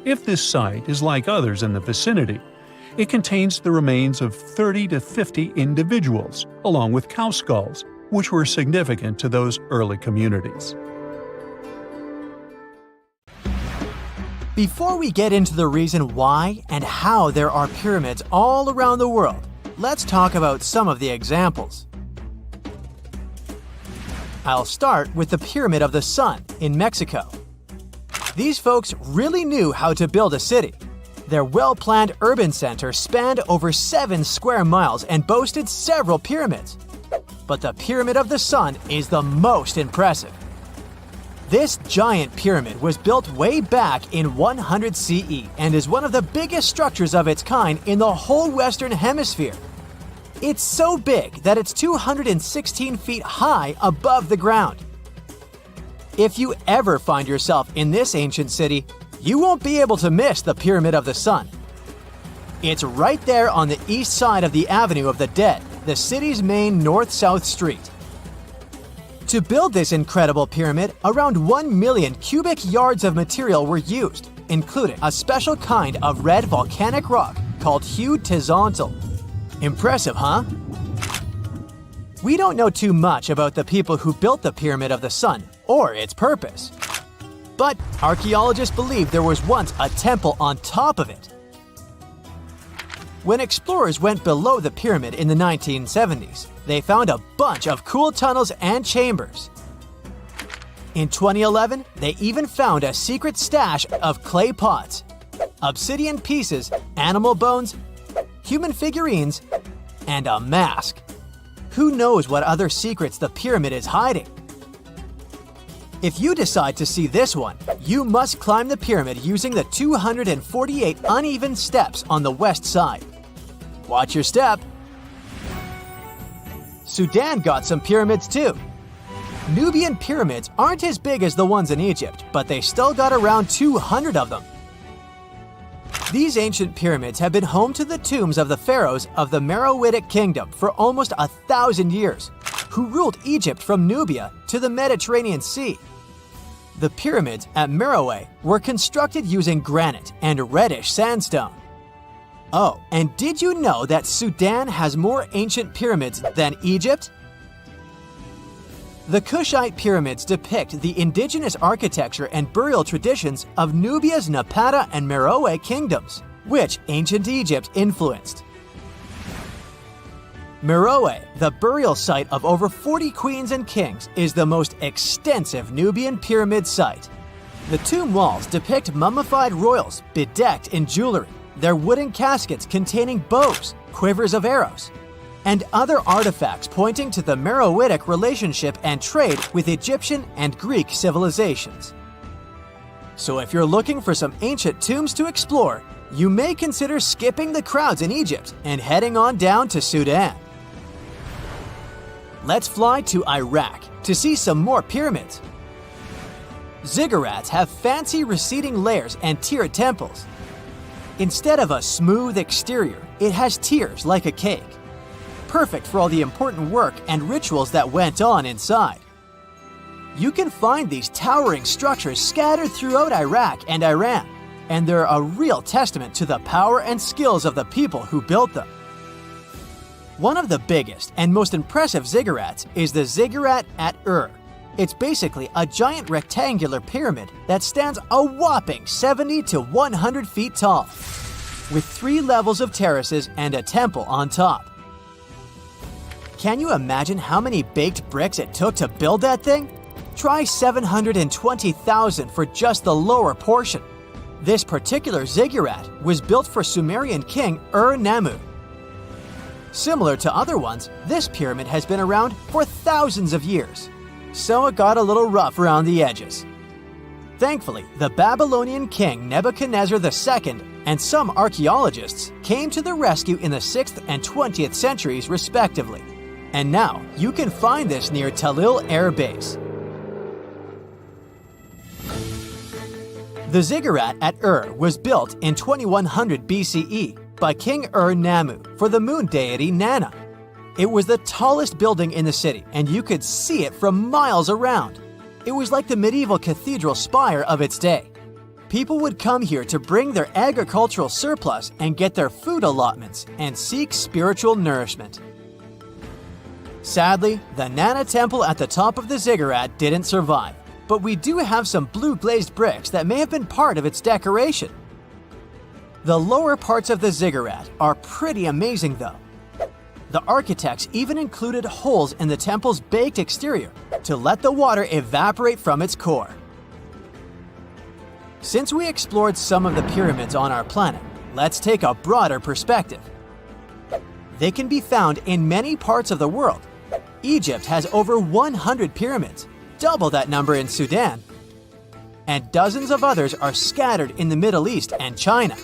If this site is like others in the vicinity, it contains the remains of 30 to 50 individuals, along with cow skulls, which were significant to those early communities. Before we get into the reason why and how there are pyramids all around the world, let's talk about some of the examples. I'll start with the Pyramid of the Sun in Mexico. These folks really knew how to build a city. Their well-planned urban center spanned over 7 square miles and boasted several pyramids. But the Pyramid of the Sun is the most impressive. This giant pyramid was built way back in 100 CE and is one of the biggest structures of its kind in the whole Western Hemisphere. It's so big that it's 216 feet high above the ground. If you ever find yourself in this ancient city, you won't be able to miss the Pyramid of the Sun. It's right there on the east side of the Avenue of the Dead, the city's main north-south street. To build this incredible pyramid, around 1 million cubic yards of material were used, including a special kind of red volcanic rock called hued tizontle. Impressive, huh? We don't know too much about the people who built the Pyramid of the Sun or its purpose. But archaeologists believe there was once a temple on top of it. When explorers went below the pyramid in the 1970s, they found a bunch of cool tunnels and chambers. In 2011, they even found a secret stash of clay pots. obsidian pieces, animal bones, human figurines, and a mask. Who knows what other secrets the pyramid is hiding? If you decide to see this one, you must climb the pyramid using the 248 uneven steps on the west side. Watch your step. Sudan got some pyramids too. Nubian pyramids aren't as big as the ones in Egypt, but they still got around 200 of them. These ancient pyramids have been home to the tombs of the pharaohs of the Meroitic kingdom for almost 1,000 years, who ruled Egypt from Nubia to the Mediterranean Sea. The pyramids at Meroe were constructed using granite and reddish sandstone. Oh, and did you know that Sudan has more ancient pyramids than Egypt? The Kushite pyramids depict the indigenous architecture and burial traditions of Nubia's Napata and Meroe kingdoms, which ancient Egypt influenced. Meroe, the burial site of over 40 queens and kings, is the most extensive Nubian pyramid site. The tomb walls depict mummified royals bedecked in jewelry, their wooden caskets containing bows, quivers of arrows, and other artifacts pointing to the Meroitic relationship and trade with Egyptian and Greek civilizations. So if you're looking for some ancient tombs to explore, you may consider skipping the crowds in Egypt and heading on down to Sudan. Let's fly to Iraq to see some more pyramids. Ziggurats have fancy receding layers and tiered temples. Instead of a smooth exterior, it has tiers like a cake. Perfect for all the important work and rituals that went on inside. You can find these towering structures scattered throughout Iraq and Iran, and they're a real testament to the power and skills of the people who built them. One of the biggest and most impressive ziggurats is the ziggurat at Ur. It's basically a giant rectangular pyramid that stands a whopping 70 to 100 feet tall, with 3 levels of terraces and a temple on top. Can you imagine how many baked bricks it took to build that thing? Try 720,000 for just the lower portion. This particular ziggurat was built for Sumerian king Ur-Nammu. Similar to other ones, this pyramid has been around for thousands of years, so it got a little rough around the edges. Thankfully, the Babylonian king Nebuchadnezzar II and some archaeologists came to the rescue in the 6th and 20th centuries respectively, and now you can find this near Talil Air Base. The ziggurat at Ur was built in 2100 BCE by King Ur-Nammu for the moon deity Nana. It was the tallest building in the city, and you could see it from miles around. It was like the medieval cathedral spire of its day. People would come here to bring their agricultural surplus and get their food allotments and seek spiritual nourishment. Sadly, the Nana temple at the top of the ziggurat didn't survive, but we do have some blue glazed bricks that may have been part of its decoration. The lower parts of the ziggurat are pretty amazing though. The architects even included holes in the temple's baked exterior to let the water evaporate from its core. Since we explored some of the pyramids on our planet, let's take a broader perspective. They can be found in many parts of the world. Egypt has over 100 pyramids, double that number in Sudan, and dozens of others are scattered in the Middle East and China.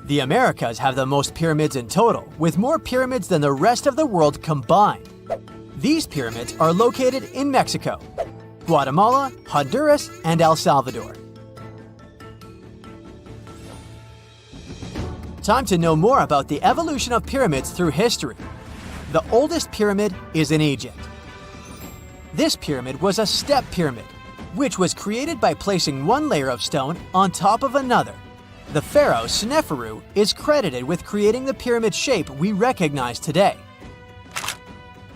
The Americas have the most pyramids in total, with more pyramids than the rest of the world combined. These pyramids are located in Mexico, Guatemala, Honduras, and El Salvador. Time to know more about the evolution of pyramids through history. The oldest pyramid is in Egypt. This pyramid was a step pyramid, which was created by placing one layer of stone on top of another. The pharaoh Sneferu is credited with creating the pyramid shape we recognize today.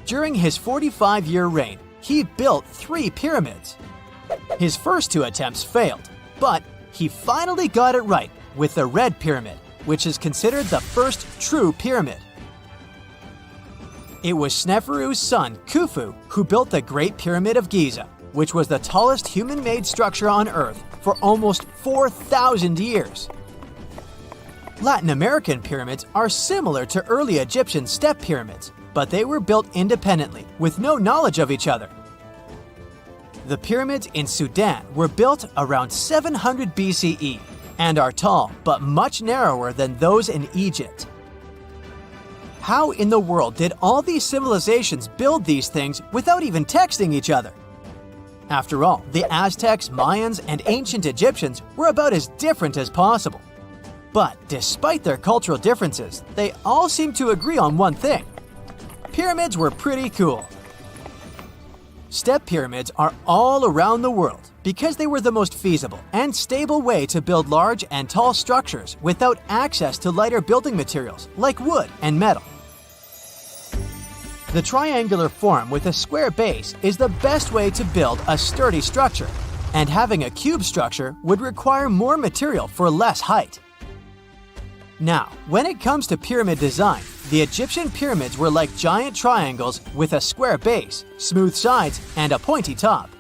During his 45-year reign, he built 3 pyramids. His first 2 attempts failed, but he finally got it right with the Red Pyramid, which is considered the first true pyramid. It was Sneferu's son, Khufu, who built the Great Pyramid of Giza, which was the tallest human-made structure on Earth for almost 4,000 years. Latin American pyramids are similar to early Egyptian step pyramids, but they were built independently with no knowledge of each other. The pyramids in Sudan were built around 700 BCE and are tall but much narrower than those in Egypt. How in the world did all these civilizations build these things without even texting each other? After all, the Aztecs, Mayans, and ancient Egyptians were about as different as possible. But despite their cultural differences, they all seem to agree on one thing: pyramids were pretty cool. Step pyramids are all around the world because they were the most feasible and stable way to build large and tall structures without access to lighter building materials like wood and metal. The triangular form with a square base is the best way to build a sturdy structure, and having a cube structure would require more material for less height. Now, when it comes to pyramid design, the Egyptian pyramids were like giant triangles with a square base, smooth sides, and a pointy top.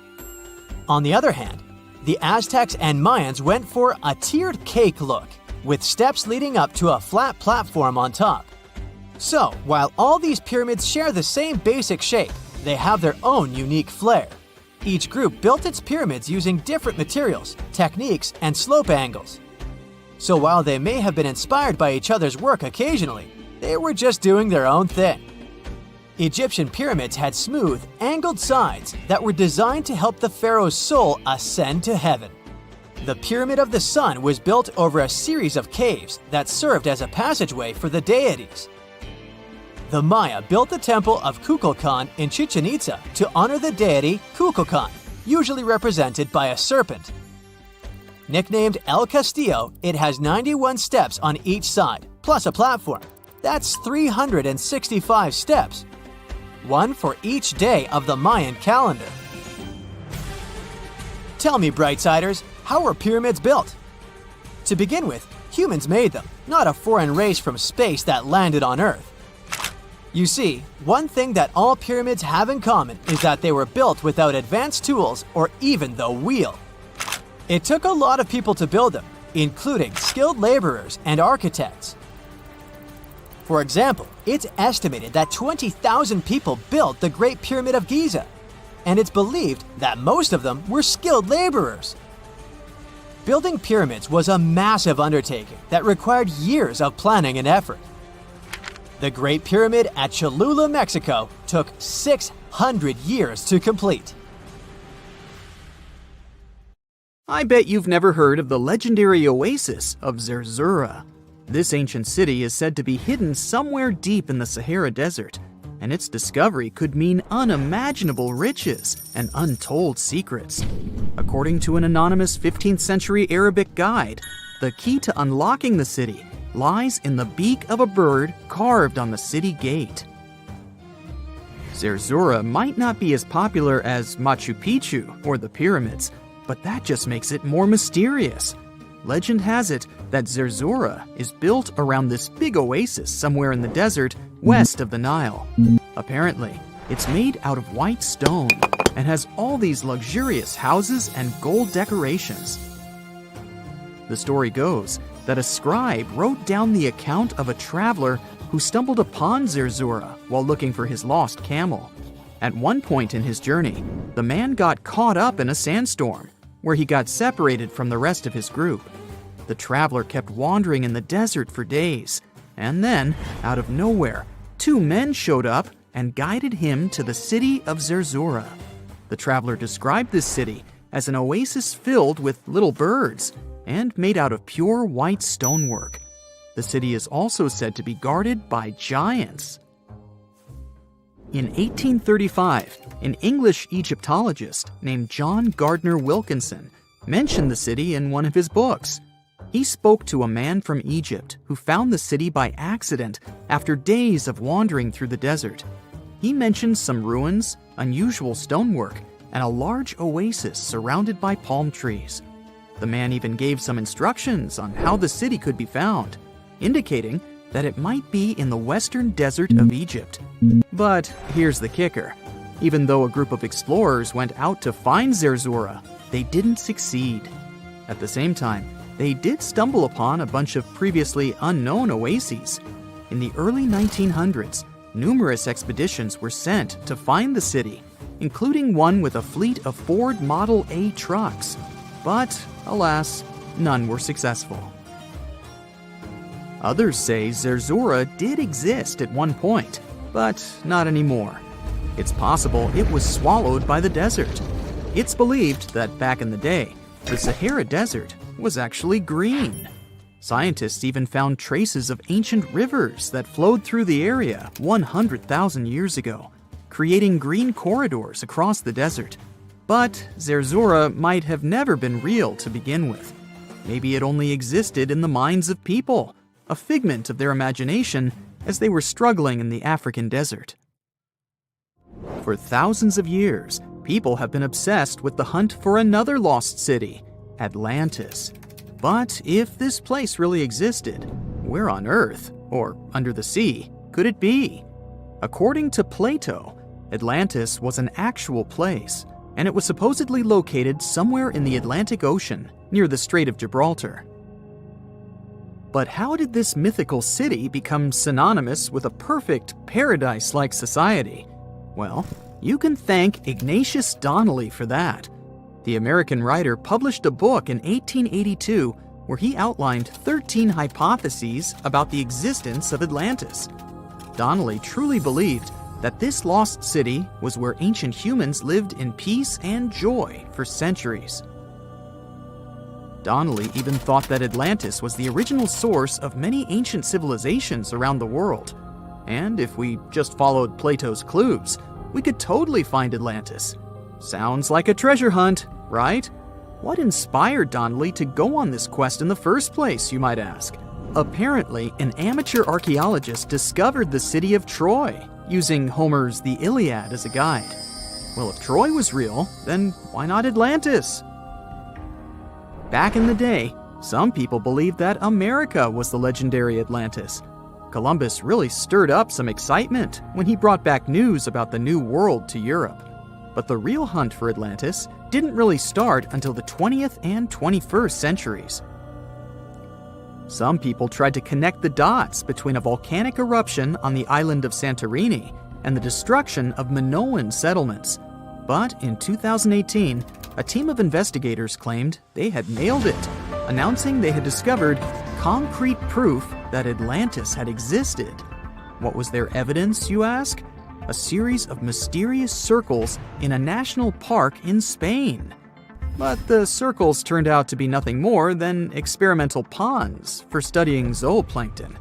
On the other hand, the Aztecs and Mayans went for a tiered cake look, with steps leading up to a flat platform on top. So, while all these pyramids share the same basic shape, they have their own unique flair. Each group built its pyramids using different materials, techniques, and slope angles. So while they may have been inspired by each other's work occasionally, they were just doing their own thing. Egyptian pyramids had smooth, angled sides that were designed to help the pharaoh's soul ascend to heaven. The Pyramid of the Sun was built over a series of caves that served as a passageway for the deities. The Maya built the temple of Kukulkan in Chichen Itza to honor the deity Kukulkan, usually represented by a serpent. Nicknamed El Castillo, it has 91 steps on each side, plus a platform. That's 365 steps, one for each day of the Mayan calendar. Tell me, Brightsiders, how were pyramids built? To begin with, humans made them, not a foreign race from space that landed on Earth. You see, one thing that all pyramids have in common is that they were built without advanced tools or even the wheel. It took a lot of people to build them, including skilled laborers and architects. For example, it's estimated that 20,000 people built the Great Pyramid of Giza, and it's believed that most of them were skilled laborers. Building pyramids was a massive undertaking that required years of planning and effort. The Great Pyramid at Cholula, Mexico, took 600 years to complete. I bet you've never heard of the legendary oasis of Zerzura. This ancient city is said to be hidden somewhere deep in the Sahara Desert, and its discovery could mean unimaginable riches and untold secrets. According to an anonymous 15th century Arabic guide, the key to unlocking the city lies in the beak of a bird carved on the city gate. Zerzura might not be as popular as Machu Picchu or the pyramids, but that just makes it more mysterious. Legend has it that Zerzura is built around this big oasis somewhere in the desert west of the Nile. Apparently, it's made out of white stone and has all these luxurious houses and gold decorations. The story goes that a scribe wrote down the account of a traveler who stumbled upon Zerzura while looking for his lost camel. At one point in his journey, the man got caught up in a sandstorm, where he got separated from the rest of his group. The traveler kept wandering in the desert for days, and then, out of nowhere, two men showed up and guided him to the city of Zerzura. The traveler described this city as an oasis filled with little birds and made out of pure white stonework. The city is also said to be guarded by giants. In 1835, an English Egyptologist named John Gardner Wilkinson mentioned the city in one of his books. He spoke to a man from Egypt who found the city by accident after days of wandering through the desert. He mentioned some ruins, unusual stonework, and a large oasis surrounded by palm trees. The man even gave some instructions on how the city could be found, indicating that it might be in the western desert of Egypt. But here's the kicker. Even though a group of explorers went out to find Zerzura, they didn't succeed. At the same time, they did stumble upon a bunch of previously unknown oases. In the early 1900s, numerous expeditions were sent to find the city, including one with a fleet of Ford Model A trucks. But, alas, none were successful. Others say Zerzura did exist at one point, but not anymore. It's possible it was swallowed by the desert. It's believed that back in the day, the Sahara Desert was actually green. Scientists even found traces of ancient rivers that flowed through the area 100,000 years ago, creating green corridors across the desert. But Zerzura might have never been real to begin with. Maybe it only existed in the minds of people, a figment of their imagination as they were struggling in the African desert. For thousands of years, people have been obsessed with the hunt for another lost city, Atlantis. But if this place really existed, where on Earth, or under the sea, could it be? According to Plato, Atlantis was an actual place, and it was supposedly located somewhere in the Atlantic Ocean, near the Strait of Gibraltar. But how did this mythical city become synonymous with a perfect, paradise-like society? Well, you can thank Ignatius Donnelly for that. The American writer published a book in 1882 where he outlined 13 hypotheses about the existence of Atlantis. Donnelly truly believed that this lost city was where ancient humans lived in peace and joy for centuries. Donnelly even thought that Atlantis was the original source of many ancient civilizations around the world. And if we just followed Plato's clues, we could totally find Atlantis. Sounds like a treasure hunt, right? What inspired Donnelly to go on this quest in the first place, you might ask? Apparently, an amateur archaeologist discovered the city of Troy, using Homer's The Iliad as a guide. Well, if Troy was real, then why not Atlantis? Back in the day, some people believed that America was the legendary Atlantis. Columbus really stirred up some excitement when he brought back news about the New World to Europe. But the real hunt for Atlantis didn't really start until the 20th and 21st centuries. Some people tried to connect the dots between a volcanic eruption on the island of Santorini and the destruction of Minoan settlements. But in 2018, a team of investigators claimed they had nailed it, announcing they had discovered concrete proof that Atlantis had existed. What was their evidence, you ask? A series of mysterious circles in a national park in Spain. But the circles turned out to be nothing more than experimental ponds for studying zooplankton.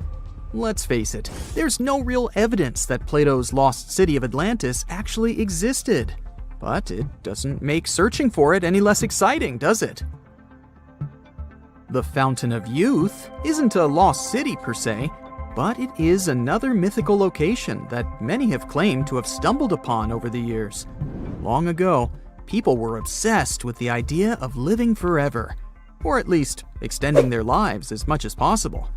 Let's face it, there's no real evidence that Plato's lost city of Atlantis actually existed. But it doesn't make searching for it any less exciting, does it? The Fountain of Youth isn't a lost city per se, but it is another mythical location that many have claimed to have stumbled upon over the years. Long ago, people were obsessed with the idea of living forever, or at least extending their lives as much as possible.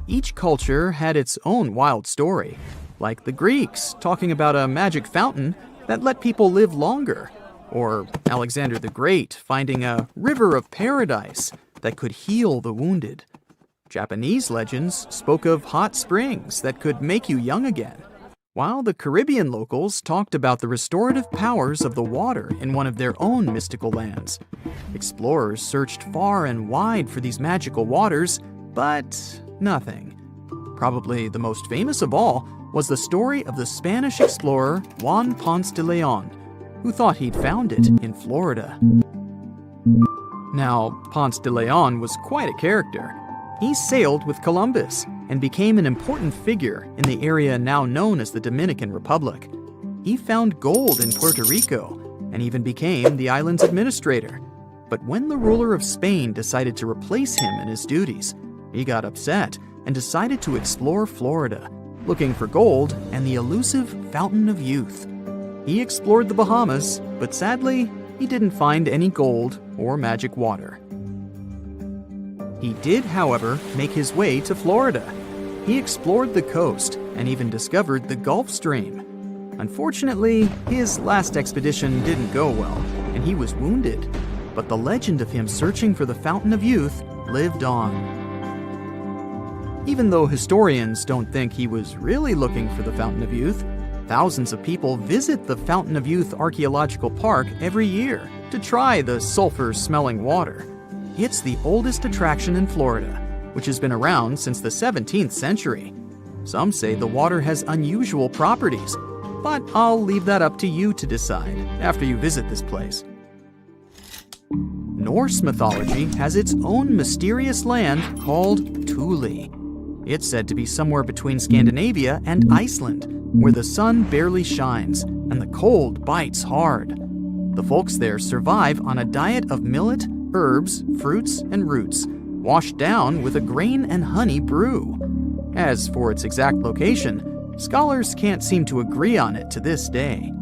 Each culture had its own wild story, like the Greeks talking about a magic fountain that let people live longer, or Alexander the Great finding a river of paradise that could heal the wounded. Japanese legends spoke of hot springs that could make you young again, while the Caribbean locals talked about the restorative powers of the water in one of their own mystical lands. Explorers searched far and wide for these magical waters, but nothing. Probably the most famous of all was the story of the Spanish explorer Juan Ponce de Leon, who thought he'd found it in Florida. Now, Ponce de Leon was quite a character. He sailed with Columbus and became an important figure in the area now known as the Dominican Republic. He found gold in Puerto Rico and even became the island's administrator. But when the ruler of Spain decided to replace him in his duties, he got upset and decided to explore Florida, looking for gold and the elusive Fountain of Youth. He explored the Bahamas, but sadly, he didn't find any gold or magic water. He did, however, make his way to Florida. He explored the coast and even discovered the Gulf Stream. Unfortunately, his last expedition didn't go well, and he was wounded. But the legend of him searching for the Fountain of Youth lived on. Even though historians don't think he was really looking for the Fountain of Youth, thousands of people visit the Fountain of Youth Archaeological Park every year to try the sulfur-smelling water. It's the oldest attraction in Florida, which has been around since the 17th century. Some say the water has unusual properties, but I'll leave that up to you to decide after you visit this place. Norse mythology has its own mysterious land called Thule. It's said to be somewhere between Scandinavia and Iceland, where the sun barely shines and the cold bites hard. The folks there survive on a diet of millet, herbs, fruits, and roots, washed down with a grain and honey brew. As for its exact location, scholars can't seem to agree on it to this day.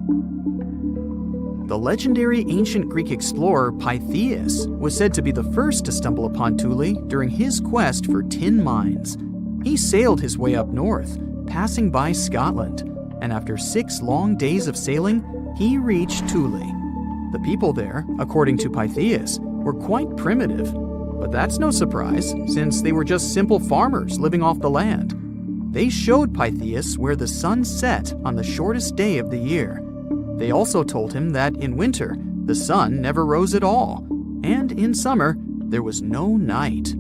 The legendary ancient Greek explorer Pytheas was said to be the first to stumble upon Thule during his quest for tin mines. He sailed his way up north, passing by Scotland, and after 6 long days of sailing, he reached Thule. The people there, according to Pytheas, were quite primitive, but that's no surprise since they were just simple farmers living off the land. They showed Pytheas where the sun set on the shortest day of the year. They also told him that in winter, the sun never rose at all, and in summer, there was no night.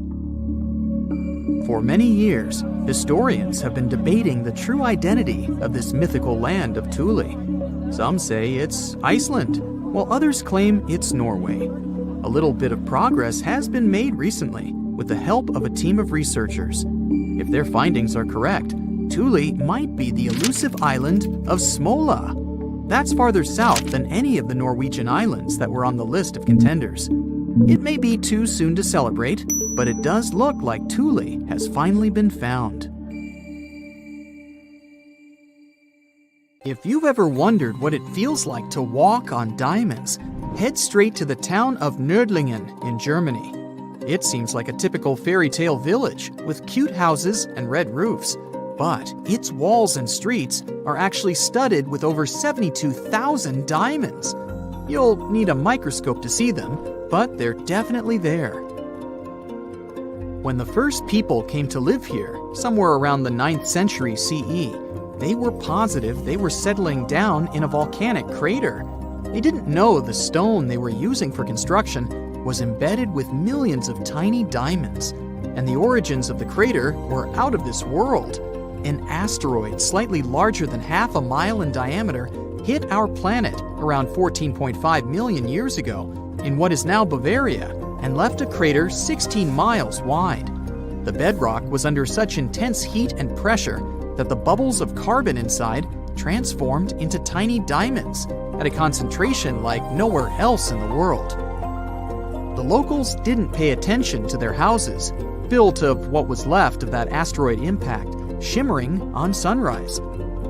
For many years, historians have been debating the true identity of this mythical land of Thule. Some say it's Iceland, while others claim it's Norway. A little bit of progress has been made recently with the help of a team of researchers. If their findings are correct, Thule might be the elusive island of Smola. That's farther south than any of the Norwegian islands that were on the list of contenders. It may be too soon to celebrate, but it does look like Thule has finally been found. If you've ever wondered what it feels like to walk on diamonds, head straight to the town of Nördlingen in Germany. It seems like a typical fairy tale village with cute houses and red roofs, but its walls and streets are actually studded with over 72,000 diamonds. You'll need a microscope to see them, but they're definitely there. When the first people came to live here, somewhere around the 9th century CE, they were positive they were settling down in a volcanic crater. They didn't know the stone they were using for construction was embedded with millions of tiny diamonds, and the origins of the crater were out of this world. An asteroid slightly larger than half a mile in diameter hit our planet around 14.5 million years ago in what is now Bavaria and left a crater 16 miles wide. The bedrock was under such intense heat and pressure that the bubbles of carbon inside transformed into tiny diamonds at a concentration like nowhere else in the world. The locals didn't pay attention to their houses, built of what was left of that asteroid impact, shimmering on sunrise.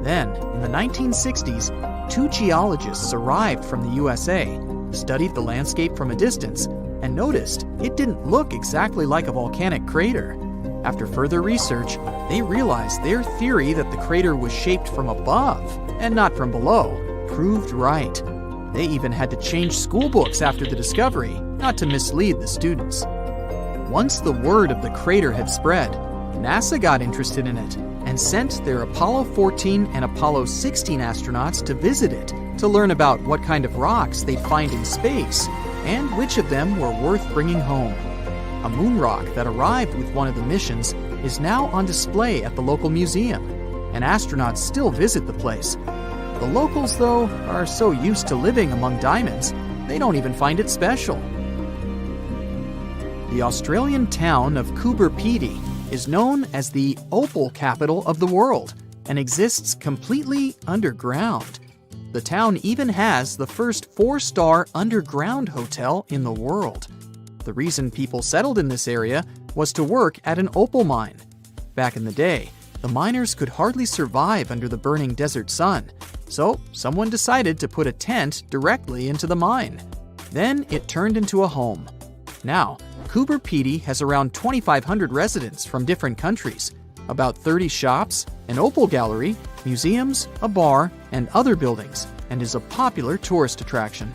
Then, in the 1960s, 2 geologists arrived from the USA, studied the landscape from a distance, and noticed it didn't look exactly like a volcanic crater. After further research, they realized their theory that the crater was shaped from above and not from below proved right. They even had to change school books after the discovery, not to mislead the students. Once the word of the crater had spread, NASA got interested in it and sent their Apollo 14 and Apollo 16 astronauts to visit it to learn about what kind of rocks they'd find in space and which of them were worth bringing home. A moon rock that arrived with one of the missions is now on display at the local museum, and astronauts still visit the place. The locals, though, are so used to living among diamonds, they don't even find it special. The Australian town of Coober Pedy is known as the opal capital of the world and exists completely underground. The town even has the first 4-star underground hotel in the world. The reason people settled in this area was to work at an opal mine. Back in the day, the miners could hardly survive under the burning desert sun, so someone decided to put a tent directly into the mine. Then it turned into a home. Now, Coober Pedy has around 2,500 residents from different countries, about 30 shops, an opal gallery, museums, a bar, and other buildings, and is a popular tourist attraction.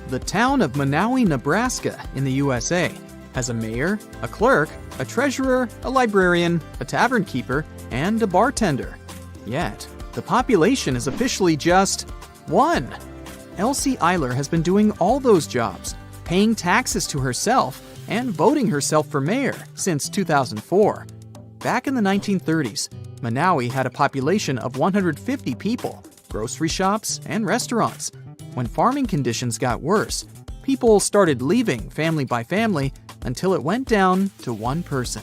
The town of Monowi, Nebraska, in the USA, has a mayor, a clerk, a treasurer, a librarian, a tavern keeper, and a bartender. Yet, the population is officially just 1. Elsie Eiler has been doing all those jobs, paying taxes to herself, and voting herself for mayor since 2004. Back in the 1930s, Monowi had a population of 150 people, grocery shops, and restaurants. When farming conditions got worse, people started leaving family by family until it went down to 1 person.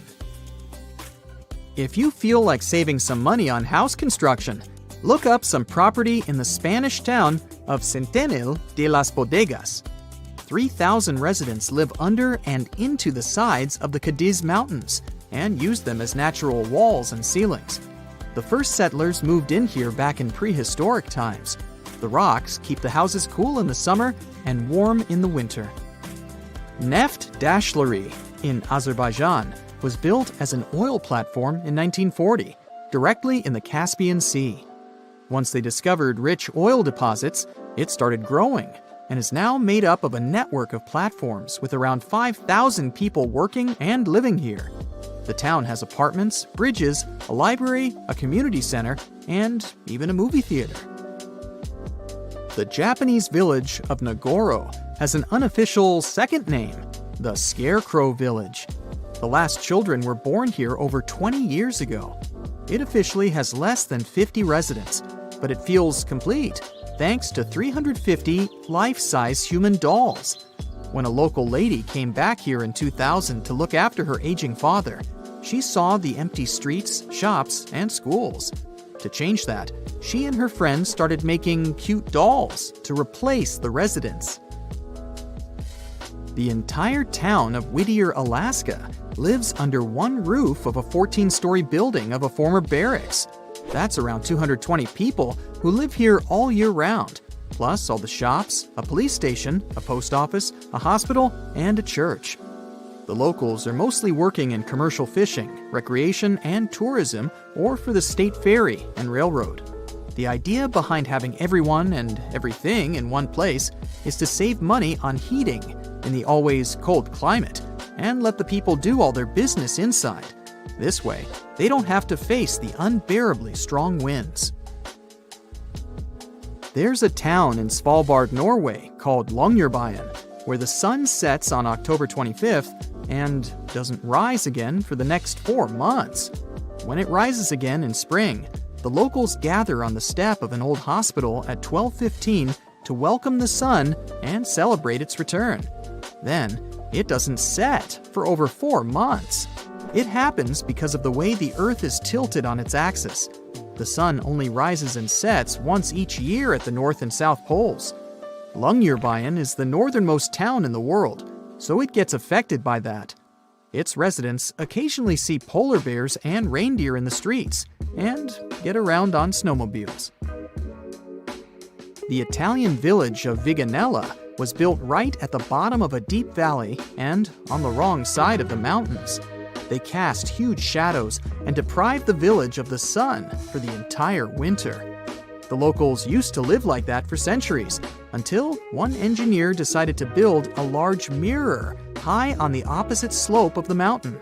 If you feel like saving some money on house construction, look up some property in the Spanish town of Centenil de las Bodegas. 3,000 residents live under and into the sides of the Cadiz Mountains and use them as natural walls and ceilings. The first settlers moved in here back in prehistoric times. The rocks keep the houses cool in the summer and warm in the winter. Neft Dashleri in Azerbaijan was built as an oil platform in 1940, directly in the Caspian Sea. Once they discovered rich oil deposits, it started growing and is now made up of a network of platforms with around 5,000 people working and living here. The town has apartments, bridges, a library, a community center, and even a movie theater. The Japanese village of Nagoro has an unofficial second name, the Scarecrow Village. The last children were born here over 20 years ago. It officially has less than 50 residents, but it feels complete thanks to 350 life-size human dolls. When a local lady came back here in 2000 to look after her aging father, she saw the empty streets, shops, and schools. To change that, she and her friends started making cute dolls to replace the residents. The entire town of Whittier, Alaska, lives under one roof of a 14-story building of a former barracks. That's around 220 people who live here all year round, plus all the shops, a police station, a post office, a hospital, and a church. The locals are mostly working in commercial fishing, recreation, and tourism, or for the state ferry and railroad. The idea behind having everyone and everything in one place is to save money on heating in the always cold climate and let the people do all their business inside. This way, they don't have to face the unbearably strong winds. There's a town in Svalbard, Norway called Longyearbyen, where the sun sets on October 25th and doesn't rise again for the next 4 months. When it rises again in spring, the locals gather on the step of an old hospital at 12:15 to welcome the sun and celebrate its return. Then, it doesn't set for over 4 months. It happens because of the way the Earth is tilted on its axis. The sun only rises and sets once each year at the North and South Poles. Longyearbyen is the northernmost town in the world, so it gets affected by that. Its residents occasionally see polar bears and reindeer in the streets and get around on snowmobiles. The Italian village of Viganella was built right at the bottom of a deep valley and on the wrong side of the mountains. They cast huge shadows and deprived the village of the sun for the entire winter. The locals used to live like that for centuries, until one engineer decided to build a large mirror high on the opposite slope of the mountain.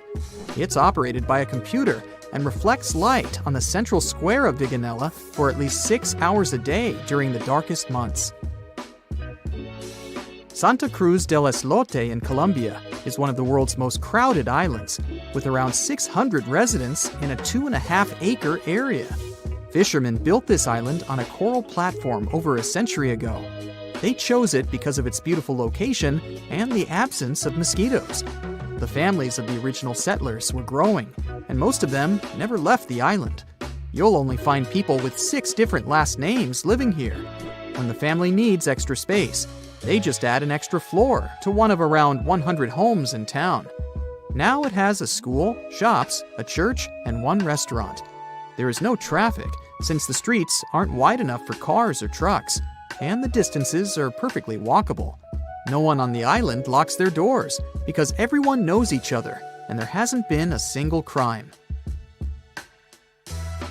It's operated by a computer and reflects light on the central square of Viganella for at least 6 hours a day during the darkest months. Santa Cruz del Islote in Colombia is one of the world's most crowded islands, with around 600 residents in a 2.5-acre area. Fishermen built this island on a coral platform over a century ago. They chose it because of its beautiful location and the absence of mosquitoes. The families of the original settlers were growing, and most of them never left the island. You'll only find people with 6 different last names living here. When the family needs extra space, they just add an extra floor to one of around 100 homes in town. Now it has a school, shops, a church, and 1 restaurant. There is no traffic, since the streets aren't wide enough for cars or trucks, and the distances are perfectly walkable. No one on the island locks their doors, because everyone knows each other, and there hasn't been a single crime.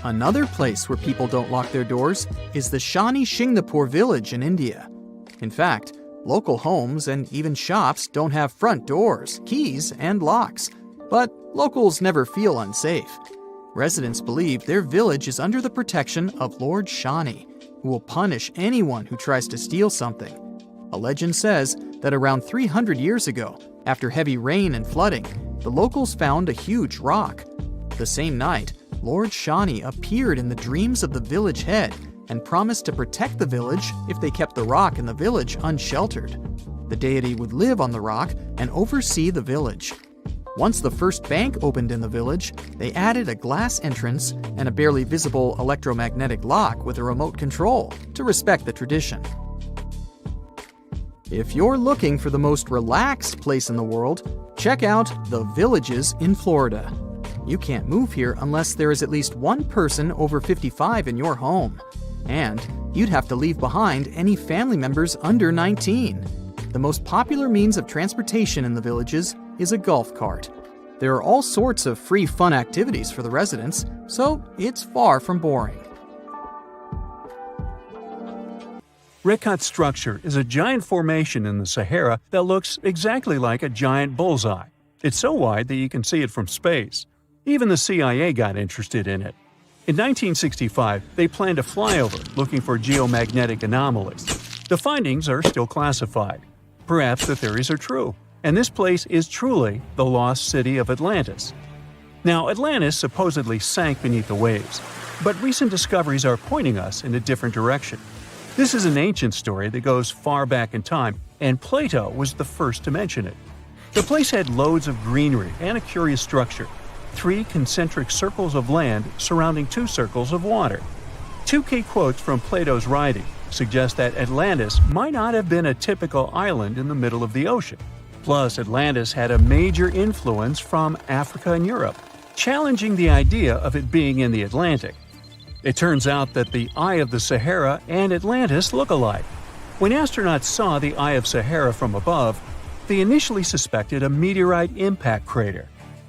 Another place where people don't lock their doors is the Shani Shingnapur village in India. In fact, local homes and even shops don't have front doors, keys, and locks. But locals never feel unsafe. Residents believe their village is under the protection of Lord Shani, who will punish anyone who tries to steal something. A legend says that around 300 years ago, after heavy rain and flooding, the locals found a huge rock. The same night, Lord Shani appeared in the dreams of the village head and promised to protect the village if they kept the rock in the village unsheltered. The deity would live on the rock and oversee the village. Once the first bank opened in the village, they added a glass entrance and a barely visible electromagnetic lock with a remote control to respect the tradition. If you're looking for the most relaxed place in the world, check out the Villages in Florida. You can't move here unless there is at least one person over 55 in your home. And you'd have to leave behind any family members under 19. The most popular means of transportation in the villages is a golf cart. There are all sorts of free fun activities for the residents, so it's far from boring. Rekhat structure is a giant formation in the Sahara that looks exactly like a giant bullseye. It's so wide that you can see it from space. Even the CIA got interested in it. In 1965, they planned a flyover looking for geomagnetic anomalies. The findings are still classified. Perhaps the theories are true, and this place is truly the lost city of Atlantis. Now, Atlantis supposedly sank beneath the waves, but recent discoveries are pointing us in a different direction. This is an ancient story that goes far back in time, and Plato was the first to mention it. The place had loads of greenery and a curious structure. 3 concentric circles of land surrounding 2 circles of water. 2 key quotes from Plato's writing suggest that Atlantis might not have been a typical island in the middle of the ocean. Plus, Atlantis had a major influence from Africa and Europe, challenging the idea of it being in the Atlantic. It turns out that the Eye of the Sahara and Atlantis look alike. When astronauts saw the Eye of Sahara from above, they initially suspected a meteorite impact crater.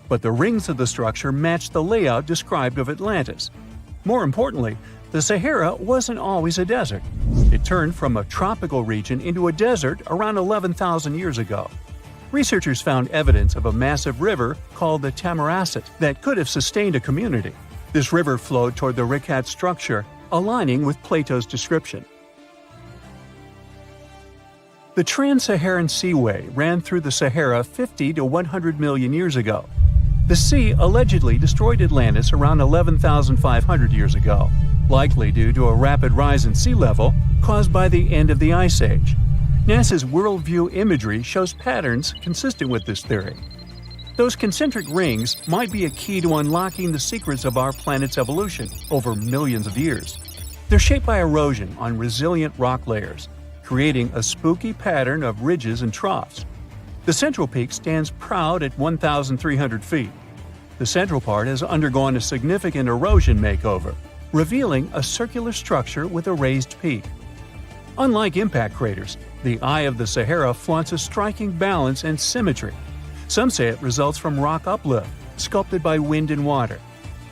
But the rings of the structure matched the layout described of Atlantis. More importantly, the Sahara wasn't always a desert. It turned from a tropical region into a desert around 11,000 years ago. Researchers found evidence of a massive river called the Tamaracet that could have sustained a community. This river flowed toward the Rekhat structure, aligning with Plato's description. The Trans-Saharan Seaway ran through the Sahara 50 to 100 million years ago. The sea allegedly destroyed Atlantis around 11,500 years ago, likely due to a rapid rise in sea level caused by the end of the Ice Age. NASA's Worldview imagery shows patterns consistent with this theory. Those concentric rings might be a key to unlocking the secrets of our planet's evolution over millions of years. They're shaped by erosion on resilient rock layers, creating a spooky pattern of ridges and troughs. The central peak stands proud at 1,300 feet. The central part has undergone a significant erosion makeover, revealing a circular structure with a raised peak. Unlike impact craters, the Eye of the Sahara flaunts a striking balance and symmetry. Some say it results from rock uplift, sculpted by wind and water.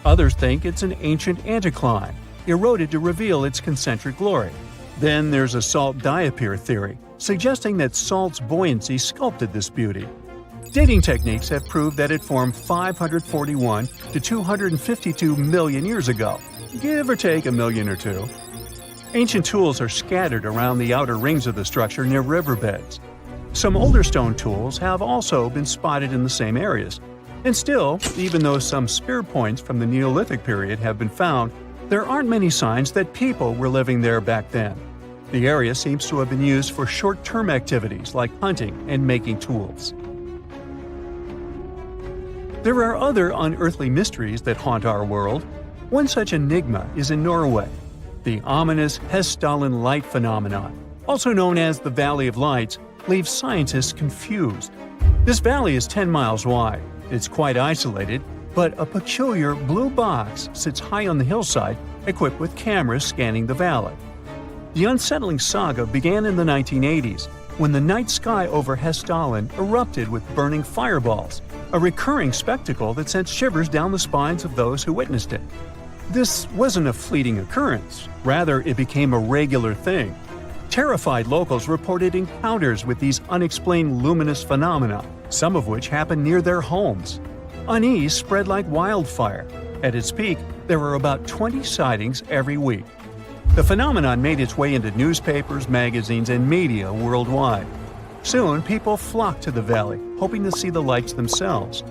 Others think it's an ancient anticline, eroded to reveal its concentric glory. Then there's a salt diapir theory, suggesting that salt's buoyancy sculpted this beauty. Dating techniques have proved that it formed 541 to 252 million years ago, give or take a million or two. Ancient tools are scattered around the outer rings of the structure near riverbeds. Some older stone tools have also been spotted in the same areas. And still, even though some spear points from the Neolithic period have been found, there aren't many signs that people were living there back then. The area seems to have been used for short-term activities like hunting and making tools. There are other unearthly mysteries that haunt our world. One such enigma is in Norway, the ominous Hessdalen light phenomenon, also known as the Valley of Lights, leaves scientists confused. This valley is 10 miles wide. It's quite isolated, but a peculiar blue box sits high on the hillside, equipped with cameras scanning the valley. The unsettling saga began in the 1980s, when the night sky over Hessdalen erupted with burning fireballs, a recurring spectacle that sent shivers down the spines of those who witnessed it. This wasn't a fleeting occurrence, rather it became a regular thing. Terrified locals reported encounters with these unexplained luminous phenomena, some of which happened near their homes. Unease spread like wildfire. At its peak, there were about 20 sightings every week. The phenomenon made its way into newspapers, magazines, and media worldwide. Soon, people flocked to the valley, hoping to see the lights themselves.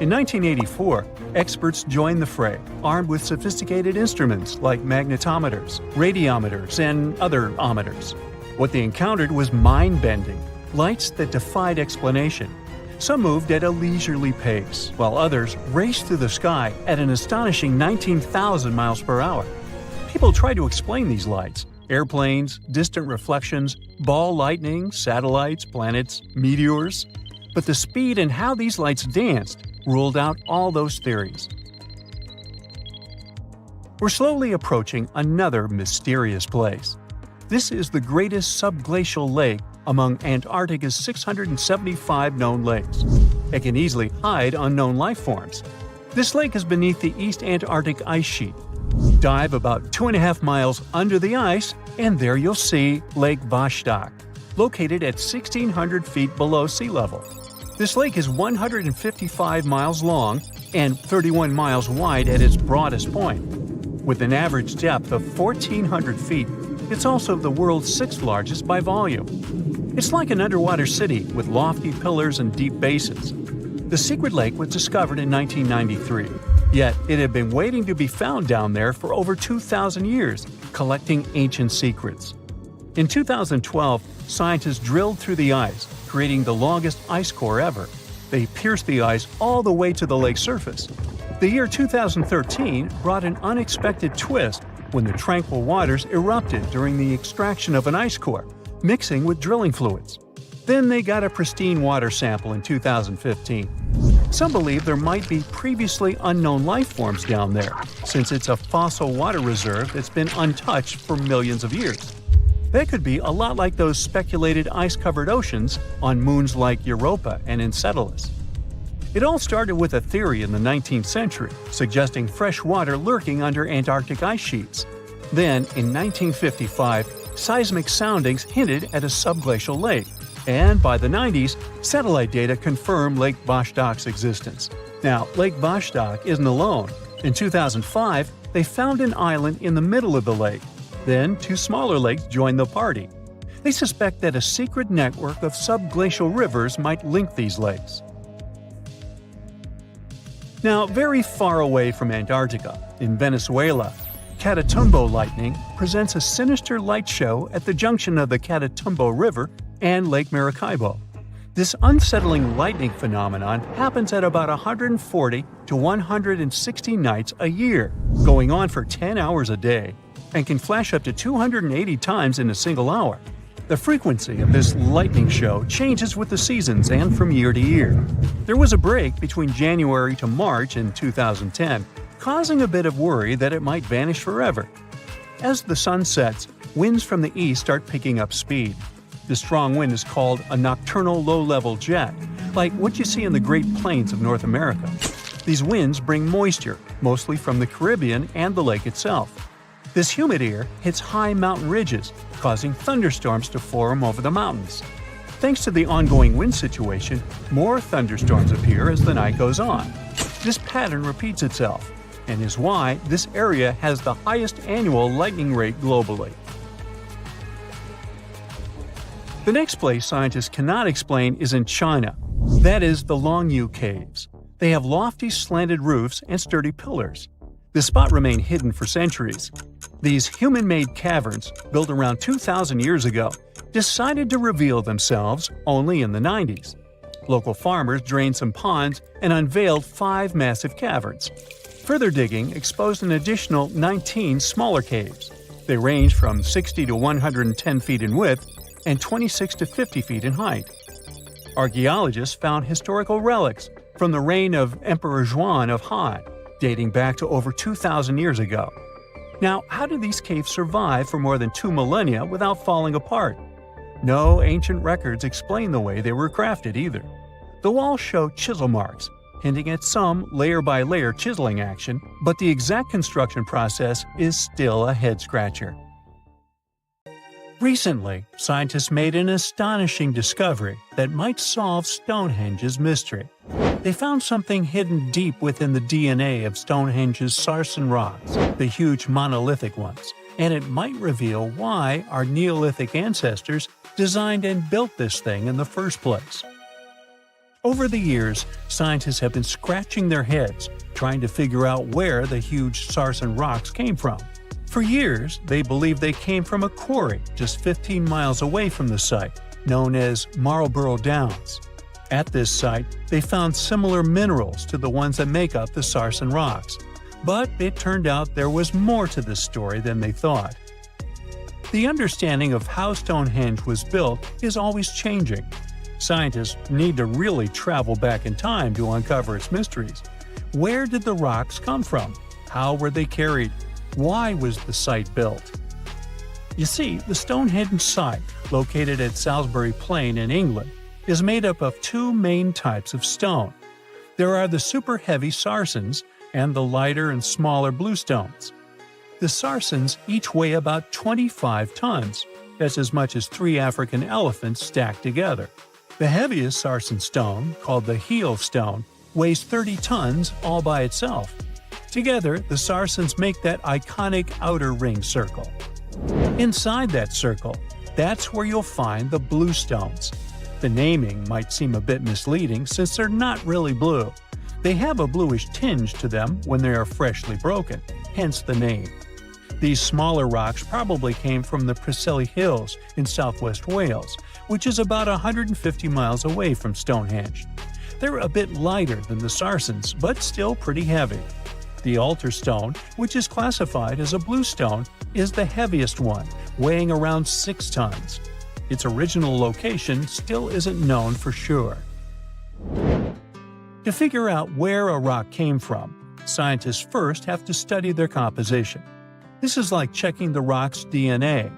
In 1984, experts joined the fray, armed with sophisticated instruments like magnetometers, radiometers, and other ometers. What they encountered was mind-bending, lights that defied explanation. Some moved at a leisurely pace, while others raced through the sky at an astonishing 19,000 miles per hour. People tried to explain these lights: airplanes, distant reflections, ball lightning, satellites, planets, meteors. But the speed and how these lights danced ruled out all those theories. We're slowly approaching another mysterious place. This is the greatest subglacial lake among Antarctica's 675 known lakes. It can easily hide unknown life forms. This lake is beneath the East Antarctic ice sheet. Dive about 2.5 miles under the ice, and there you'll see Lake Vostok, located at 1,600 feet below sea level. This lake is 155 miles long and 31 miles wide at its broadest point. With an average depth of 1,400 feet, it's also the world's sixth largest by volume. It's like an underwater city with lofty pillars and deep basins. The secret lake was discovered in 1993, yet it had been waiting to be found down there for over 2,000 years, collecting ancient secrets. In 2012, scientists drilled through the ice, creating the longest ice core ever. They pierced the ice all the way to the lake's surface. The year 2013 brought an unexpected twist when the tranquil waters erupted during the extraction of an ice core, mixing with drilling fluids. Then they got a pristine water sample in 2015. Some believe there might be previously unknown life forms down there, since it's a fossil water reserve that's been untouched for millions of years. That could be a lot like those speculated ice-covered oceans on moons like Europa and Enceladus. It all started with a theory in the 19th century, suggesting fresh water lurking under Antarctic ice sheets. Then, in 1955, seismic soundings hinted at a subglacial lake, and by the 90s, satellite data confirmed Lake Vostok's existence. Now, Lake Vostok isn't alone. In 2005, they found an island in the middle of the lake. Then, two smaller lakes joined the party. They suspect that a secret network of subglacial rivers might link these lakes. Now, very far away from Antarctica, in Venezuela, Catatumbo lightning presents a sinister light show at the junction of the Catatumbo River and Lake Maracaibo. This unsettling lightning phenomenon happens at about 140 to 160 nights a year, going on for 10 hours a day, and can flash up to 280 times in a single hour. The frequency of this lightning show changes with the seasons and from year to year. There was a break between January to March in 2010, causing a bit of worry that it might vanish forever. As the sun sets, winds from the east start picking up speed. The strong wind is called a nocturnal low-level jet, like what you see in the Great Plains of North America. These winds bring moisture, mostly from the Caribbean and the lake itself. This humid air hits high mountain ridges, causing thunderstorms to form over the mountains. Thanks to the ongoing wind situation, more thunderstorms appear as the night goes on. This pattern repeats itself, and is why this area has the highest annual lightning rate globally. The next place scientists cannot explain is in China. That is the Longyu Caves. They have lofty slanted roofs and sturdy pillars. The spot remained hidden for centuries. These human-made caverns, built around 2,000 years ago, decided to reveal themselves only in the 90s. Local farmers drained some ponds and unveiled 5 massive caverns. Further digging exposed an additional 19 smaller caves. They range from 60 to 110 feet in width and 26 to 50 feet in height. Archaeologists found historical relics from the reign of Emperor Zhuan of Han, dating back to over 2,000 years ago. Now, how did these caves survive for more than 2 millennia without falling apart? No ancient records explain the way they were crafted either. The walls show chisel marks, hinting at some layer-by-layer chiseling action, but the exact construction process is still a head-scratcher. Recently, scientists made an astonishing discovery that might solve Stonehenge's mystery. They found something hidden deep within the DNA of Stonehenge's sarsen rocks, the huge monolithic ones, and it might reveal why our Neolithic ancestors designed and built this thing in the first place. Over the years, scientists have been scratching their heads, trying to figure out where the huge sarsen rocks came from. For years, they believed they came from a quarry just 15 miles away from the site, known as Marlborough Downs. At this site, they found similar minerals to the ones that make up the sarsen rocks, but it turned out there was more to this story than they thought. The understanding of how Stonehenge was built is always changing. Scientists need to really travel back in time to uncover its mysteries. Where did the rocks come from? How were they carried? Why was the site built? You see, the Stonehenge site, located at Salisbury Plain in England, is made up of two main types of stone. There are the super heavy sarsens and the lighter and smaller bluestones. The sarsens each weigh about 25 tons. That's as much as 3 African elephants stacked together. The heaviest sarsen stone, called the heel stone, weighs 30 tons all by itself. Together, the sarsens make that iconic outer ring circle. Inside that circle, that's where you'll find the bluestones. The naming might seem a bit misleading since they're not really blue. They have a bluish tinge to them when they are freshly broken, hence the name. These smaller rocks probably came from the Preseli Hills in southwest Wales, which is about 150 miles away from Stonehenge. They're a bit lighter than the sarsens, but still pretty heavy. The altar stone, which is classified as a bluestone, is the heaviest one, weighing around 6 tons. Its original location still isn't known for sure. To figure out where a rock came from, scientists first have to study their composition. This is like checking the rock's DNA.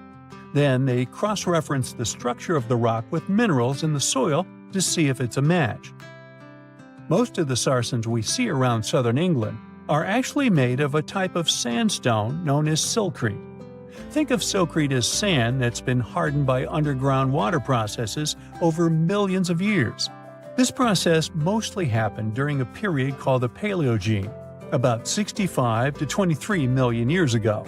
Then they cross-reference the structure of the rock with minerals in the soil to see if it's a match. Most of the sarsens we see around southern England are actually made of a type of sandstone known as silcrete. Think of silcrete as sand that's been hardened by underground water processes over millions of years. This process mostly happened during a period called the Paleogene, about 65 to 23 million years ago.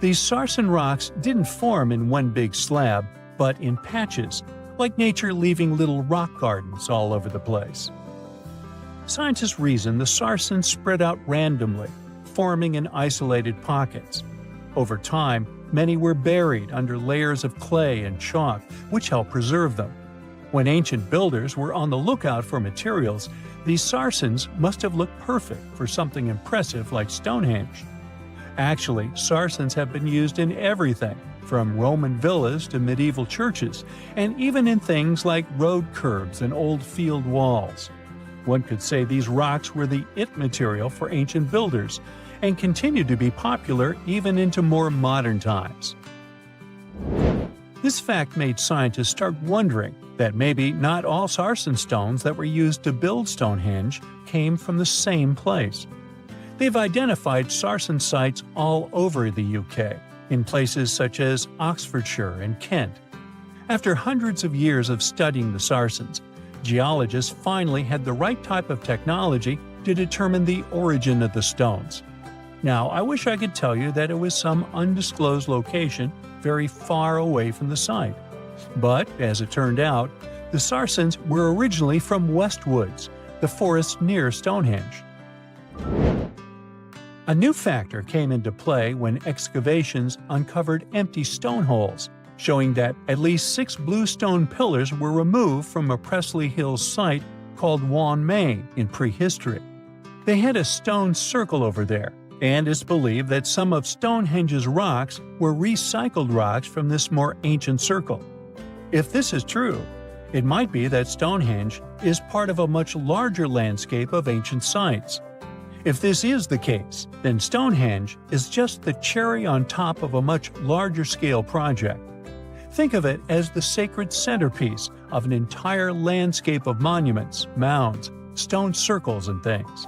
These sarsen rocks didn't form in one big slab, but in patches, like nature leaving little rock gardens all over the place. Scientists reason the sarsens spread out randomly, forming in isolated pockets. Over time, many were buried under layers of clay and chalk, which helped preserve them. When ancient builders were on the lookout for materials, these sarsens must have looked perfect for something impressive like Stonehenge. Actually, sarsens have been used in everything, from Roman villas to medieval churches, and even in things like road curbs and old field walls. One could say these rocks were the it material for ancient builders, and continue to be popular even into more modern times. This fact made scientists start wondering that maybe not all sarsen stones that were used to build Stonehenge came from the same place. They've identified sarsen sites all over the UK, in places such as Oxfordshire and Kent. After hundreds of years of studying the sarsens, geologists finally had the right type of technology to determine the origin of the stones. Now, I wish I could tell you that it was some undisclosed location very far away from the site. But, as it turned out, the sarsens were originally from Westwoods, the forest near Stonehenge. A new factor came into play when excavations uncovered empty stone holes, showing that at least 6 bluestone pillars were removed from a Preseli Hills site called Wan Main in prehistory. They had a stone circle over there, and it's believed that some of Stonehenge's rocks were recycled rocks from this more ancient circle. If this is true, it might be that Stonehenge is part of a much larger landscape of ancient sites. If this is the case, then Stonehenge is just the cherry on top of a much larger scale project. Think of it as the sacred centerpiece of an entire landscape of monuments, mounds, stone circles and things.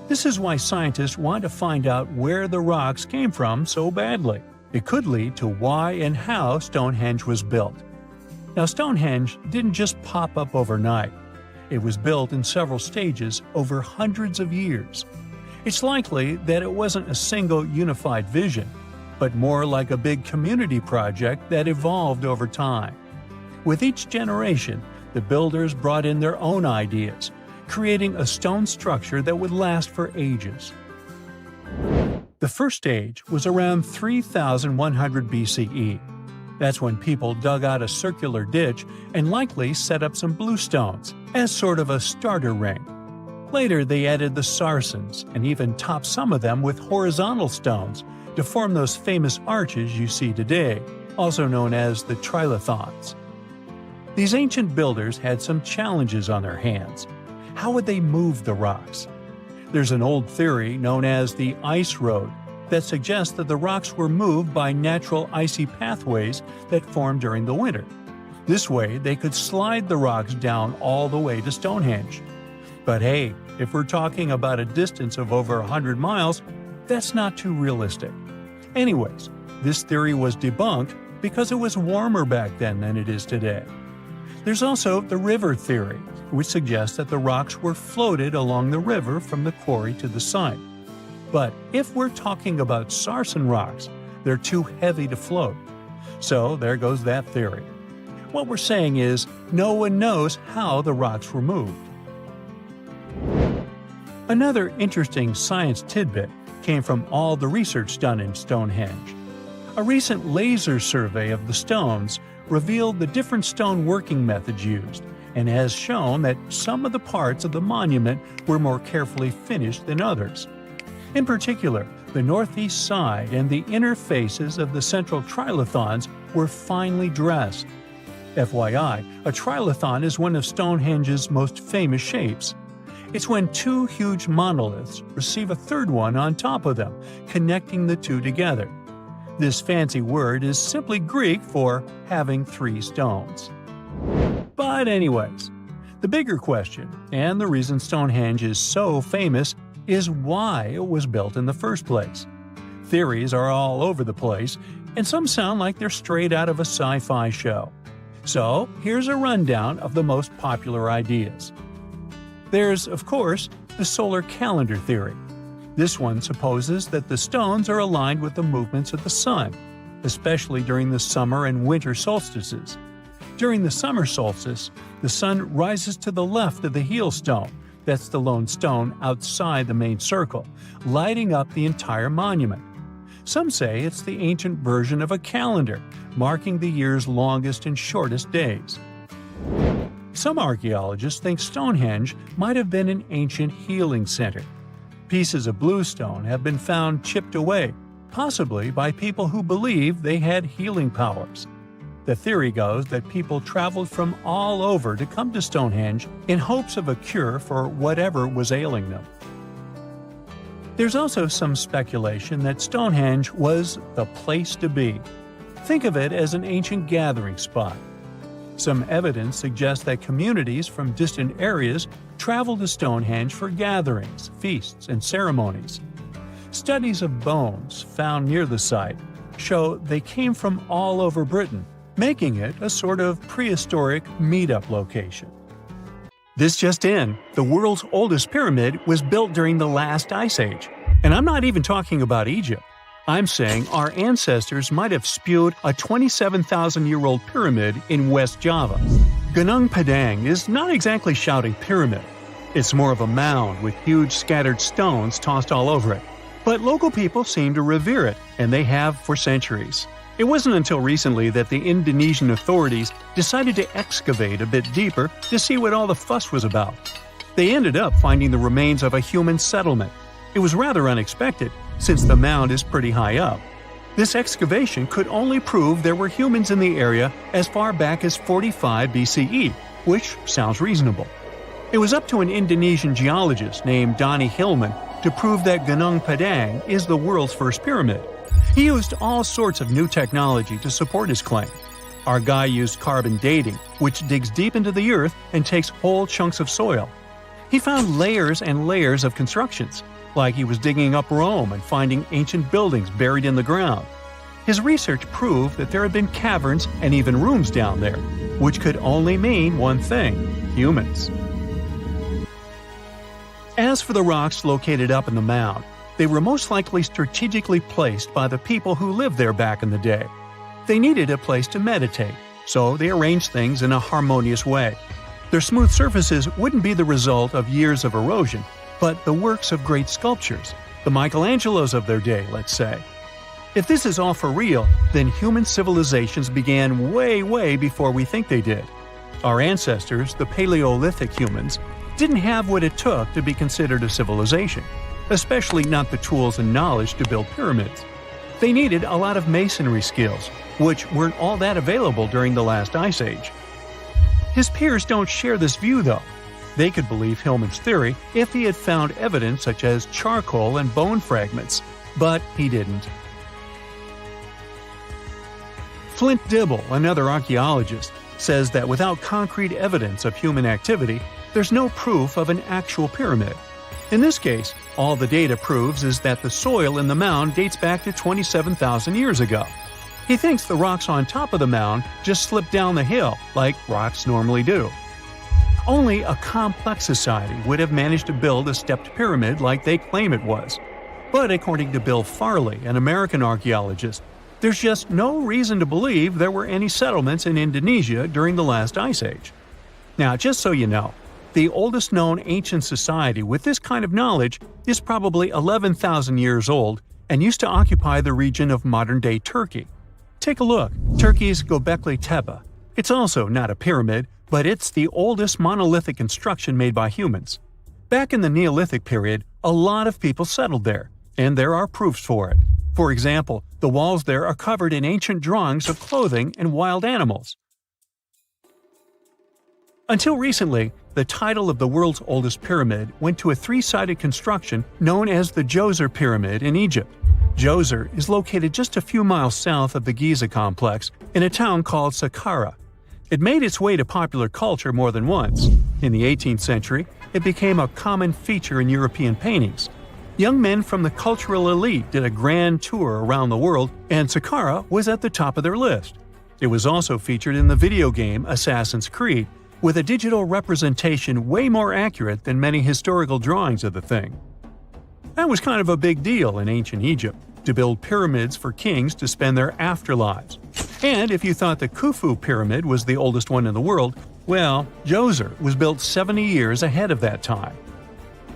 This is why scientists want to find out where the rocks came from so badly. It could lead to why and how Stonehenge was built. Now, Stonehenge didn't just pop up overnight. It was built in several stages over hundreds of years. It's likely that it wasn't a single unified vision, but more like a big community project that evolved over time. With each generation, the builders brought in their own ideas, creating a stone structure that would last for ages. The first stage was around 3100 BCE. That's when people dug out a circular ditch and likely set up some bluestones as sort of a starter ring. Later, they added the Sarsens and even topped some of them with horizontal stones to form those famous arches you see today, also known as the trilithons. These ancient builders had some challenges on their hands. How would they move the rocks? There's an old theory known as the ice road that suggests that the rocks were moved by natural icy pathways that formed during the winter. This way, they could slide the rocks down all the way to Stonehenge. But hey, if we're talking about a distance of over 100 miles, that's not too realistic. Anyways, this theory was debunked because it was warmer back then than it is today. There's also the river theory, which suggests that the rocks were floated along the river from the quarry to the site. But if we're talking about Sarsen rocks, they're too heavy to float. So there goes that theory. What we're saying is, no one knows how the rocks were moved. Another interesting science tidbit came from all the research done in Stonehenge. A recent laser survey of the stones revealed the different stone working methods used, and has shown that some of the parts of the monument were more carefully finished than others. In particular, the northeast side and the inner faces of the central trilithons were finely dressed. FYI, a trilithon is one of Stonehenge's most famous shapes. It's when two huge monoliths receive a third one on top of them, connecting the two together. This fancy word is simply Greek for having three stones. But anyways, the bigger question, and the reason Stonehenge is so famous, is why it was built in the first place. Theories are all over the place, and some sound like they're straight out of a sci-fi show. So here's a rundown of the most popular ideas. There's, of course, the solar calendar theory. This one supposes that the stones are aligned with the movements of the sun, especially during the summer and winter solstices. During the summer solstice, the sun rises to the left of the heel stone, that's the lone stone outside the main circle, lighting up the entire monument. Some say it's the ancient version of a calendar, marking the year's longest and shortest days. Some archaeologists think Stonehenge might have been an ancient healing center. Pieces of bluestone have been found chipped away, possibly by people who believed they had healing powers. The theory goes that people traveled from all over to come to Stonehenge in hopes of a cure for whatever was ailing them. There's also some speculation that Stonehenge was the place to be. Think of it as an ancient gathering spot. Some evidence suggests that communities from distant areas traveled to Stonehenge for gatherings, feasts, and ceremonies. Studies of bones found near the site show they came from all over Britain, making it a sort of prehistoric meetup location. This just in, the world's oldest pyramid was built during the last ice age. And I'm not even talking about Egypt. I'm saying our ancestors might have spewed a 27,000-year-old pyramid in West Java. Gunung Padang is not exactly shouting pyramid. It's more of a mound with huge scattered stones tossed all over it. But local people seem to revere it, and they have for centuries. It wasn't until recently that the Indonesian authorities decided to excavate a bit deeper to see what all the fuss was about. They ended up finding the remains of a human settlement. It was rather unexpected, since the mound is pretty high up. This excavation could only prove there were humans in the area as far back as 45 BCE, which sounds reasonable. It was up to an Indonesian geologist named Donny Hillman to prove that Gunung Padang is the world's first pyramid. He used all sorts of new technology to support his claim. Our guy used carbon dating, which digs deep into the earth and takes whole chunks of soil. He found layers and layers of constructions, like he was digging up Rome and finding ancient buildings buried in the ground. His research proved that there had been caverns and even rooms down there, which could only mean one thing: humans. As for the rocks located up in the mound, they were most likely strategically placed by the people who lived there back in the day. They needed a place to meditate, so they arranged things in a harmonious way. Their smooth surfaces wouldn't be the result of years of erosion, but the works of great sculptures, the Michelangelos of their day, let's say. If this is all for real, then human civilizations began way before we think they did. Our ancestors, the Paleolithic humans, didn't have what it took to be considered a civilization, especially not the tools and knowledge to build pyramids. They needed a lot of masonry skills, which weren't all that available during the last ice age. His peers don't share this view, though. They could believe Hillman's theory if he had found evidence such as charcoal and bone fragments, but he didn't. Flint Dibble, another archaeologist, says that without concrete evidence of human activity, there's no proof of an actual pyramid. In this case, all the data proves is that the soil in the mound dates back to 27,000 years ago. He thinks the rocks on top of the mound just slipped down the hill, like rocks normally do. Only a complex society would have managed to build a stepped pyramid like they claim it was. But according to Bill Farley, an American archaeologist, there's just no reason to believe there were any settlements in Indonesia during the last ice age. Now, just so you know, the oldest known ancient society with this kind of knowledge is probably 11,000 years old and used to occupy the region of modern-day Turkey. Take a look, Turkey's Göbekli Tepe. It's also not a pyramid, but it's the oldest monolithic construction made by humans. Back in the Neolithic period, a lot of people settled there, and there are proofs for it. For example, the walls there are covered in ancient drawings of clothing and wild animals. Until recently, the title of the world's oldest pyramid went to a three-sided construction known as the Djoser Pyramid in Egypt. Djoser is located just a few miles south of the Giza complex in a town called Saqqara. It made its way to popular culture more than once. In the 18th century, it became a common feature in European paintings. Young men from the cultural elite did a grand tour around the world, and Saqqara was at the top of their list. It was also featured in the video game Assassin's Creed, with a digital representation way more accurate than many historical drawings of the thing. That was kind of a big deal in ancient Egypt, to build pyramids for kings to spend their afterlives. And if you thought the Khufu pyramid was the oldest one in the world, well, Djoser was built 70 years ahead of that time.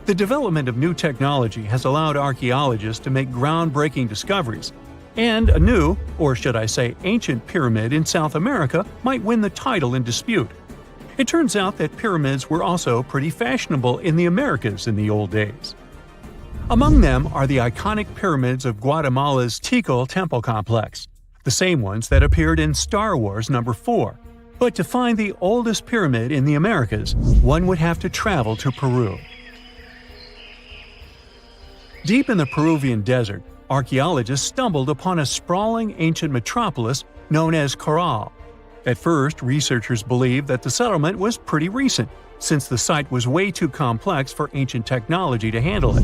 The development of new technology has allowed archaeologists to make groundbreaking discoveries, and a new, or should I say ancient pyramid in South America might win the title in dispute. It turns out that pyramids were also pretty fashionable in the Americas in the old days. Among them are the iconic pyramids of Guatemala's Tikal temple complex, the same ones that appeared in Star Wars No. 4. But to find the oldest pyramid in the Americas, one would have to travel to Peru. Deep in the Peruvian desert, archaeologists stumbled upon a sprawling ancient metropolis known as Caral. At first, researchers believed that the settlement was pretty recent, since the site was way too complex for ancient technology to handle it.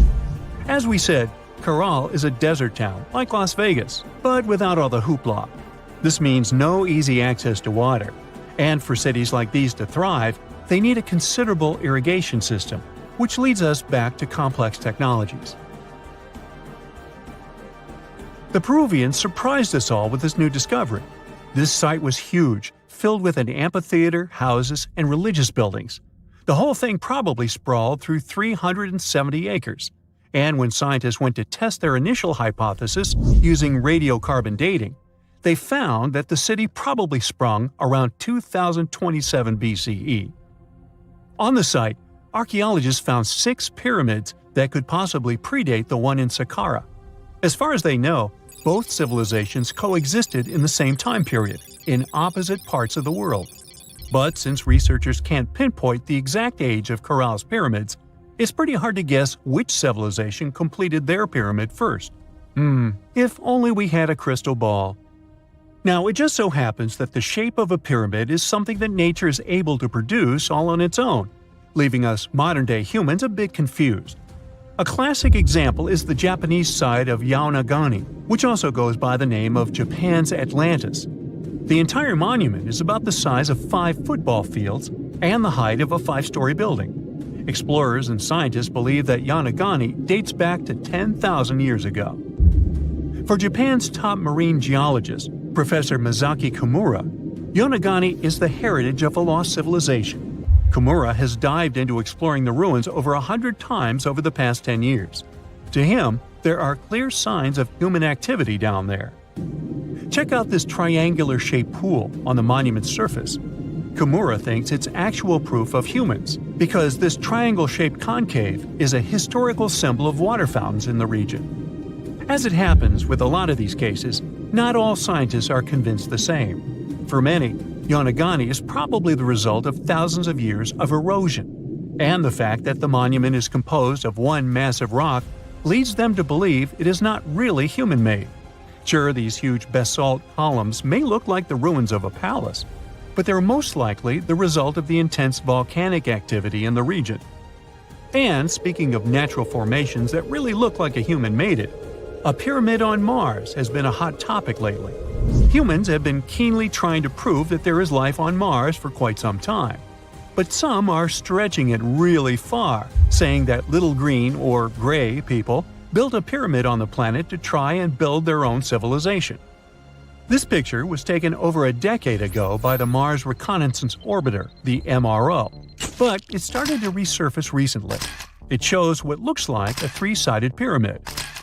As we said, Caral is a desert town, like Las Vegas, but without all the hoopla. This means no easy access to water. And for cities like these to thrive, they need a considerable irrigation system, which leads us back to complex technologies. The Peruvians surprised us all with this new discovery. This site was huge, filled with an amphitheater, houses, and religious buildings. The whole thing probably sprawled through 370 acres. And when scientists went to test their initial hypothesis using radiocarbon dating, they found that the city probably sprung around 2027 BCE. On the site, archaeologists found 6 pyramids that could possibly predate the one in Saqqara. As far as they know, both civilizations coexisted in the same time period, in opposite parts of the world. But since researchers can't pinpoint the exact age of Caral's pyramids, it's pretty hard to guess which civilization completed their pyramid first. If only we had a crystal ball. Now, it just so happens that the shape of a pyramid is something that nature is able to produce all on its own. leaving us modern-day humans a bit confused. A classic example is the Japanese site of Yaonagani, which also goes by the name of Japan's Atlantis. The entire monument is about the size of 5 football fields and the height of a 5-story building. Explorers and scientists believe that Yaonagani dates back to 10,000 years ago. For Japan's top marine geologist, Professor Masaki Kimura, Yaonagani is the heritage of a lost civilization. Kimura has dived into exploring the ruins over 100 times over the past 10 years. To him, there are clear signs of human activity down there. Check out this triangular-shaped pool on the monument's surface. Kimura thinks it's actual proof of humans, because this triangle-shaped concave is a historical symbol of water fountains in the region. As it happens with a lot of these cases, not all scientists are convinced the same. For many, Yaonagani is probably the result of thousands of years of erosion, and the fact that the monument is composed of one massive rock leads them to believe it is not really human-made. Sure, these huge basalt columns may look like the ruins of a palace, but they're most likely the result of the intense volcanic activity in the region. And speaking of natural formations that really look like a human made it, a pyramid on Mars has been a hot topic lately. Humans have been keenly trying to prove that there is life on Mars for quite some time. But some are stretching it really far, saying that little green or gray people built a pyramid on the planet to try and build their own civilization. This picture was taken over a decade ago by the Mars Reconnaissance Orbiter, the MRO, but it started to resurface recently. It shows what looks like a 3-sided pyramid.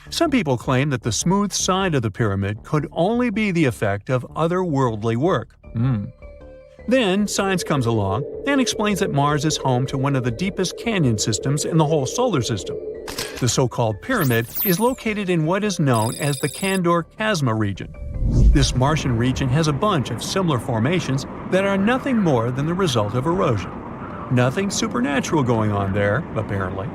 Some people claim that the smooth side of the pyramid could only be the effect of otherworldly work. Then science comes along and explains that Mars is home to one of the deepest canyon systems in the whole solar system. The so-called pyramid is located in what is known as the Kandor-Chasma region. This Martian region has a bunch of similar formations that are nothing more than the result of erosion. Nothing supernatural going on there, apparently.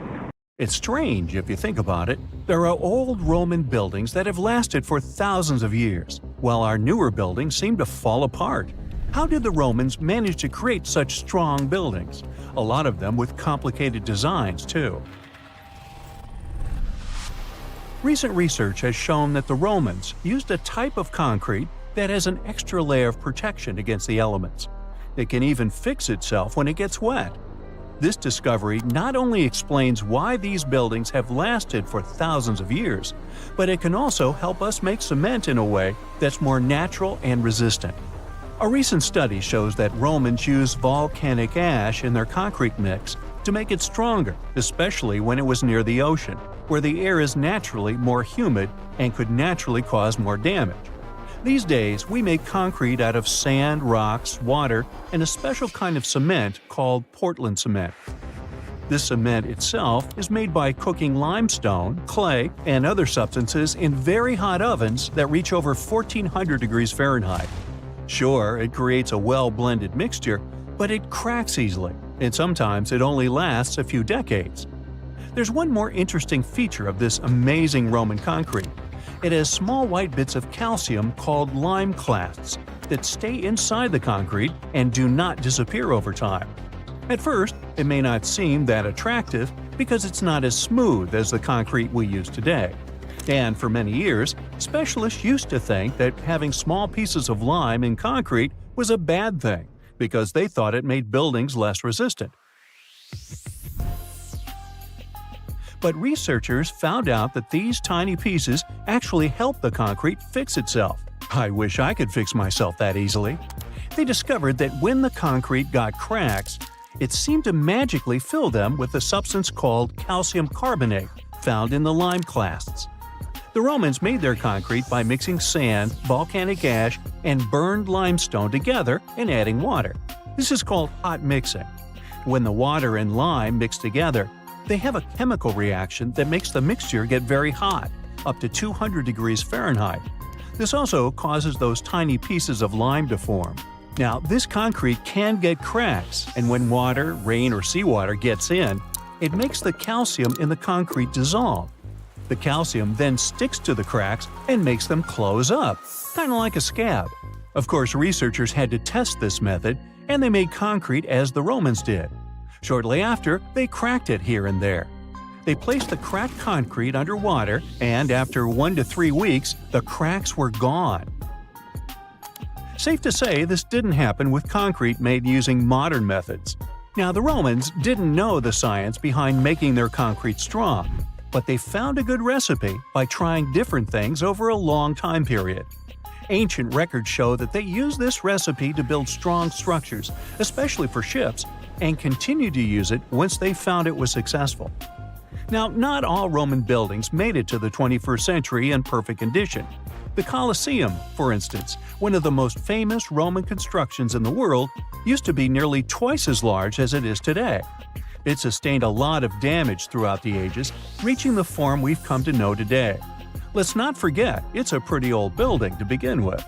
It's strange if you think about it. There are old Roman buildings that have lasted for thousands of years, while our newer buildings seem to fall apart. How did the Romans manage to create such strong buildings? A lot of them with complicated designs, too. Recent research has shown that the Romans used a type of concrete that has an extra layer of protection against the elements. It can even fix itself when it gets wet. This discovery not only explains why these buildings have lasted for thousands of years, but it can also help us make cement in a way that's more natural and resistant. A recent study shows that Romans used volcanic ash in their concrete mix to make it stronger, especially when it was near the ocean, where the air is naturally more humid and could naturally cause more damage. These days, we make concrete out of sand, rocks, water, and a special kind of cement called Portland cement. This cement itself is made by cooking limestone, clay, and other substances in very hot ovens that reach over 1400 degrees Fahrenheit. Sure, it creates a well-blended mixture, but it cracks easily, and sometimes it only lasts a few decades. There's one more interesting feature of this amazing Roman concrete. It has small white bits of calcium called lime clasts that stay inside the concrete and do not disappear over time. At first, it may not seem that attractive because it's not as smooth as the concrete we use today. And for many years, specialists used to think that having small pieces of lime in concrete was a bad thing because they thought it made buildings less resistant. But researchers found out that these tiny pieces actually help the concrete fix itself. I wish I could fix myself that easily. They discovered that when the concrete got cracks, it seemed to magically fill them with a substance called calcium carbonate found in the lime clasts. The Romans made their concrete by mixing sand, volcanic ash, and burned limestone together and adding water. This is called hot mixing. When the water and lime mix together, they have a chemical reaction that makes the mixture get very hot, up to 200 degrees Fahrenheit. This also causes those tiny pieces of lime to form. Now, this concrete can get cracks, and when water, rain, or seawater gets in, it makes the calcium in the concrete dissolve. The calcium then sticks to the cracks and makes them close up, kind of like a scab. Of course, researchers had to test this method, and they made concrete as the Romans did. Shortly after, they cracked it here and there. They placed the cracked concrete under water, and after 1 to 3 weeks, the cracks were gone. Safe to say, this didn't happen with concrete made using modern methods. Now, the Romans didn't know the science behind making their concrete strong, but they found a good recipe by trying different things over a long time period. Ancient records show that they used this recipe to build strong structures, especially for ships, and continued to use it once they found it was successful. Now, not all Roman buildings made it to the 21st century in perfect condition. The Colosseum, for instance, one of the most famous Roman constructions in the world, used to be nearly twice as large as it is today. It sustained a lot of damage throughout the ages, reaching the form we've come to know today. Let's not forget, it's a pretty old building to begin with.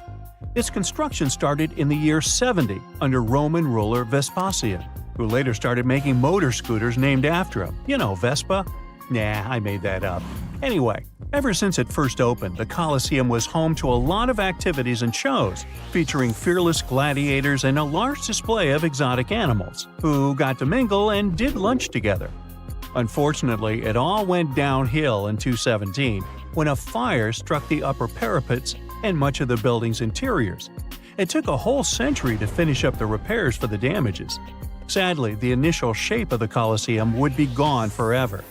Its construction started in the year 70 under Roman ruler Vespasian, who later started making motor scooters named after him. You know, Vespa? Nah, I made that up. Anyway, ever since it first opened, the Colosseum was home to a lot of activities and shows, featuring fearless gladiators and a large display of exotic animals, who got to mingle and did lunch together. Unfortunately, it all went downhill in 217, when a fire struck the upper parapets and much of the building's interiors. It took a whole century to finish up the repairs for the damages. Sadly, the initial shape of the Colosseum would be gone forever.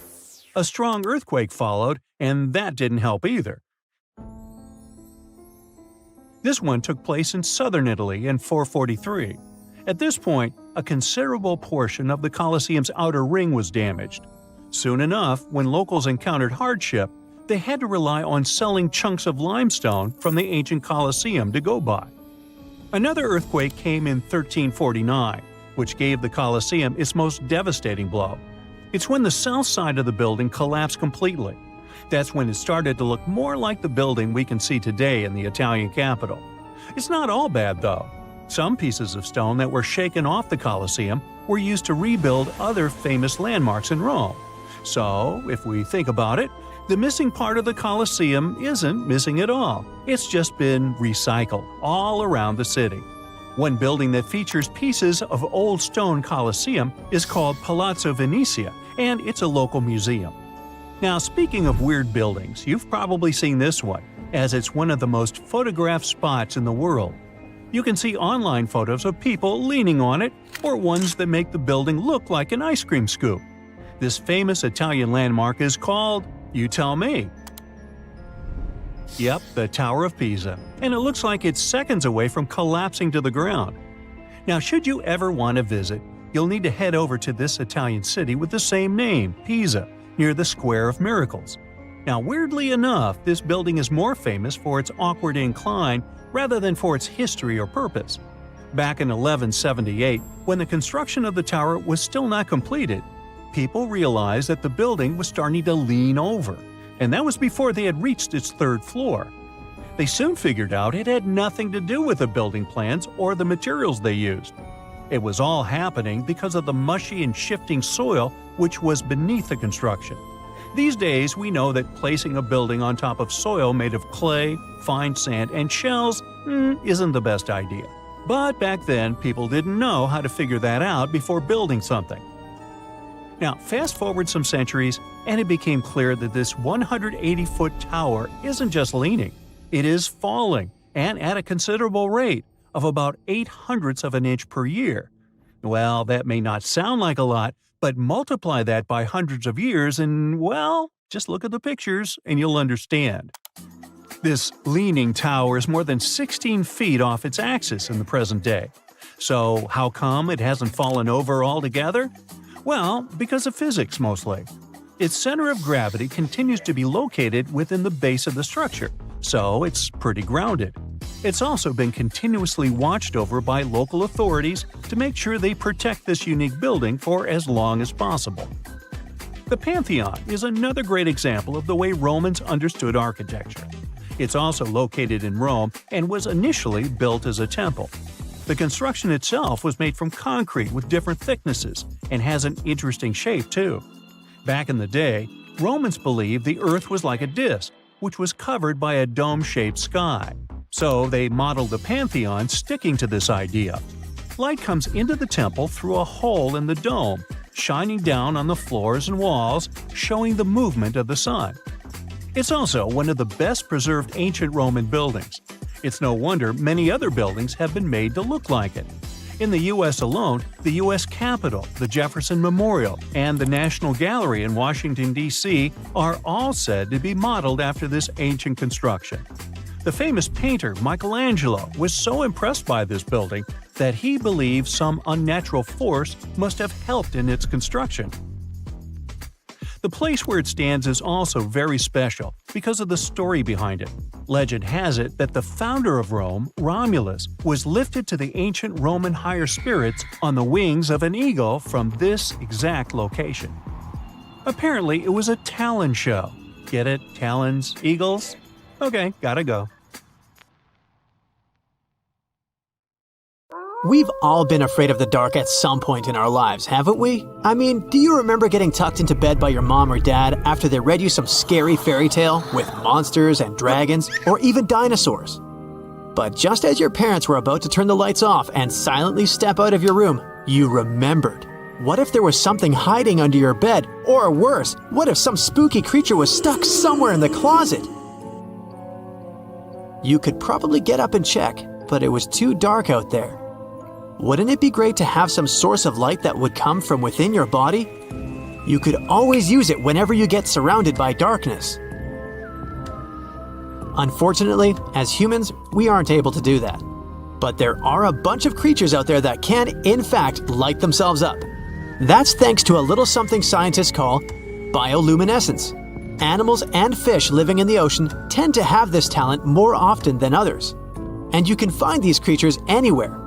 A strong earthquake followed, and that didn't help either. This one took place in southern Italy in 443. At this point, a considerable portion of the Colosseum's outer ring was damaged. Soon enough, when locals encountered hardship, they had to rely on selling chunks of limestone from the ancient Colosseum to go by. Another earthquake came in 1349, which gave the Colosseum its most devastating blow. It's when the south side of the building collapsed completely. That's when it started to look more like the building we can see today in the Italian capital. It's not all bad, though. Some pieces of stone that were shaken off the Colosseum were used to rebuild other famous landmarks in Rome. So, if we think about it, the missing part of the Colosseum isn't missing at all. It's just been recycled all around the city. One building that features pieces of old stone Colosseum is called Palazzo Venezia, and it's a local museum. Now, speaking of weird buildings, you've probably seen this one, as it's one of the most photographed spots in the world. You can see online photos of people leaning on it, or ones that make the building look like an ice cream scoop. This famous Italian landmark is called, you tell me. Yep, the Tower of Pisa, and it looks like it's seconds away from collapsing to the ground. Now, should you ever want to visit, you'll need to head over to this Italian city with the same name, Pisa, near the Square of Miracles. Now, weirdly enough, this building is more famous for its awkward incline rather than for its history or purpose. Back in 1178, when the construction of the tower was still not completed, people realized that the building was starting to lean over, and that was before they had reached its third floor. They soon figured out it had nothing to do with the building plans or the materials they used. It was all happening because of the mushy and shifting soil which was beneath the construction. These days, we know that placing a building on top of soil made of clay, fine sand, and shells isn't the best idea. But back then, people didn't know how to figure that out before building something. Now, fast forward some centuries, and it became clear that this 180-foot tower isn't just leaning. It is falling, and at a considerable rate of about 0.08 of an inch per year. Well, that may not sound like a lot, but multiply that by hundreds of years and, well, just look at the pictures and you'll understand. This leaning tower is more than 16 feet off its axis in the present day. So how come it hasn't fallen over altogether? Well, because of physics mostly. Its center of gravity continues to be located within the base of the structure, so it's pretty grounded. It's also been continuously watched over by local authorities to make sure they protect this unique building for as long as possible. The Pantheon is another great example of the way Romans understood architecture. It's also located in Rome and was initially built as a temple. The construction itself was made from concrete with different thicknesses and has an interesting shape too. Back in the day, Romans believed the Earth was like a disc, which was covered by a dome-shaped sky. So they modeled the Pantheon sticking to this idea. Light comes into the temple through a hole in the dome, shining down on the floors and walls, showing the movement of the sun. It's also one of the best preserved ancient Roman buildings. It's no wonder many other buildings have been made to look like it. In the U.S. alone, the U.S. Capitol, the Jefferson Memorial, and the National Gallery in Washington, D.C. are all said to be modeled after this ancient construction. The famous painter Michelangelo was so impressed by this building that he believes some unnatural force must have helped in its construction. The place where it stands is also very special because of the story behind it. Legend has it that the founder of Rome, Romulus, was lifted to the ancient Roman higher spirits on the wings of an eagle from this exact location. Apparently, it was a talon show. Get it? Talons? Eagles? Okay, gotta go. We've all been afraid of the dark at some point in our lives, haven't we? I mean, do you remember getting tucked into bed by your mom or dad after they read you some scary fairy tale with monsters and dragons or even dinosaurs? But just as your parents were about to turn the lights off and silently step out of your room, you remembered. What if there was something hiding under your bed? Or worse, what if some spooky creature was stuck somewhere in the closet? You could probably get up and check, but it was too dark out there. Wouldn't it be great to have some source of light that would come from within your body? You could always use it whenever you get surrounded by darkness. Unfortunately, as humans, we aren't able to do that. But there are a bunch of creatures out there that can, in fact, light themselves up. That's thanks to a little something scientists call bioluminescence. Animals and fish living in the ocean tend to have this talent more often than others. And you can find these creatures anywhere,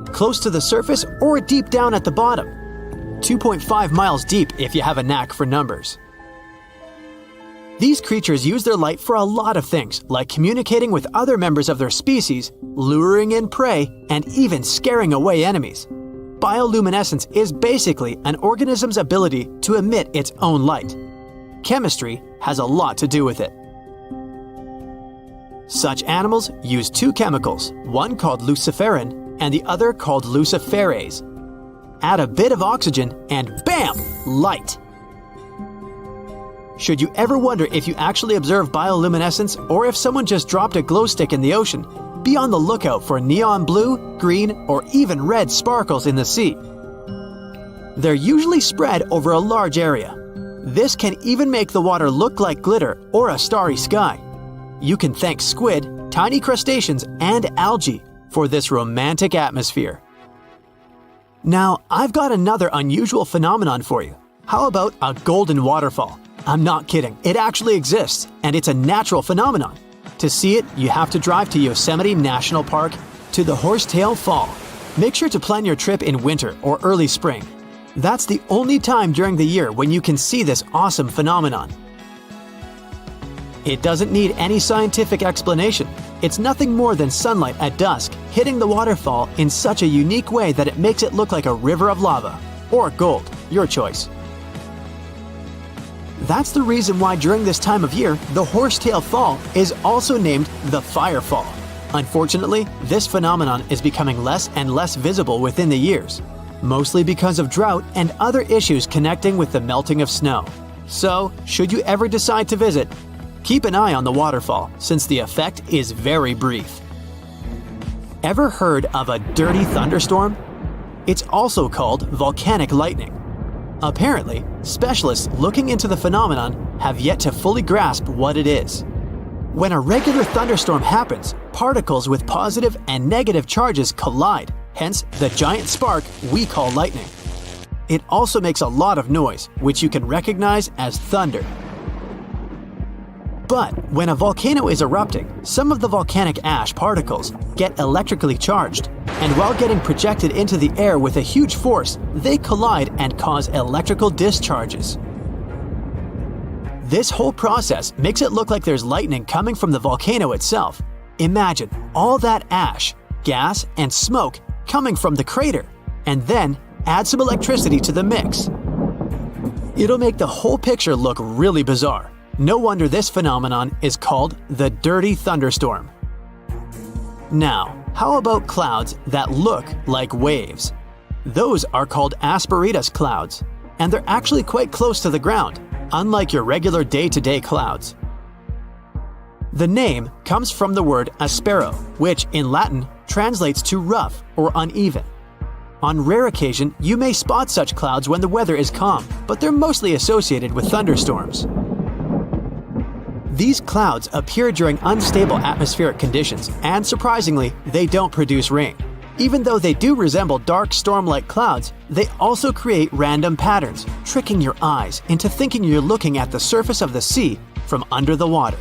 close to the surface or deep down at the bottom. 2.5 miles deep if you have a knack for numbers. These creatures use their light for a lot of things, like communicating with other members of their species, luring in prey, and even scaring away enemies. Bioluminescence is basically an organism's ability to emit its own light. Chemistry has a lot to do with it. Such animals use two chemicals, one called luciferin and the other called luciferase. Add a bit of oxygen and bam! Light! Should you ever wonder if you actually observe bioluminescence or if someone just dropped a glow stick in the ocean, be on the lookout for neon blue, green, or even red sparkles in the sea. They're usually spread over a large area. This can even make the water look like glitter or a starry sky. You can thank squid, tiny crustaceans, and algae for this romantic atmosphere. Now, I've got another unusual phenomenon for you. How about a golden waterfall? I'm not kidding, it actually exists, and it's a natural phenomenon. To see it, you have to drive to Yosemite National Park to the Horsetail Fall. Make sure to plan your trip in winter or early spring. That's the only time during the year when you can see this awesome phenomenon. It doesn't need any scientific explanation. It's nothing more than sunlight at dusk hitting the waterfall in such a unique way that it makes it look like a river of lava. Or gold, your choice. That's the reason why during this time of year, the Horsetail Fall is also named the Fire Fall. Unfortunately, this phenomenon is becoming less and less visible within the years, mostly because of drought and other issues connecting with the melting of snow. So, should you ever decide to visit, keep an eye on the waterfall, since the effect is very brief. Ever heard of a dirty thunderstorm? It's also called volcanic lightning. Apparently, specialists looking into the phenomenon have yet to fully grasp what it is. When a regular thunderstorm happens, particles with positive and negative charges collide, hence the giant spark we call lightning. It also makes a lot of noise, which you can recognize as thunder. But when a volcano is erupting, some of the volcanic ash particles get electrically charged, and while getting projected into the air with a huge force, they collide and cause electrical discharges. This whole process makes it look like there's lightning coming from the volcano itself. Imagine all that ash, gas, and smoke coming from the crater, and then add some electricity to the mix. It'll make the whole picture look really bizarre. No wonder this phenomenon is called the dirty thunderstorm. Now, how about clouds that look like waves? Those are called asperitas clouds. and they're actually quite close to the ground, unlike your regular day-to-day clouds. The name comes from the word aspero, which in Latin translates to rough or uneven. On rare occasion, you may spot such clouds when the weather is calm, but they're mostly associated with thunderstorms. These clouds appear during unstable atmospheric conditions, and surprisingly, they don't produce rain. Even though they do resemble dark storm-like clouds, they also create random patterns, tricking your eyes into thinking you're looking at the surface of the sea from under the water.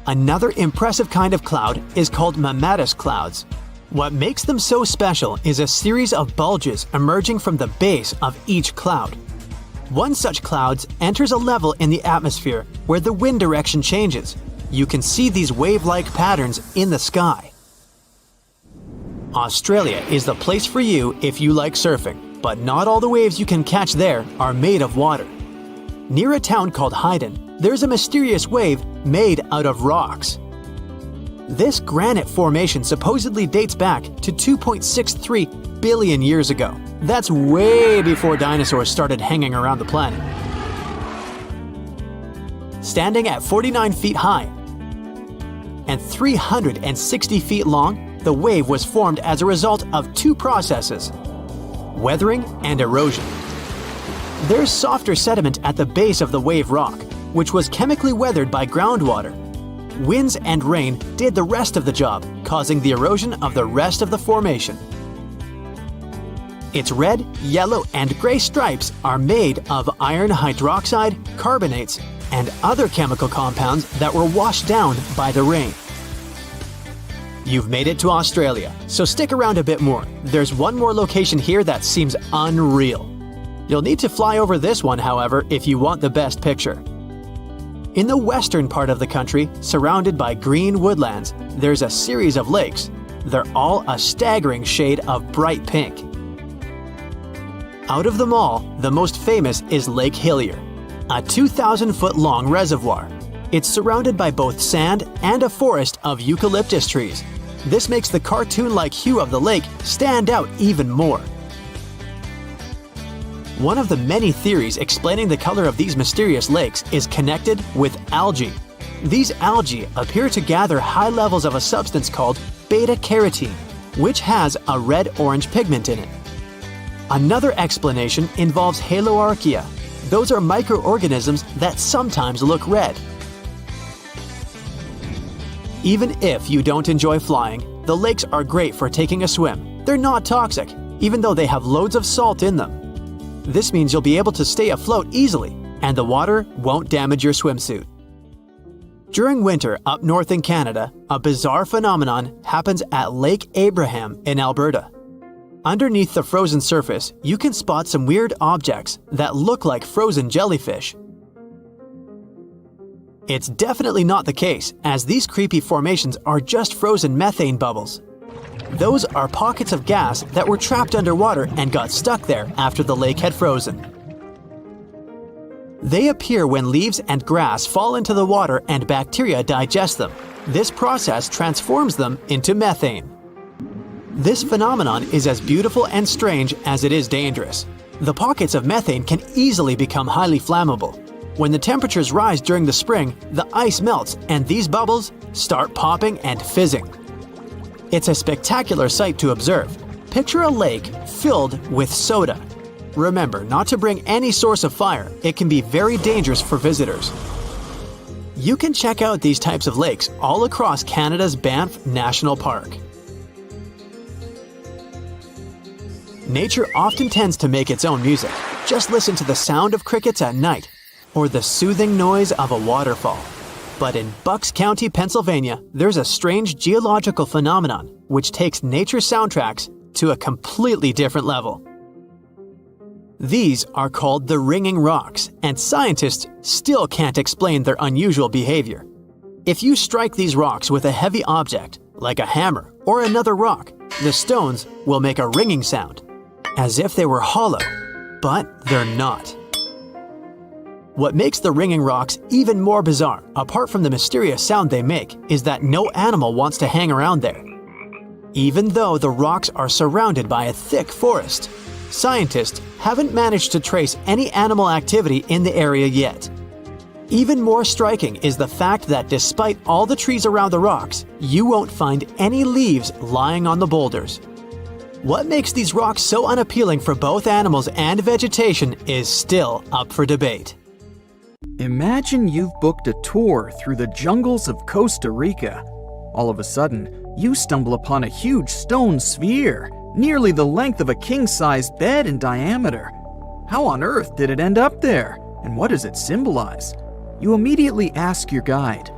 Another impressive kind of cloud is called mammatus clouds. What makes them so special is a series of bulges emerging from the base of each cloud. One such cloud enters a level in the atmosphere where the wind direction changes. You can see these wave-like patterns in the sky. Australia is the place for you if you like surfing, but not all the waves you can catch there are made of water. Near a town called Hayden, there's a mysterious wave made out of rocks. This granite formation supposedly dates back to 2.63 billion years ago. That's way before dinosaurs started hanging around the planet. Standing at 49 feet high and 360 feet long, the wave was formed as a result of two processes: weathering and erosion. There's softer sediment at the base of the wave rock, which was chemically weathered by groundwater. Winds and rain did the rest of the job, causing the erosion of the rest of the formation. Its red, yellow, and gray stripes are made of iron hydroxide, carbonates, and other chemical compounds that were washed down by the rain. You've made it to Australia, so stick around a bit more. There's one more location here that seems unreal. You'll need to fly over this one, however, if you want the best picture. In the western part of the country, surrounded by green woodlands, there's a series of lakes. They're all a staggering shade of bright pink. Out of them all, the most famous is Lake Hillier, a 2,000-foot-long reservoir. It's surrounded by both sand and a forest of eucalyptus trees. This makes the cartoon-like hue of the lake stand out even more. One of the many theories explaining the color of these mysterious lakes is connected with algae. These algae appear to gather high levels of a substance called beta-carotene, which has a red-orange pigment in it. Another explanation involves haloarchaea. Those are microorganisms that sometimes look red. Even if you don't enjoy flying, the lakes are great for taking a swim. They're not toxic, even though they have loads of salt in them. This means you'll be able to stay afloat easily, and the water won't damage your swimsuit. During winter up north in Canada, a bizarre phenomenon happens at Lake Abraham in Alberta. Underneath the frozen surface, you can spot some weird objects that look like frozen jellyfish. It's definitely not the case, as these creepy formations are just frozen methane bubbles. Those are pockets of gas that were trapped underwater and got stuck there after the lake had frozen. They appear when leaves and grass fall into the water and bacteria digest them. This process transforms them into methane. This phenomenon is as beautiful and strange as it is dangerous. The pockets of methane can easily become highly flammable. When the temperatures rise during the spring, the ice melts and these bubbles start popping and fizzing. It's a spectacular sight to observe. Picture a lake filled with soda. Remember not to bring any source of fire. It can be very dangerous for visitors. You can check out these types of lakes all across Canada's Banff National Park. Nature often tends to make its own music. Just listen to the sound of crickets at night, or the soothing noise of a waterfall. But in Bucks County, Pennsylvania, there's a strange geological phenomenon which takes nature soundtracks to a completely different level. These are called the ringing rocks, and scientists still can't explain their unusual behavior. If you strike these rocks with a heavy object, like a hammer or another rock, the stones will make a ringing sound, as if they were hollow, but they're not. What makes the ringing rocks even more bizarre, apart from the mysterious sound they make, is that no animal wants to hang around there. Even though the rocks are surrounded by a thick forest, scientists haven't managed to trace any animal activity in the area yet. Even more striking is the fact that despite all the trees around the rocks, you won't find any leaves lying on the boulders. What makes these rocks so unappealing for both animals and vegetation is still up for debate. Imagine you've booked a tour through the jungles of Costa Rica. All of a sudden, you stumble upon a huge stone sphere, nearly the length of a king-sized bed in diameter. How on earth did it end up there? And what does it symbolize? You immediately ask your guide.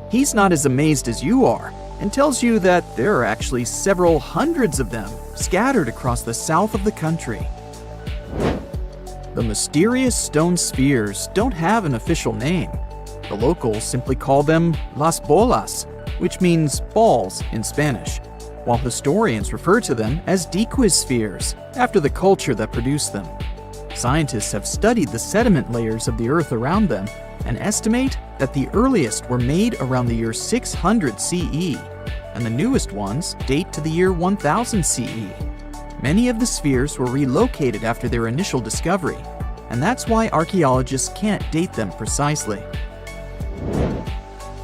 He's not as amazed as you are and tells you that there are actually several hundreds of them scattered across the south of the country. The mysterious stone spheres don't have an official name. The locals simply call them las bolas, which means balls in Spanish, while historians refer to them as Diques spheres, after the culture that produced them. Scientists have studied the sediment layers of the earth around them and estimate that the earliest were made around the year 600 CE, and the newest ones date to the year 1000 CE. Many of the spheres were relocated after their initial discovery, and that's why archaeologists can't date them precisely.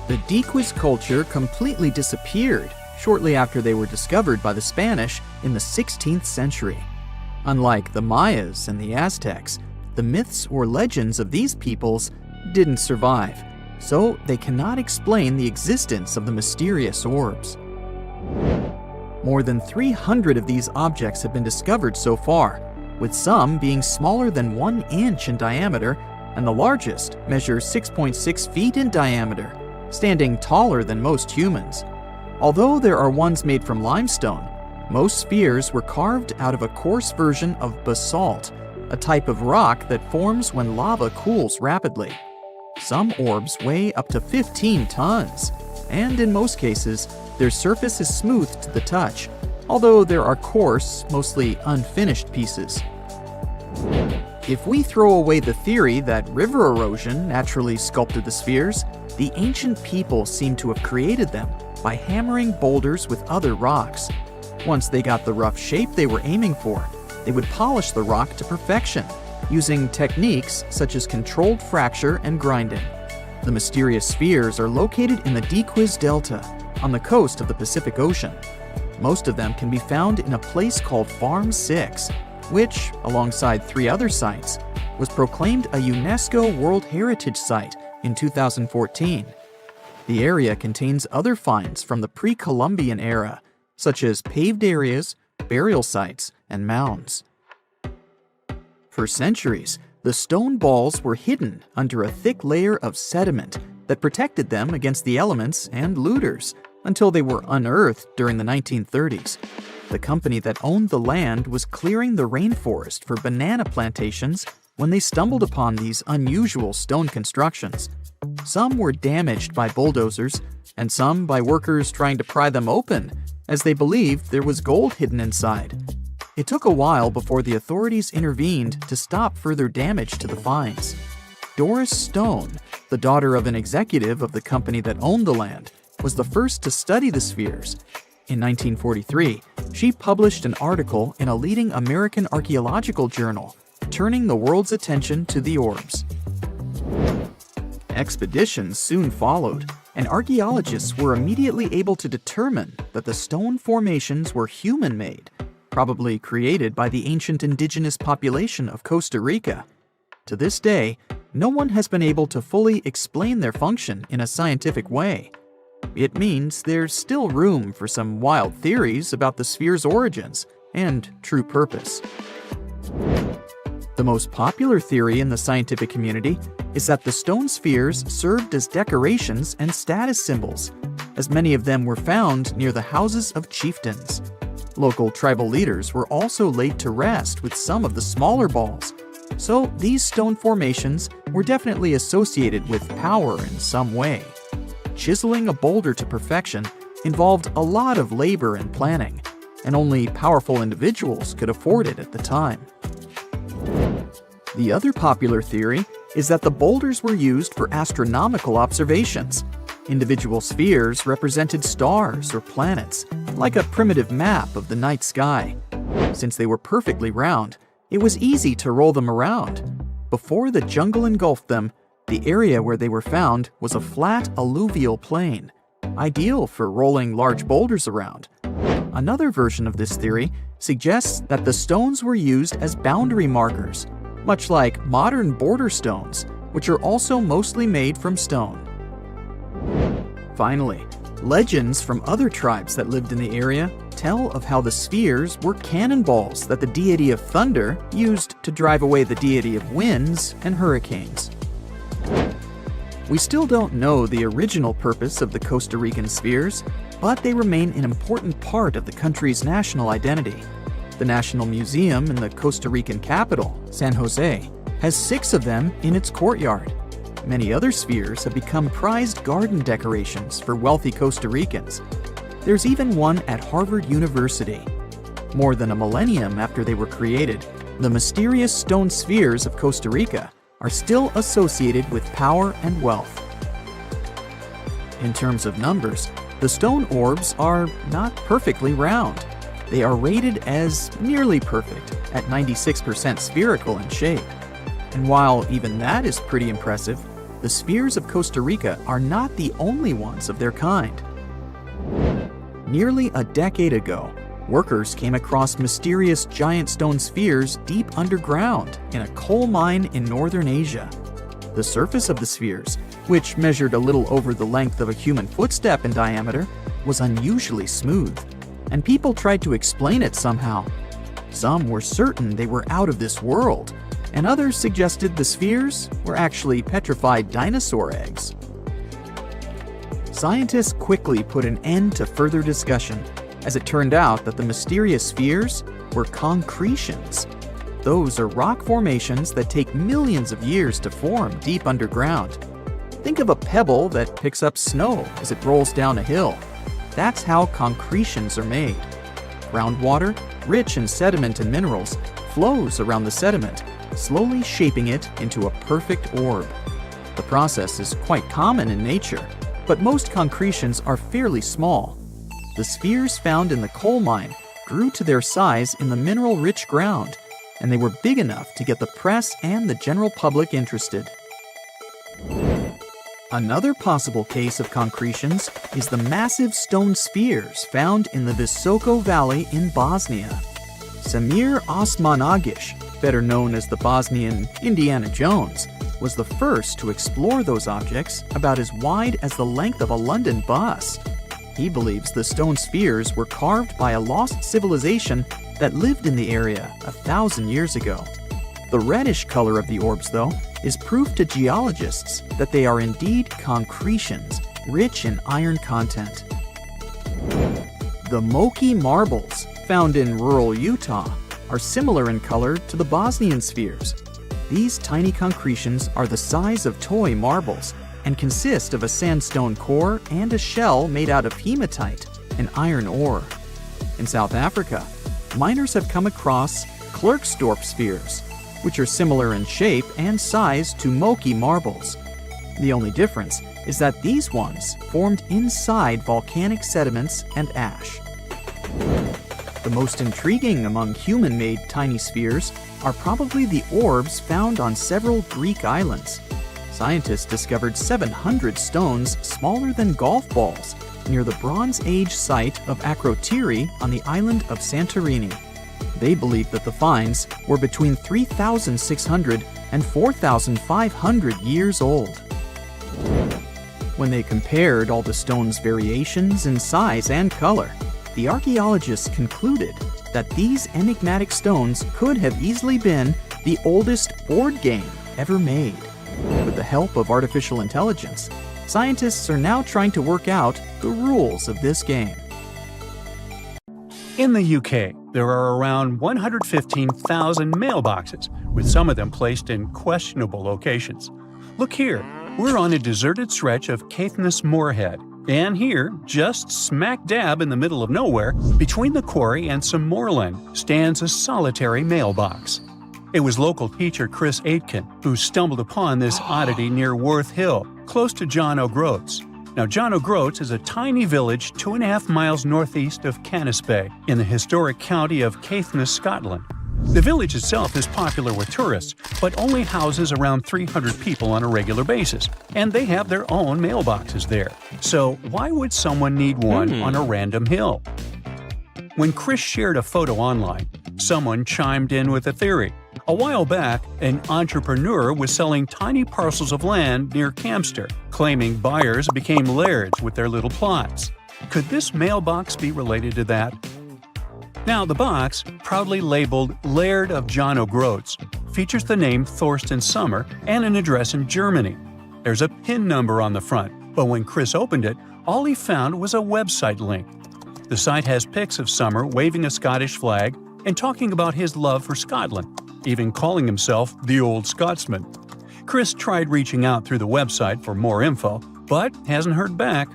The Diques culture completely disappeared shortly after they were discovered by the Spanish in the 16th century. Unlike the Mayas and the Aztecs, the myths or legends of these peoples didn't survive, so they cannot explain the existence of the mysterious orbs. More than 300 of these objects have been discovered so far, with some being smaller than 1 inch in diameter, and the largest measures 6.6 feet in diameter, standing taller than most humans. Although there are ones made from limestone, most spheres were carved out of a coarse version of basalt, a type of rock that forms when lava cools rapidly. Some orbs weigh up to 15 tons, and in most cases, their surface is smooth to the touch, although there are coarse, mostly unfinished pieces. If we throw away the theory that river erosion naturally sculpted the spheres, the ancient people seem to have created them by hammering boulders with other rocks. Once they got the rough shape they were aiming for, they would polish the rock to perfection, using techniques such as controlled fracture and grinding. The mysterious spheres are located in the Diques Delta, on the coast of the Pacific Ocean. Most of them can be found in a place called Farm 6, which, alongside 3 other sites, was proclaimed a UNESCO World Heritage Site in 2014. The area contains other finds from the pre-Columbian era, such as paved areas, burial sites, and mounds. For centuries, the stone balls were hidden under a thick layer of sediment that protected them against the elements and looters until they were unearthed during the 1930s. The company that owned the land was clearing the rainforest for banana plantations when they stumbled upon these unusual stone constructions. Some were damaged by bulldozers, and some by workers trying to pry them open, as they believed there was gold hidden inside. It took a while before the authorities intervened to stop further damage to the finds. Doris Stone, the daughter of an executive of the company that owned the land, was the first to study the spheres. In 1943, she published an article in a leading American archaeological journal, turning the world's attention to the orbs. Expeditions soon followed, and archaeologists were immediately able to determine that the stone formations were human-made, probably created by the ancient indigenous population of Costa Rica. To this day, no one has been able to fully explain their function in a scientific way. It means there's still room for some wild theories about the sphere's origins and true purpose. The most popular theory in the scientific community is that the stone spheres served as decorations and status symbols, as many of them were found near the houses of chieftains. Local tribal leaders were also laid to rest with some of the smaller balls, so these stone formations were definitely associated with power in some way. Chiseling a boulder to perfection involved a lot of labor and planning, and only powerful individuals could afford it at the time. The other popular theory is that the boulders were used for astronomical observations. Individual spheres represented stars or planets, like a primitive map of the night sky. Since they were perfectly round, It was easy to roll them around. Before the jungle engulfed them, the area where they were found was a flat alluvial plain, ideal for rolling large boulders around. Another version of this theory suggests that the stones were used as boundary markers, much like modern border stones, which are also mostly made from stone. Finally, legends from other tribes that lived in the area tell of how the spheres were cannonballs that the deity of thunder used to drive away the deity of winds and hurricanes. We still don't know the original purpose of the Costa Rican spheres, but they remain an important part of the country's national identity. The National Museum in the Costa Rican capital, San Jose, has 6 of them in its courtyard. Many other spheres have become prized garden decorations for wealthy Costa Ricans. There's even one at Harvard University. More than a millennium after they were created, the mysterious stone spheres of Costa Rica are still associated with power and wealth. In terms of numbers, the stone orbs are not perfectly round. They are rated as nearly perfect at 96% spherical in shape. And while even that is pretty impressive, the spheres of Costa Rica are not the only ones of their kind. Nearly a decade ago, workers came across mysterious giant stone spheres deep underground in a coal mine in northern Asia. The surface of the spheres, which measured a little over the length of a human footstep in diameter, was unusually smooth, and people tried to explain it somehow. Some were certain they were out of this world, and others suggested the spheres were actually petrified dinosaur eggs. Scientists quickly put an end to further discussion, as it turned out that the mysterious spheres were concretions. Those are rock formations that take millions of years to form deep underground. Think of a pebble that picks up snow as it rolls down a hill. That's how concretions are made. Groundwater, rich in sediment and minerals, flows around the sediment, slowly shaping it into a perfect orb. The process is quite common in nature, but most concretions are fairly small. The spheres found in the coal mine grew to their size in the mineral-rich ground, and they were big enough to get the press and the general public interested. Another possible case of concretions is the massive stone spheres found in the Visoko Valley in Bosnia. Samir Osmanagic, better known as the Bosnian Indiana Jones, was the first to explore those objects about as wide as the length of a London bus. He believes the stone spheres were carved by a lost civilization that lived in the area 1,000 years ago. The reddish color of the orbs, though, is proof to geologists that they are indeed concretions, rich in iron content. The Moki marbles, found in rural Utah, are similar in color to the Bosnian spheres. These tiny concretions are the size of toy marbles and consist of a sandstone core and a shell made out of hematite, an iron ore. In South Africa, miners have come across Klerksdorp spheres, which are similar in shape and size to Moki marbles. The only difference is that these ones formed inside volcanic sediments and ash. The most intriguing among human-made tiny spheres are probably the orbs found on several Greek islands. Scientists discovered 700 stones smaller than golf balls near the Bronze Age site of Akrotiri on the island of Santorini. They believe that the finds were between 3,600 and 4,500 years old. When they compared all the stones' variations in size and color, the archaeologists concluded that these enigmatic stones could have easily been the oldest board game ever made. With the help of artificial intelligence, scientists are now trying to work out the rules of this game. In the UK, there are around 115,000 mailboxes, with some of them placed in questionable locations. Look here, we're on a deserted stretch of Caithness Moorhead, and here, just smack dab in the middle of nowhere, between the quarry and some moorland, stands a solitary mailbox. It was local teacher Chris Aitken who stumbled upon this oddity near Worth Hill, close to John O'Groats. Now, John O'Groats is a tiny village 2.5 miles northeast of Canis Bay, in the historic county of Caithness, Scotland. The village itself is popular with tourists, but only houses around 300 people on a regular basis, and they have their own mailboxes there. So why would someone need one on a random hill? When Chris shared a photo online, someone chimed in with a theory. A while back, an entrepreneur was selling tiny parcels of land near Campster, claiming buyers became lairds with their little plots. Could this mailbox be related to that? Now, the box, proudly labeled Laird of John O'Groats, features the name Thorsten Sommer and an address in Germany. There's a PIN number on the front, but when Chris opened it, all he found was a website link. The site has pics of Sommer waving a Scottish flag and talking about his love for Scotland, even calling himself the Old Scotsman. Chris tried reaching out through the website for more info, but hasn't heard back.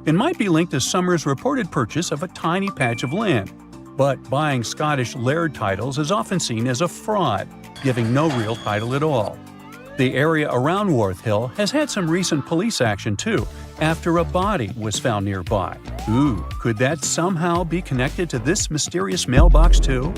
It might be linked to Sommer's reported purchase of a tiny patch of land. But buying Scottish laird titles is often seen as a fraud, giving no real title at all. The area around Worth Hill has had some recent police action too, after a body was found nearby. Ooh, could that somehow be connected to this mysterious mailbox too?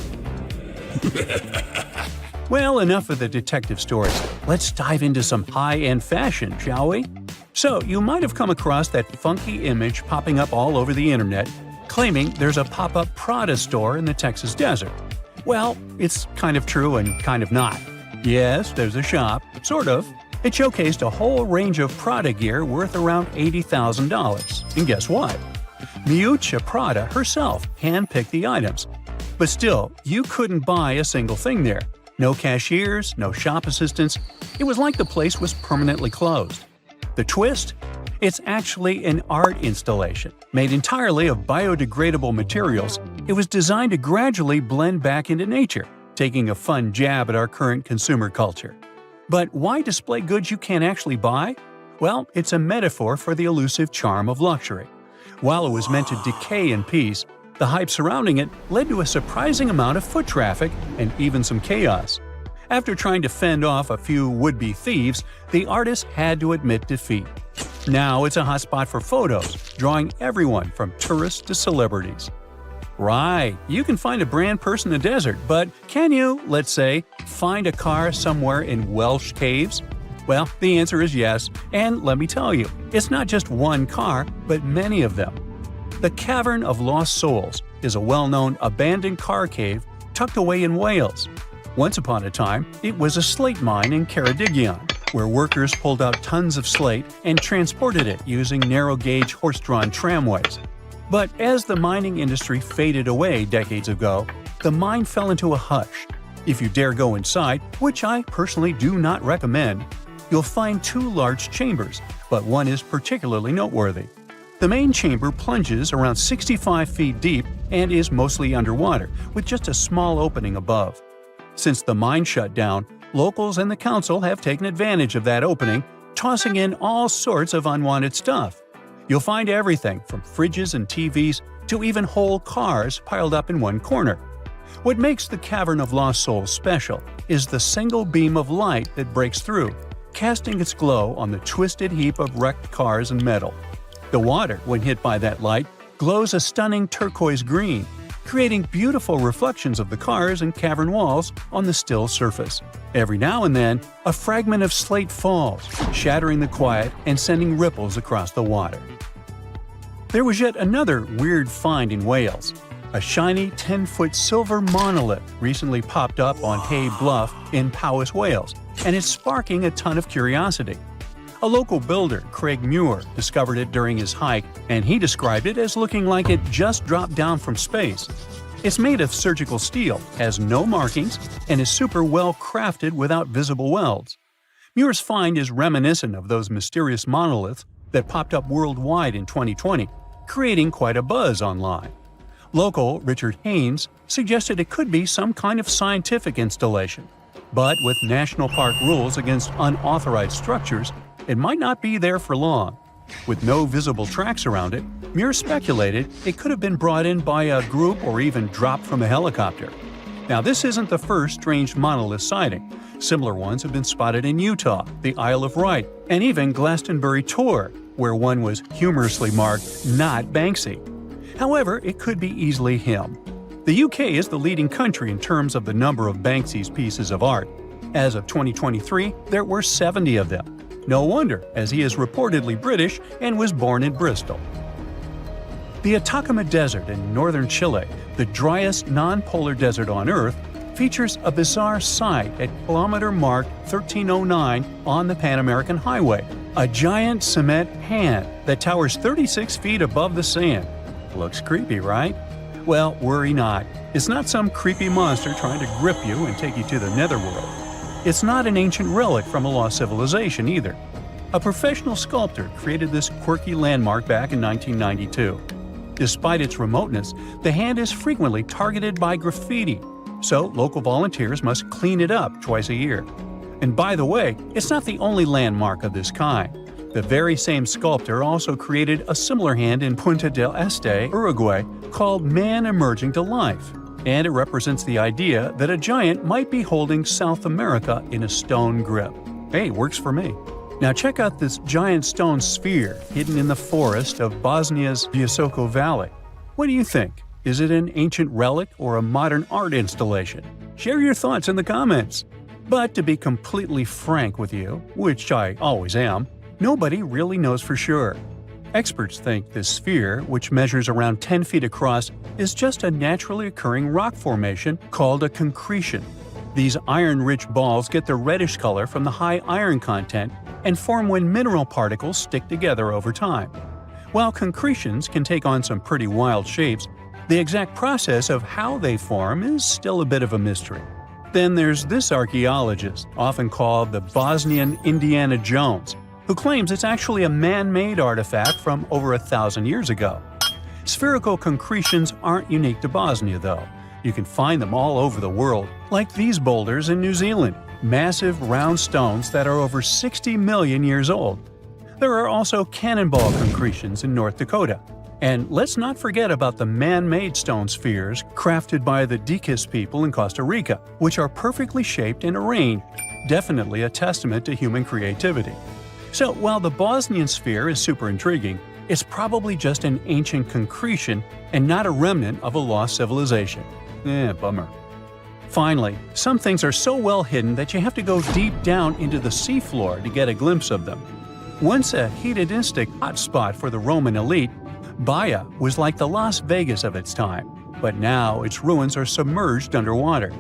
Well, enough of the detective stories. Let's dive into some high-end fashion, shall we? So, you might have come across that funky image popping up all over the internet, claiming there's a pop-up Prada store in the Texas desert. Well, it's kind of true and kind of not. Yes, there's a shop, sort of. It showcased a whole range of Prada gear worth around $80,000. And guess what? Miuccia Prada herself handpicked the items. But still, you couldn't buy a single thing there. No cashiers, no shop assistants. It was like the place was permanently closed. The twist? It's actually an art installation. Made entirely of biodegradable materials, it was designed to gradually blend back into nature, taking a fun jab at our current consumer culture. But why display goods you can't actually buy? Well, it's a metaphor for the elusive charm of luxury. While it was meant to decay in peace, the hype surrounding it led to a surprising amount of foot traffic and even some chaos. After trying to fend off a few would-be thieves, the artist had to admit defeat. Now it's a hotspot for photos, drawing everyone from tourists to celebrities. Right, you can find a brand person in the desert, but can you, let's say, find a car somewhere in Welsh caves? Well, the answer is yes, and let me tell you, it's not just one car, but many of them. The Cavern of Lost Souls is a well-known abandoned car cave tucked away in Wales. Once upon a time, it was a slate mine in Ceredigion, where workers pulled out tons of slate and transported it using narrow-gauge horse-drawn tramways. But as the mining industry faded away decades ago, the mine fell into a hush. If you dare go inside, which I personally do not recommend, you'll find two large chambers, but one is particularly noteworthy. The main chamber plunges around 65 feet deep and is mostly underwater, with just a small opening above. Since the mine shut down, locals and the council have taken advantage of that opening, tossing in all sorts of unwanted stuff. You'll find everything from fridges and TVs to even whole cars piled up in one corner. What makes the Cavern of Lost Souls special is the single beam of light that breaks through, casting its glow on the twisted heap of wrecked cars and metal. The water, when hit by that light, glows a stunning turquoise green, creating beautiful reflections of the cars and cavern walls on the still surface. Every now and then, a fragment of slate falls, shattering the quiet and sending ripples across the water. There was yet another weird find in Wales. A shiny 10-foot silver monolith recently popped up on Hay Bluff in Powys, Wales, and it's sparking a ton of curiosity. A local builder, Craig Muir, discovered it during his hike, and he described it as looking like it just dropped down from space. It's made of surgical steel, has no markings, and is super well crafted without visible welds. Muir's find is reminiscent of those mysterious monoliths that popped up worldwide in 2020, creating quite a buzz online. Local Richard Haynes suggested it could be some kind of scientific installation. But with national park rules against unauthorized structures, it might not be there for long. With no visible tracks around it, Muir speculated it could have been brought in by a group or even dropped from a helicopter. Now, this isn't the first strange monolith sighting. Similar ones have been spotted in Utah, the Isle of Wight, and even Glastonbury Tor, where one was humorously marked "Not Banksy." However, it could be easily him. The UK is the leading country in terms of the number of Banksy's pieces of art. As of 2023, there were 70 of them. No wonder, as he is reportedly British and was born in Bristol. The Atacama Desert in northern Chile, the driest non-polar desert on Earth, features a bizarre sight at kilometer mark 1309 on the Pan American Highway, a giant cement hand that towers 36 feet above the sand. Looks creepy, right? Well, worry not. It's not some creepy monster trying to grip you and take you to the netherworld. It's not an ancient relic from a lost civilization either. A professional sculptor created this quirky landmark back in 1992. Despite its remoteness, the hand is frequently targeted by graffiti, so local volunteers must clean it up twice a year. And by the way, it's not the only landmark of this kind. The very same sculptor also created a similar hand in Punta del Este, Uruguay, called Man Emerging to Life, and it represents the idea that a giant might be holding South America in a stone grip. Hey, works for me. Now check out this giant stone sphere hidden in the forest of Bosnia's Visoko Valley. What do you think? Is it an ancient relic or a modern art installation? Share your thoughts in the comments. But to be completely frank with you, which I always am, nobody really knows for sure. Experts think this sphere, which measures around 10 feet across, is just a naturally occurring rock formation called a concretion. These iron-rich balls get their reddish color from the high iron content and form when mineral particles stick together over time. While concretions can take on some pretty wild shapes, the exact process of how they form is still a bit of a mystery. Then there's this archaeologist, often called the Bosnian Indiana Jones, who claims it's actually a man-made artifact from over 1,000 years ago. Spherical concretions aren't unique to Bosnia, though. You can find them all over the world, like these boulders in New Zealand, massive round stones that are over 60 million years old. There are also cannonball concretions in North Dakota. And let's not forget about the man-made stone spheres crafted by the Diquis people in Costa Rica, which are perfectly shaped and arranged, definitely a testament to human creativity. So while the Bosnian sphere is super intriguing, it's probably just an ancient concretion and not a remnant of a lost civilization. Bummer. Finally, some things are so well hidden that you have to go deep down into the seafloor to get a glimpse of them. Once a hedonistic hotspot for the Roman elite, Baia was like the Las Vegas of its time, but now its ruins are submerged underwater.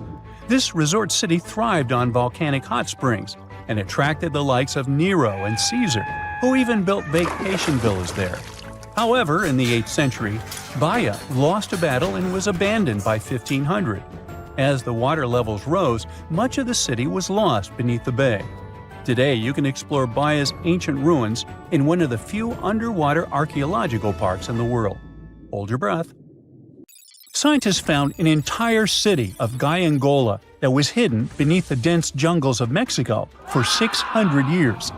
This resort city thrived on volcanic hot springs and attracted the likes of Nero and Caesar, who even built vacation villas there. However, in the 8th century, Baia lost a battle and was abandoned by 1500. As the water levels rose, much of the city was lost beneath the bay. Today, you can explore Baia's ancient ruins in one of the few underwater archaeological parks in the world. Hold your breath. Scientists found an entire city of Gaiangola that was hidden beneath the dense jungles of Mexico for 600 years.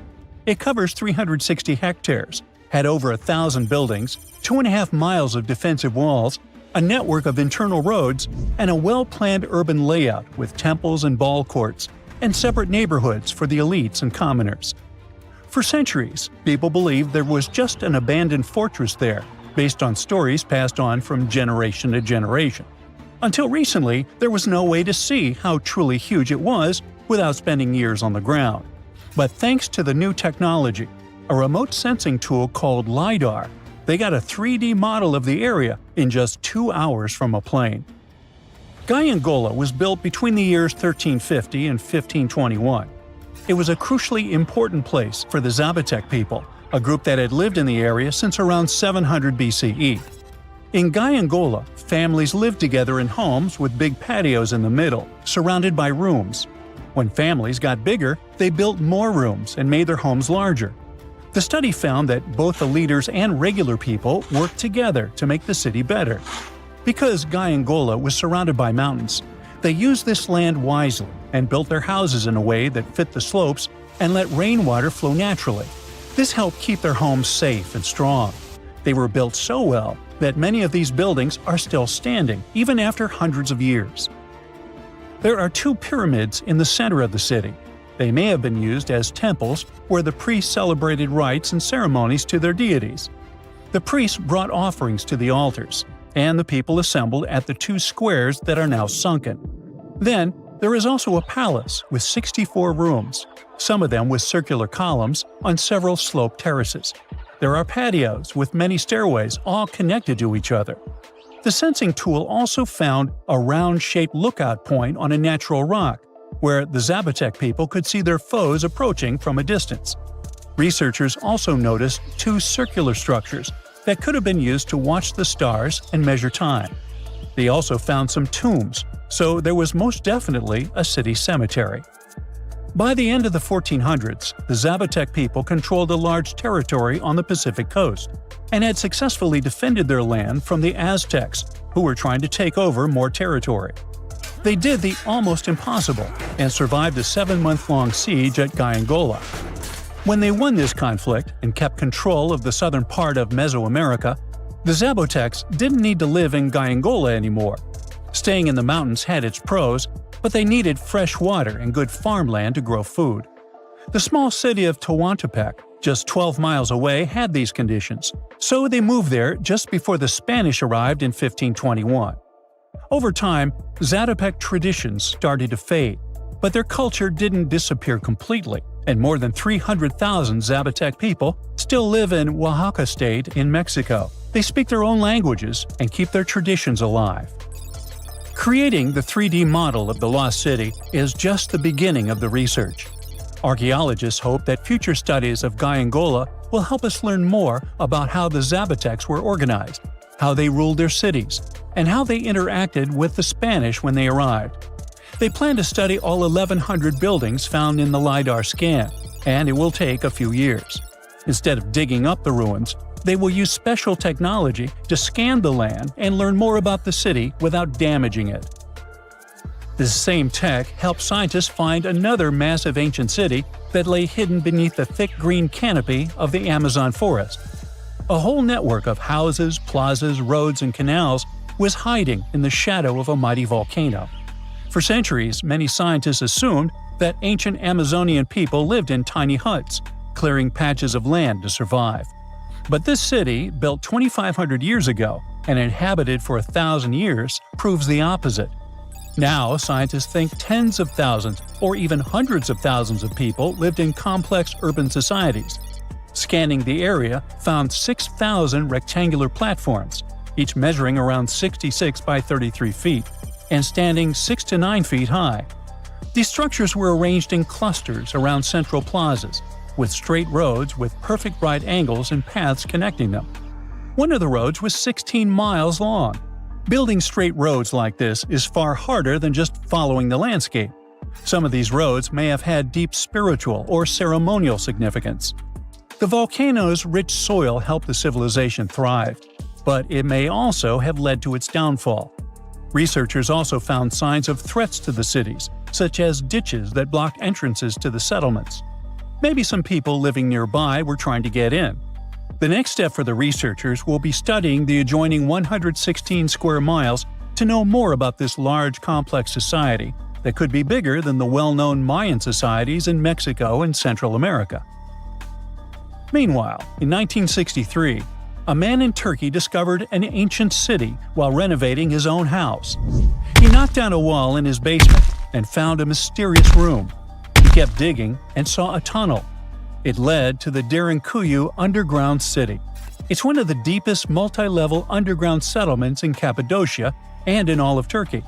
It covers 360 hectares, had over 1,000 buildings, 2.5 miles of defensive walls, a network of internal roads, and a well-planned urban layout with temples and ball courts, and separate neighborhoods for the elites and commoners. For centuries, people believed there was just an abandoned fortress there, based on stories passed on from generation to generation. Until recently, there was no way to see how truly huge it was without spending years on the ground. But thanks to the new technology, a remote sensing tool called LiDAR, they got a 3D model of the area in just 2 hours from a plane. Gaiangola was built between the years 1350 and 1521. It was a crucially important place for the Zapotec people, a group that had lived in the area since around 700 BCE. In Gaiangola, families lived together in homes with big patios in the middle, surrounded by rooms. When families got bigger, they built more rooms and made their homes larger. The study found that both the leaders and regular people worked together to make the city better. Because Gaiangola was surrounded by mountains, they used this land wisely and built their houses in a way that fit the slopes and let rainwater flow naturally. This helped keep their homes safe and strong. They were built so well that many of these buildings are still standing, even after hundreds of years. There are 2 pyramids in the center of the city. They may have been used as temples where the priests celebrated rites and ceremonies to their deities. The priests brought offerings to the altars. and the people assembled at the two squares that are now sunken. Then, there is also a palace with 64 rooms, some of them with circular columns on several sloped terraces. There are patios with many stairways all connected to each other. The sensing tool also found a round-shaped lookout point on a natural rock, where the Zapotec people could see their foes approaching from a distance. Researchers also noticed two circular structures that could have been used to watch the stars and measure time. They also found some tombs, so there was most definitely a city cemetery. By the end of the 1400s, the Zapotec people controlled a large territory on the Pacific coast and had successfully defended their land from the Aztecs, who were trying to take over more territory. They did the almost impossible and survived a 7-month-long siege at Gyangola. When they won this conflict and kept control of the southern part of Mesoamerica, the Zapotecs didn't need to live in Gyangola anymore. Staying in the mountains had its pros, but they needed fresh water and good farmland to grow food. The small city of Tehuantepec, just 12 miles away, had these conditions, so they moved there just before the Spanish arrived in 1521. Over time, Zapotec traditions started to fade, but their culture didn't disappear completely, and more than 300,000 Zapotec people still live in Oaxaca state in Mexico. They speak their own languages and keep their traditions alive. Creating the 3D model of the lost city is just the beginning of the research. Archaeologists hope that future studies of Gyangola will help us learn more about how the Zapotecs were organized, how they ruled their cities, and how they interacted with the Spanish when they arrived. They plan to study all 1,100 buildings found in the LiDAR scan, and it will take a few years. Instead of digging up the ruins, they will use special technology to scan the land and learn more about the city without damaging it. This same tech helped scientists find another massive ancient city that lay hidden beneath the thick green canopy of the Amazon forest. A whole network of houses, plazas, roads, and canals was hiding in the shadow of a mighty volcano. For centuries, many scientists assumed that ancient Amazonian people lived in tiny huts, clearing patches of land to survive. But this city, built 2,500 years ago and inhabited for 1,000 years, proves the opposite. Now, scientists think tens of thousands or even hundreds of thousands of people lived in complex urban societies. Scanning the area found 6,000 rectangular platforms, each measuring around 66 by 33 feet, and standing 6 to 9 feet high. These structures were arranged in clusters around central plazas, with straight roads with perfect right angles and paths connecting them. One of the roads was 16 miles long. Building straight roads like this is far harder than just following the landscape. Some of these roads may have had deep spiritual or ceremonial significance. The volcano's rich soil helped the civilization thrive, but it may also have led to its downfall. Researchers also found signs of threats to the cities, such as ditches that blocked entrances to the settlements. Maybe some people living nearby were trying to get in. The next step for the researchers will be studying the adjoining 116 square miles to know more about this large, complex society that could be bigger than the well-known Mayan societies in Mexico and Central America. Meanwhile, in 1963, a man in Turkey discovered an ancient city while renovating his own house. He knocked down a wall in his basement and found a mysterious room. He kept digging and saw a tunnel. It led to the Derinkuyu underground city. It's one of the deepest multi-level underground settlements in Cappadocia and in all of Turkey.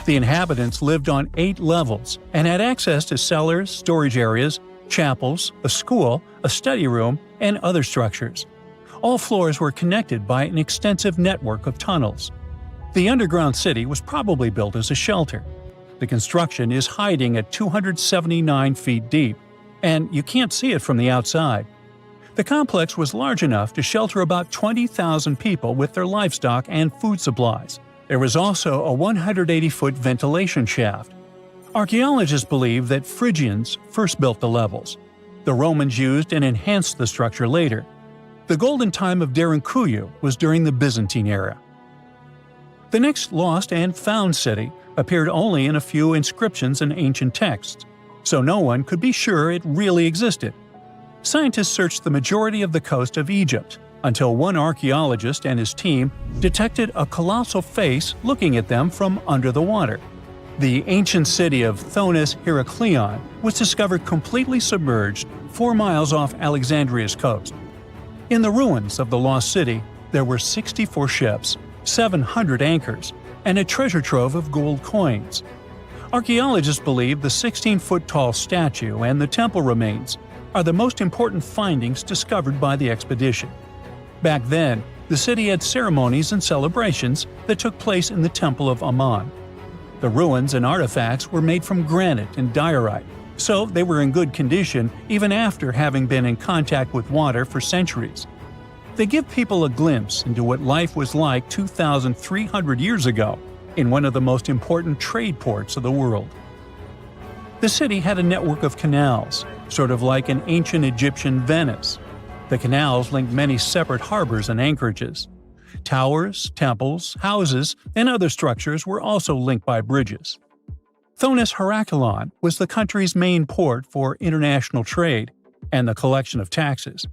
The inhabitants lived on 8 levels and had access to cellars, storage areas, chapels, a school, a study room, and other structures. All floors were connected by an extensive network of tunnels. The underground city was probably built as a shelter. The construction is hiding at 279 feet deep, and you can't see it from the outside. The complex was large enough to shelter about 20,000 people with their livestock and food supplies. There was also a 180-foot ventilation shaft. Archaeologists believe that Phrygians first built the levels. The Romans used and enhanced the structure later. The golden time of Derinkuyu was during the Byzantine era. The next lost and found city appeared only in a few inscriptions and ancient texts, so no one could be sure it really existed. Scientists searched the majority of the coast of Egypt until one archaeologist and his team detected a colossal face looking at them from under the water. The ancient city of Thonis Heracleion was discovered completely submerged 4 miles off Alexandria's coast. In the ruins of the lost city, there were 64 ships, 700 anchors, and a treasure trove of gold coins. Archaeologists believe the 16-foot-tall statue and the temple remains are the most important findings discovered by the expedition. Back then, the city had ceremonies and celebrations that took place in the Temple of Ammon. The ruins and artifacts were made from granite and diorite, so they were in good condition even after having been in contact with water for centuries. They give people a glimpse into what life was like 2,300 years ago in one of the most important trade ports of the world. The city had a network of canals, sort of like an ancient Egyptian Venice. The canals linked many separate harbors and anchorages. Towers, temples, houses, and other structures were also linked by bridges. Thonis Heracleion was the country's main port for international trade and the collection of taxes.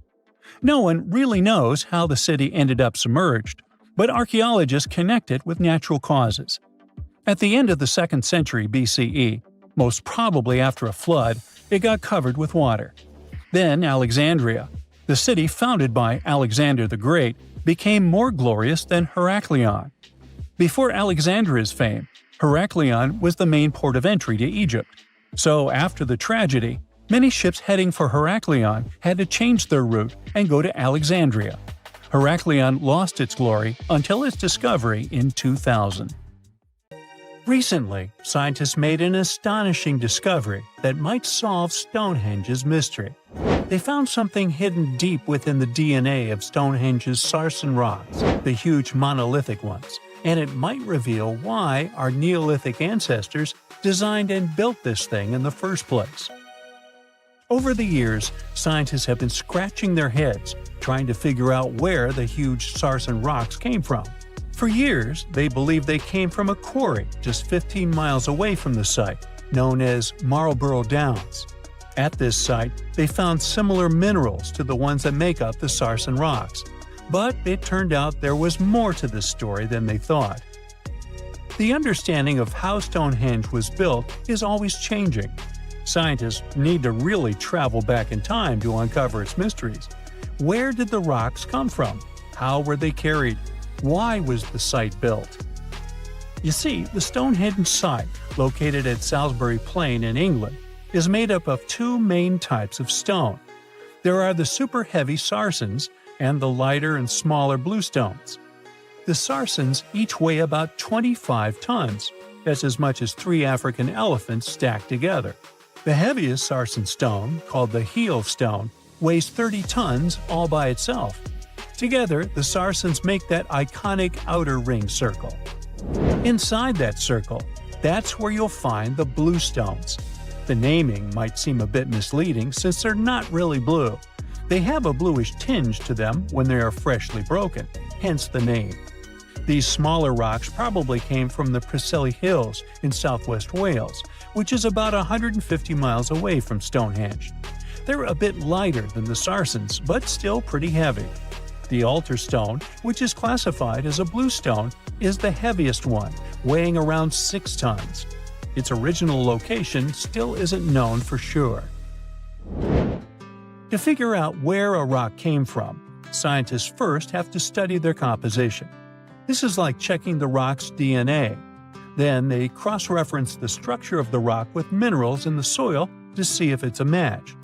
No one really knows how the city ended up submerged, but archaeologists connect it with natural causes. At the end of the 2nd century BCE, most probably after a flood, it got covered with water. Then Alexandria, the city founded by Alexander the Great, became more glorious than Heracleion. Before Alexandria's fame, Heracleion was the main port of entry to Egypt. So after the tragedy, many ships heading for Heracleion had to change their route and go to Alexandria. Heracleion lost its glory until its discovery in 2000. Recently, scientists made an astonishing discovery that might solve Stonehenge's mystery. They found something hidden deep within the DNA of Stonehenge's sarsen rocks, the huge monolithic ones, and it might reveal why our Neolithic ancestors designed and built this thing in the first place. Over the years, scientists have been scratching their heads trying to figure out where the huge sarsen rocks came from. For years, they believed they came from a quarry just 15 miles away from the site, known as Marlborough Downs. At this site, they found similar minerals to the ones that make up the sarsen rocks. But it turned out there was more to this story than they thought. The understanding of how Stonehenge was built is always changing. Scientists need to really travel back in time to uncover its mysteries. Where did the rocks come from? How were they carried? Why was the site built? You see, the Stonehenge site, located at Salisbury Plain in England, is made up of 2 main types of stone. There are the super heavy sarsens and the lighter and smaller bluestones. The sarsens each weigh about 25 tons. That's as much as 3 African elephants stacked together. The heaviest sarsen stone, called the heel stone, weighs 30 tons all by itself. Together, the sarsens make that iconic outer ring circle. Inside that circle, that's where you'll find the bluestones. The naming might seem a bit misleading since they're not really blue. They have a bluish tinge to them when they are freshly broken, hence the name. These smaller rocks probably came from the Preseli Hills in southwest Wales, which is about 150 miles away from Stonehenge. They're a bit lighter than the sarsens, but still pretty heavy. The altar stone, which is classified as a bluestone, is the heaviest one, weighing around 6 tons. Its original location still isn't known for sure. To figure out where a rock came from, scientists first have to study their composition. This is like checking the rock's DNA. Then they cross-reference the structure of the rock with minerals in the soil to see if it's a match.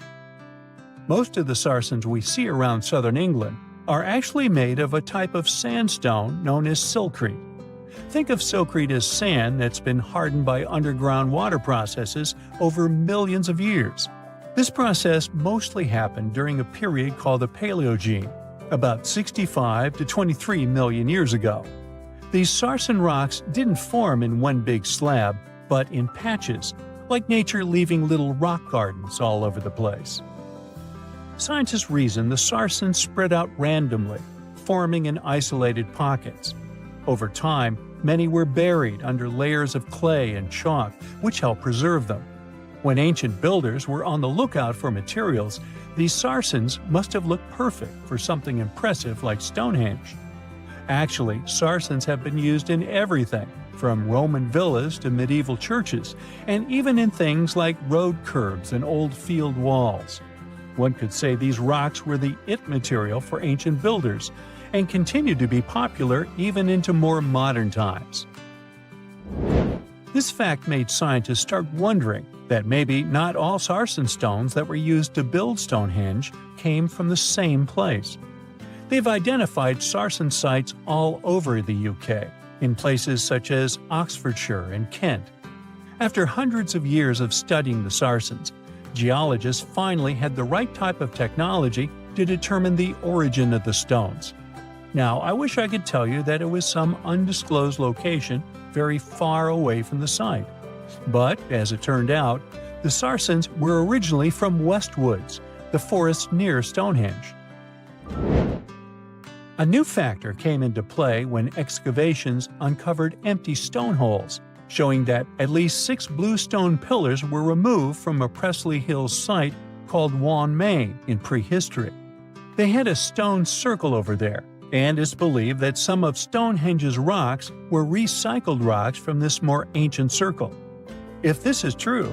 Most of the sarsens we see around southern England are actually made of a type of sandstone known as silcrete. Think of silcrete as sand that's been hardened by underground water processes over millions of years. This process mostly happened during a period called the Paleogene, about 65 to 23 million years ago. These sarsen rocks didn't form in one big slab, but in patches, like nature leaving little rock gardens all over the place. Scientists reason the sarsens spread out randomly, forming in isolated pockets. Over time, many were buried under layers of clay and chalk, which helped preserve them. When ancient builders were on the lookout for materials, these sarsens must have looked perfect for something impressive like Stonehenge. Actually, sarsens have been used in everything, from Roman villas to medieval churches, and even in things like road curbs and old field walls. One could say these rocks were the it material for ancient builders, and continue to be popular even into more modern times. This fact made scientists start wondering that maybe not all sarsen stones that were used to build Stonehenge came from the same place. They've identified sarsen sites all over the UK, in places such as Oxfordshire and Kent. After hundreds of years of studying the sarsens, geologists finally had the right type of technology to determine the origin of the stones. Now, I wish I could tell you that it was some undisclosed location very far away from the site. But, as it turned out, the sarsens were originally from Westwoods, the forest near Stonehenge. A new factor came into play when excavations uncovered empty stone holes, showing that at least 6 blue stone pillars were removed from a Pressley Hills site called Wan Main in prehistory. They had a stone circle over there, and it's believed that some of Stonehenge's rocks were recycled rocks from this more ancient circle. If this is true,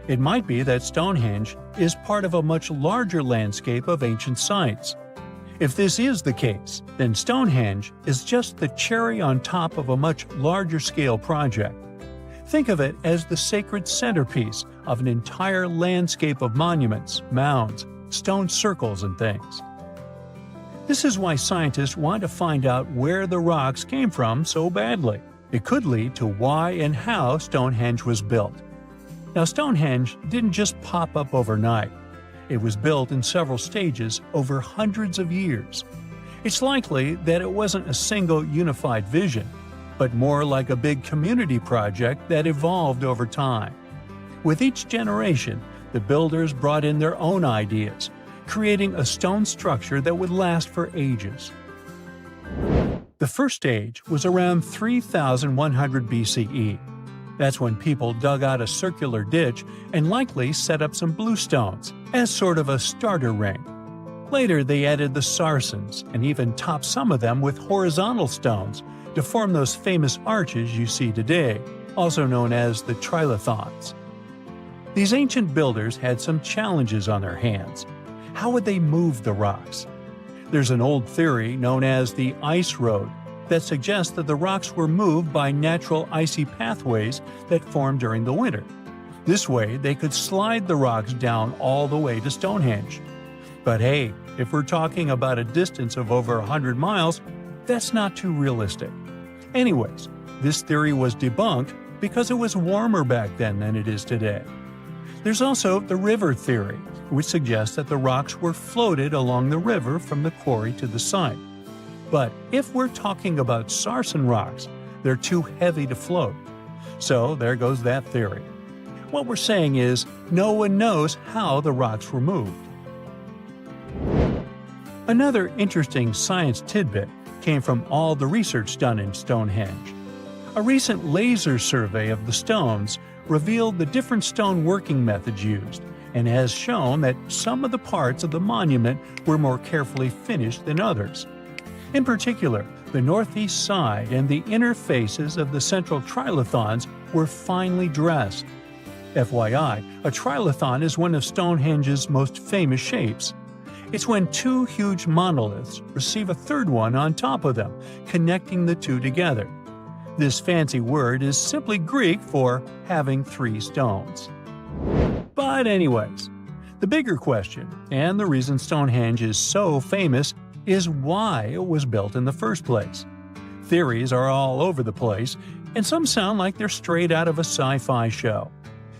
it might be that Stonehenge is part of a much larger landscape of ancient sites. If this is the case, then Stonehenge is just the cherry on top of a much larger scale project. Think of it as the sacred centerpiece of an entire landscape of monuments, mounds, stone circles, and things. This is why scientists want to find out where the rocks came from so badly. It could lead to why and how Stonehenge was built. Now, Stonehenge didn't just pop up overnight. It was built in several stages over hundreds of years. It's likely that it wasn't a single unified vision, but more like a big community project that evolved over time. With each generation, the builders brought in their own ideas, creating a stone structure that would last for ages. The first stage was around 3100 BCE. That's when people dug out a circular ditch and likely set up some bluestones as sort of a starter ring. Later, they added the sarsens and even topped some of them with horizontal stones to form those famous arches you see today, also known as the trilithons. These ancient builders had some challenges on their hands. How would they move the rocks? There's an old theory known as the ice road that suggests that the rocks were moved by natural icy pathways that formed during the winter. This way, they could slide the rocks down all the way to Stonehenge. But hey, if we're talking about a distance of over 100 miles, that's not too realistic. Anyways, this theory was debunked because it was warmer back then than it is today. There's also the river theory, which suggests that the rocks were floated along the river from the quarry to the site. But if we're talking about sarsen rocks, they're too heavy to float. So there goes that theory. What we're saying is, no one knows how the rocks were moved. Another interesting science tidbit came from all the research done in Stonehenge. A recent laser survey of the stones revealed the different stone working methods used, and has shown that some of the parts of the monument were more carefully finished than others. In particular, the northeast side and the inner faces of the central trilithons were finely dressed. FYI, a trilithon is one of Stonehenge's most famous shapes. It's when two huge monoliths receive a third one on top of them, connecting the two together. This fancy word is simply Greek for having three stones. But anyways, the bigger question, and the reason Stonehenge is so famous, is why it was built in the first place. Theories are all over the place, and some sound like they're straight out of a sci-fi show.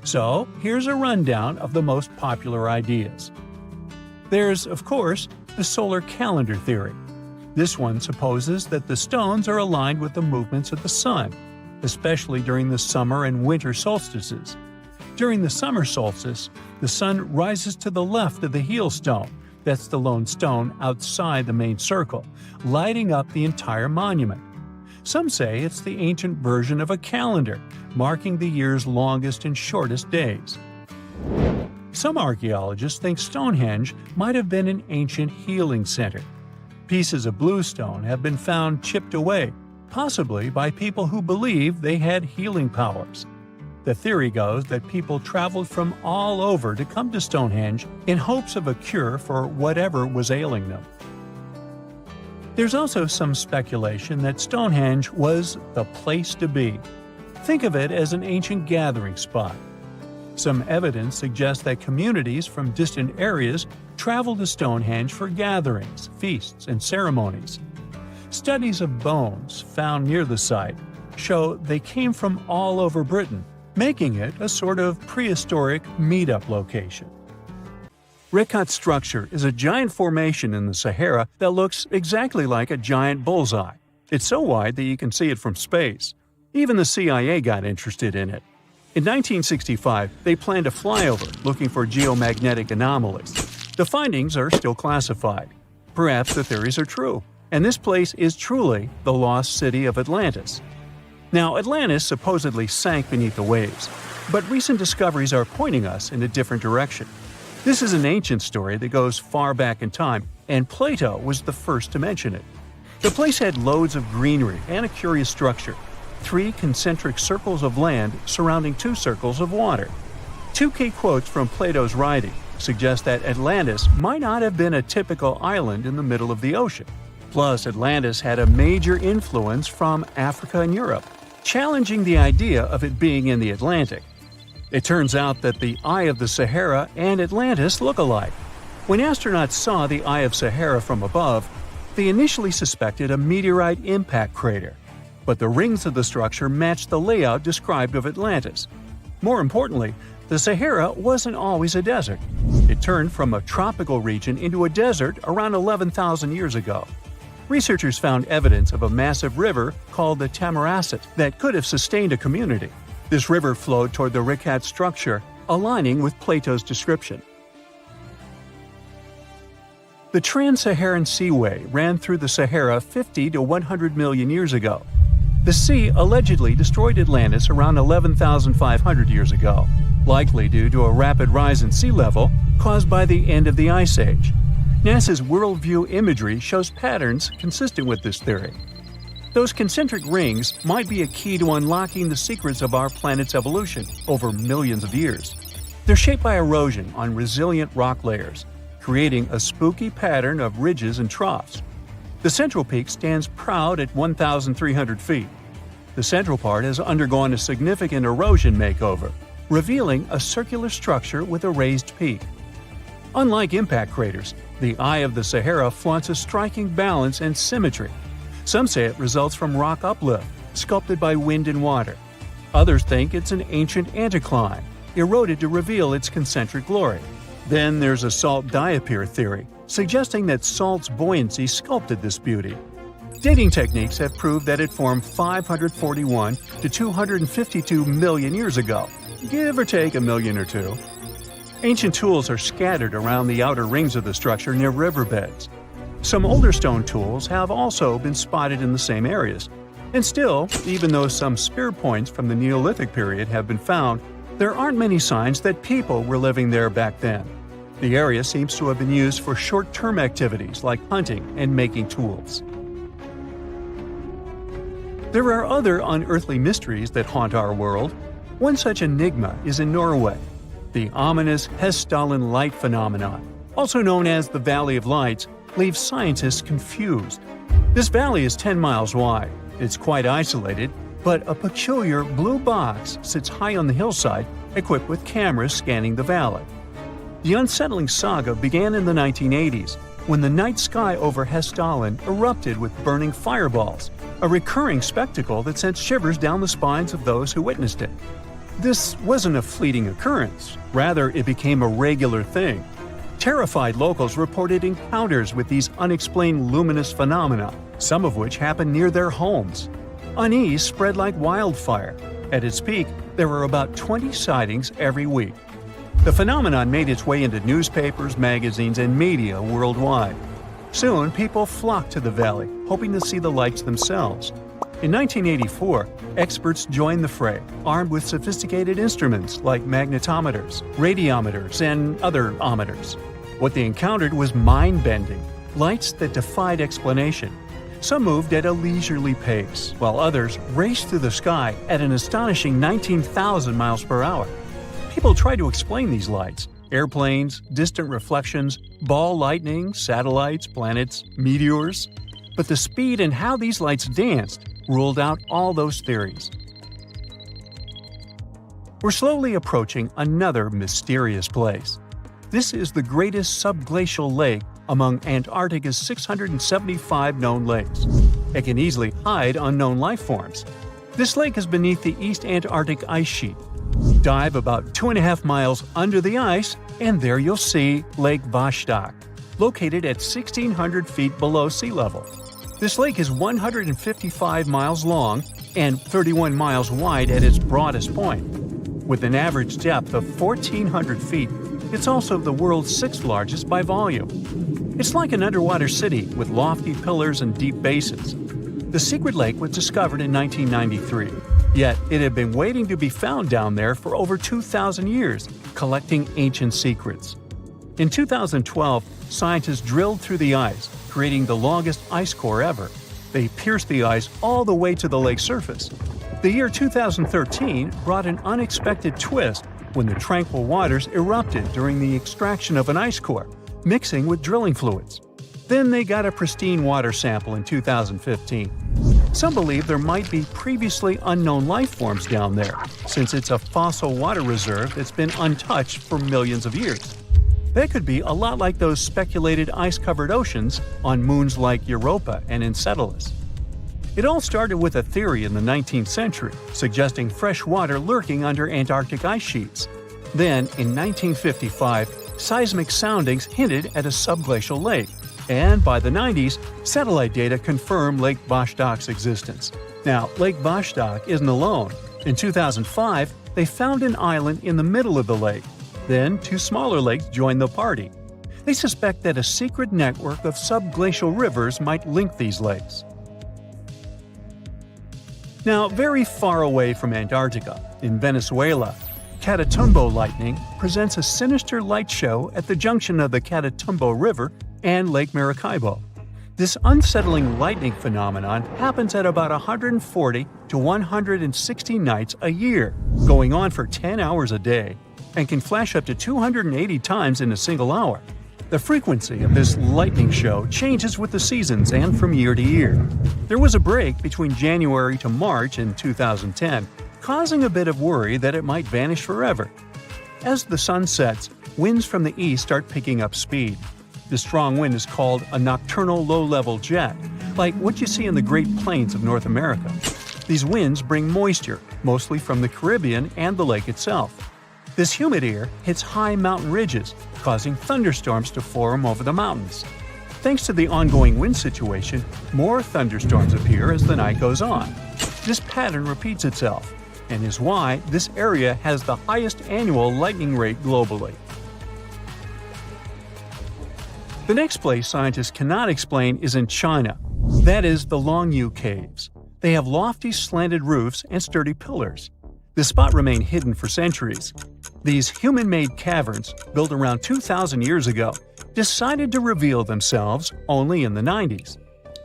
So here's a rundown of the most popular ideas. There's, of course, the solar calendar theory. This one supposes that the stones are aligned with the movements of the sun, especially during the summer and winter solstices. During the summer solstice, the sun rises to the left of the heel stone, that's the lone stone outside the main circle, lighting up the entire monument. Some say it's the ancient version of a calendar, marking the year's longest and shortest days. Some archaeologists think Stonehenge might have been an ancient healing center. Pieces of bluestone have been found chipped away, possibly by people who believed they had healing powers. The theory goes that people traveled from all over to come to Stonehenge in hopes of a cure for whatever was ailing them. There's also some speculation that Stonehenge was the place to be. Think of it as an ancient gathering spot. Some evidence suggests that communities from distant areas traveled to Stonehenge for gatherings, feasts, and ceremonies. Studies of bones found near the site show they came from all over Britain, making it a sort of prehistoric meetup location. Rekhat structure is a giant formation in the Sahara that looks exactly like a giant bullseye. It's so wide that you can see it from space. Even the CIA got interested in it. In 1965, they planned a flyover looking for geomagnetic anomalies. The findings are still classified. Perhaps the theories are true, and this place is truly the lost city of Atlantis. Now, Atlantis supposedly sank beneath the waves, but recent discoveries are pointing us in a different direction. This is an ancient story that goes far back in time, and Plato was the first to mention it. The place had loads of greenery and a curious structure. 3 concentric circles of land surrounding 2 circles of water. 2 key quotes from Plato's writing suggest that Atlantis might not have been a typical island in the middle of the ocean. Plus, Atlantis had a major influence from Africa and Europe, challenging the idea of it being in the Atlantic. It turns out that the Eye of the Sahara and Atlantis look alike. When astronauts saw the Eye of Sahara from above, they initially suspected a meteorite impact crater. But the rings of the structure matched the layout described of Atlantis. More importantly, the Sahara wasn't always a desert. It turned from a tropical region into a desert around 11,000 years ago. Researchers found evidence of a massive river called the Tamarasset that could have sustained a community. This river flowed toward the Rekhat structure, aligning with Plato's description. The Trans-Saharan Seaway ran through the Sahara 50 to 100 million years ago. The sea allegedly destroyed Atlantis around 11,500 years ago, likely due to a rapid rise in sea level caused by the end of the Ice Age. NASA's worldview imagery shows patterns consistent with this theory. Those concentric rings might be a key to unlocking the secrets of our planet's evolution over millions of years. They're shaped by erosion on resilient rock layers, creating a spooky pattern of ridges and troughs. The central peak stands proud at 1,300 feet. The central part has undergone a significant erosion makeover, revealing a circular structure with a raised peak. Unlike impact craters, the Eye of the Sahara flaunts a striking balance and symmetry. Some say it results from rock uplift, sculpted by wind and water. Others think it's an ancient anticline, eroded to reveal its concentric glory. Then there's a salt diapir theory, suggesting that salt's buoyancy sculpted this beauty. Dating techniques have proved that it formed 541 to 252 million years ago, give or take a million or two. Ancient tools are scattered around the outer rings of the structure near riverbeds. Some older stone tools have also been spotted in the same areas. And still, even though some spear points from the Neolithic period have been found, there aren't many signs that people were living there back then. The area seems to have been used for short-term activities like hunting and making tools. There are other unearthly mysteries that haunt our world. One such enigma is in Norway, the ominous Hessdalen light phenomenon, also known as the Valley of Lights, leaves scientists confused. This valley is 10 miles wide. It's quite isolated, but a peculiar blue box sits high on the hillside, equipped with cameras scanning the valley. The unsettling saga began in the 1980s, when the night sky over Hessdalen erupted with burning fireballs, a recurring spectacle that sent shivers down the spines of those who witnessed it. This wasn't a fleeting occurrence, rather it became a regular thing. Terrified locals reported encounters with these unexplained luminous phenomena, some of which happened near their homes. Unease spread like wildfire. At its peak, there were about 20 sightings every week. The phenomenon made its way into newspapers, magazines, and media worldwide. Soon, people flocked to the valley, hoping to see the lights themselves. In 1984, experts joined the fray, armed with sophisticated instruments like magnetometers, radiometers, and other ometers. What they encountered was mind-bending, lights that defied explanation. Some moved at a leisurely pace, while others raced through the sky at an astonishing 19,000 miles per hour. People tried to explain these lights: airplanes, distant reflections, ball lightning, satellites, planets, meteors. But the speed and how these lights danced ruled out all those theories. We're slowly approaching another mysterious place. This is the greatest subglacial lake among Antarctica's 675 known lakes. It can easily hide unknown life forms. This lake is beneath the East Antarctic ice sheet. Dive about 2.5 miles under the ice, and there you'll see Lake Vostok, located at 1,600 feet below sea level. This lake is 155 miles long and 31 miles wide at its broadest point. With an average depth of 1,400 feet, it's also the world's sixth largest by volume. It's like an underwater city with lofty pillars and deep basins. The secret lake was discovered in 1993, yet it had been waiting to be found down there for over 2,000 years, collecting ancient secrets. In 2012, scientists drilled through the ice, creating the longest ice core ever. They pierced the ice all the way to the lake's surface. The year 2013 brought an unexpected twist when the tranquil waters erupted during the extraction of an ice core, mixing with drilling fluids. Then they got a pristine water sample in 2015. Some believe there might be previously unknown life forms down there, since it's a fossil water reserve that's been untouched for millions of years. That could be a lot like those speculated ice-covered oceans on moons like Europa and Enceladus. It all started with a theory in the 19th century, suggesting fresh water lurking under Antarctic ice sheets. Then, in 1955, seismic soundings hinted at a subglacial lake, and by the 90s, satellite data confirmed Lake Vostok's existence. Now, Lake Vostok isn't alone. In 2005, they found an island in the middle of the lake. Then, two smaller lakes joined the party. They suspect that a secret network of subglacial rivers might link these lakes. Now, very far away from Antarctica, in Venezuela, Catatumbo lightning presents a sinister light show at the junction of the Catatumbo River and Lake Maracaibo. This unsettling lightning phenomenon happens at about 140 to 160 nights a year, going on for 10 hours a day, and can flash up to 280 times in a single hour. The frequency of this lightning show changes with the seasons and from year to year. There was a break between January to March in 2010, causing a bit of worry that it might vanish forever. As the sun sets, winds from the east start picking up speed. This strong wind is called a nocturnal low-level jet, like what you see in the Great Plains of North America. These winds bring moisture, mostly from the Caribbean and the lake itself. This humid air hits high mountain ridges, causing thunderstorms to form over the mountains. Thanks to the ongoing wind situation, more thunderstorms appear as the night goes on. This pattern repeats itself, and is why this area has the highest annual lightning rate globally. The next place scientists cannot explain is in China. That is the Longyu Caves. They have lofty slanted roofs and sturdy pillars. The spot remained hidden for centuries. These human-made caverns, built around 2,000 years ago, decided to reveal themselves only in the 90s.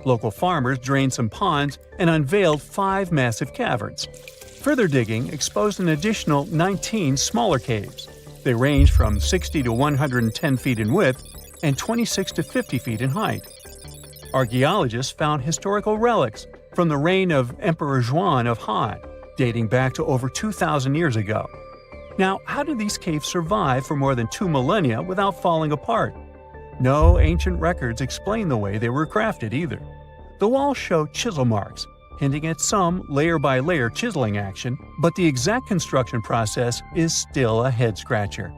Local farmers drained some ponds and unveiled 5 massive caverns. Further digging exposed an additional 19 smaller caves. They range from 60 to 110 feet in width and 26 to 50 feet in height. Archaeologists found historical relics from the reign of Emperor Zhuan of Han, dating back to over 2,000 years ago. Now, how did these caves survive for more than 2 millennia without falling apart? No ancient records explain the way they were crafted either. The walls show chisel marks, hinting at some layer-by-layer chiseling action, but the exact construction process is still a head-scratcher.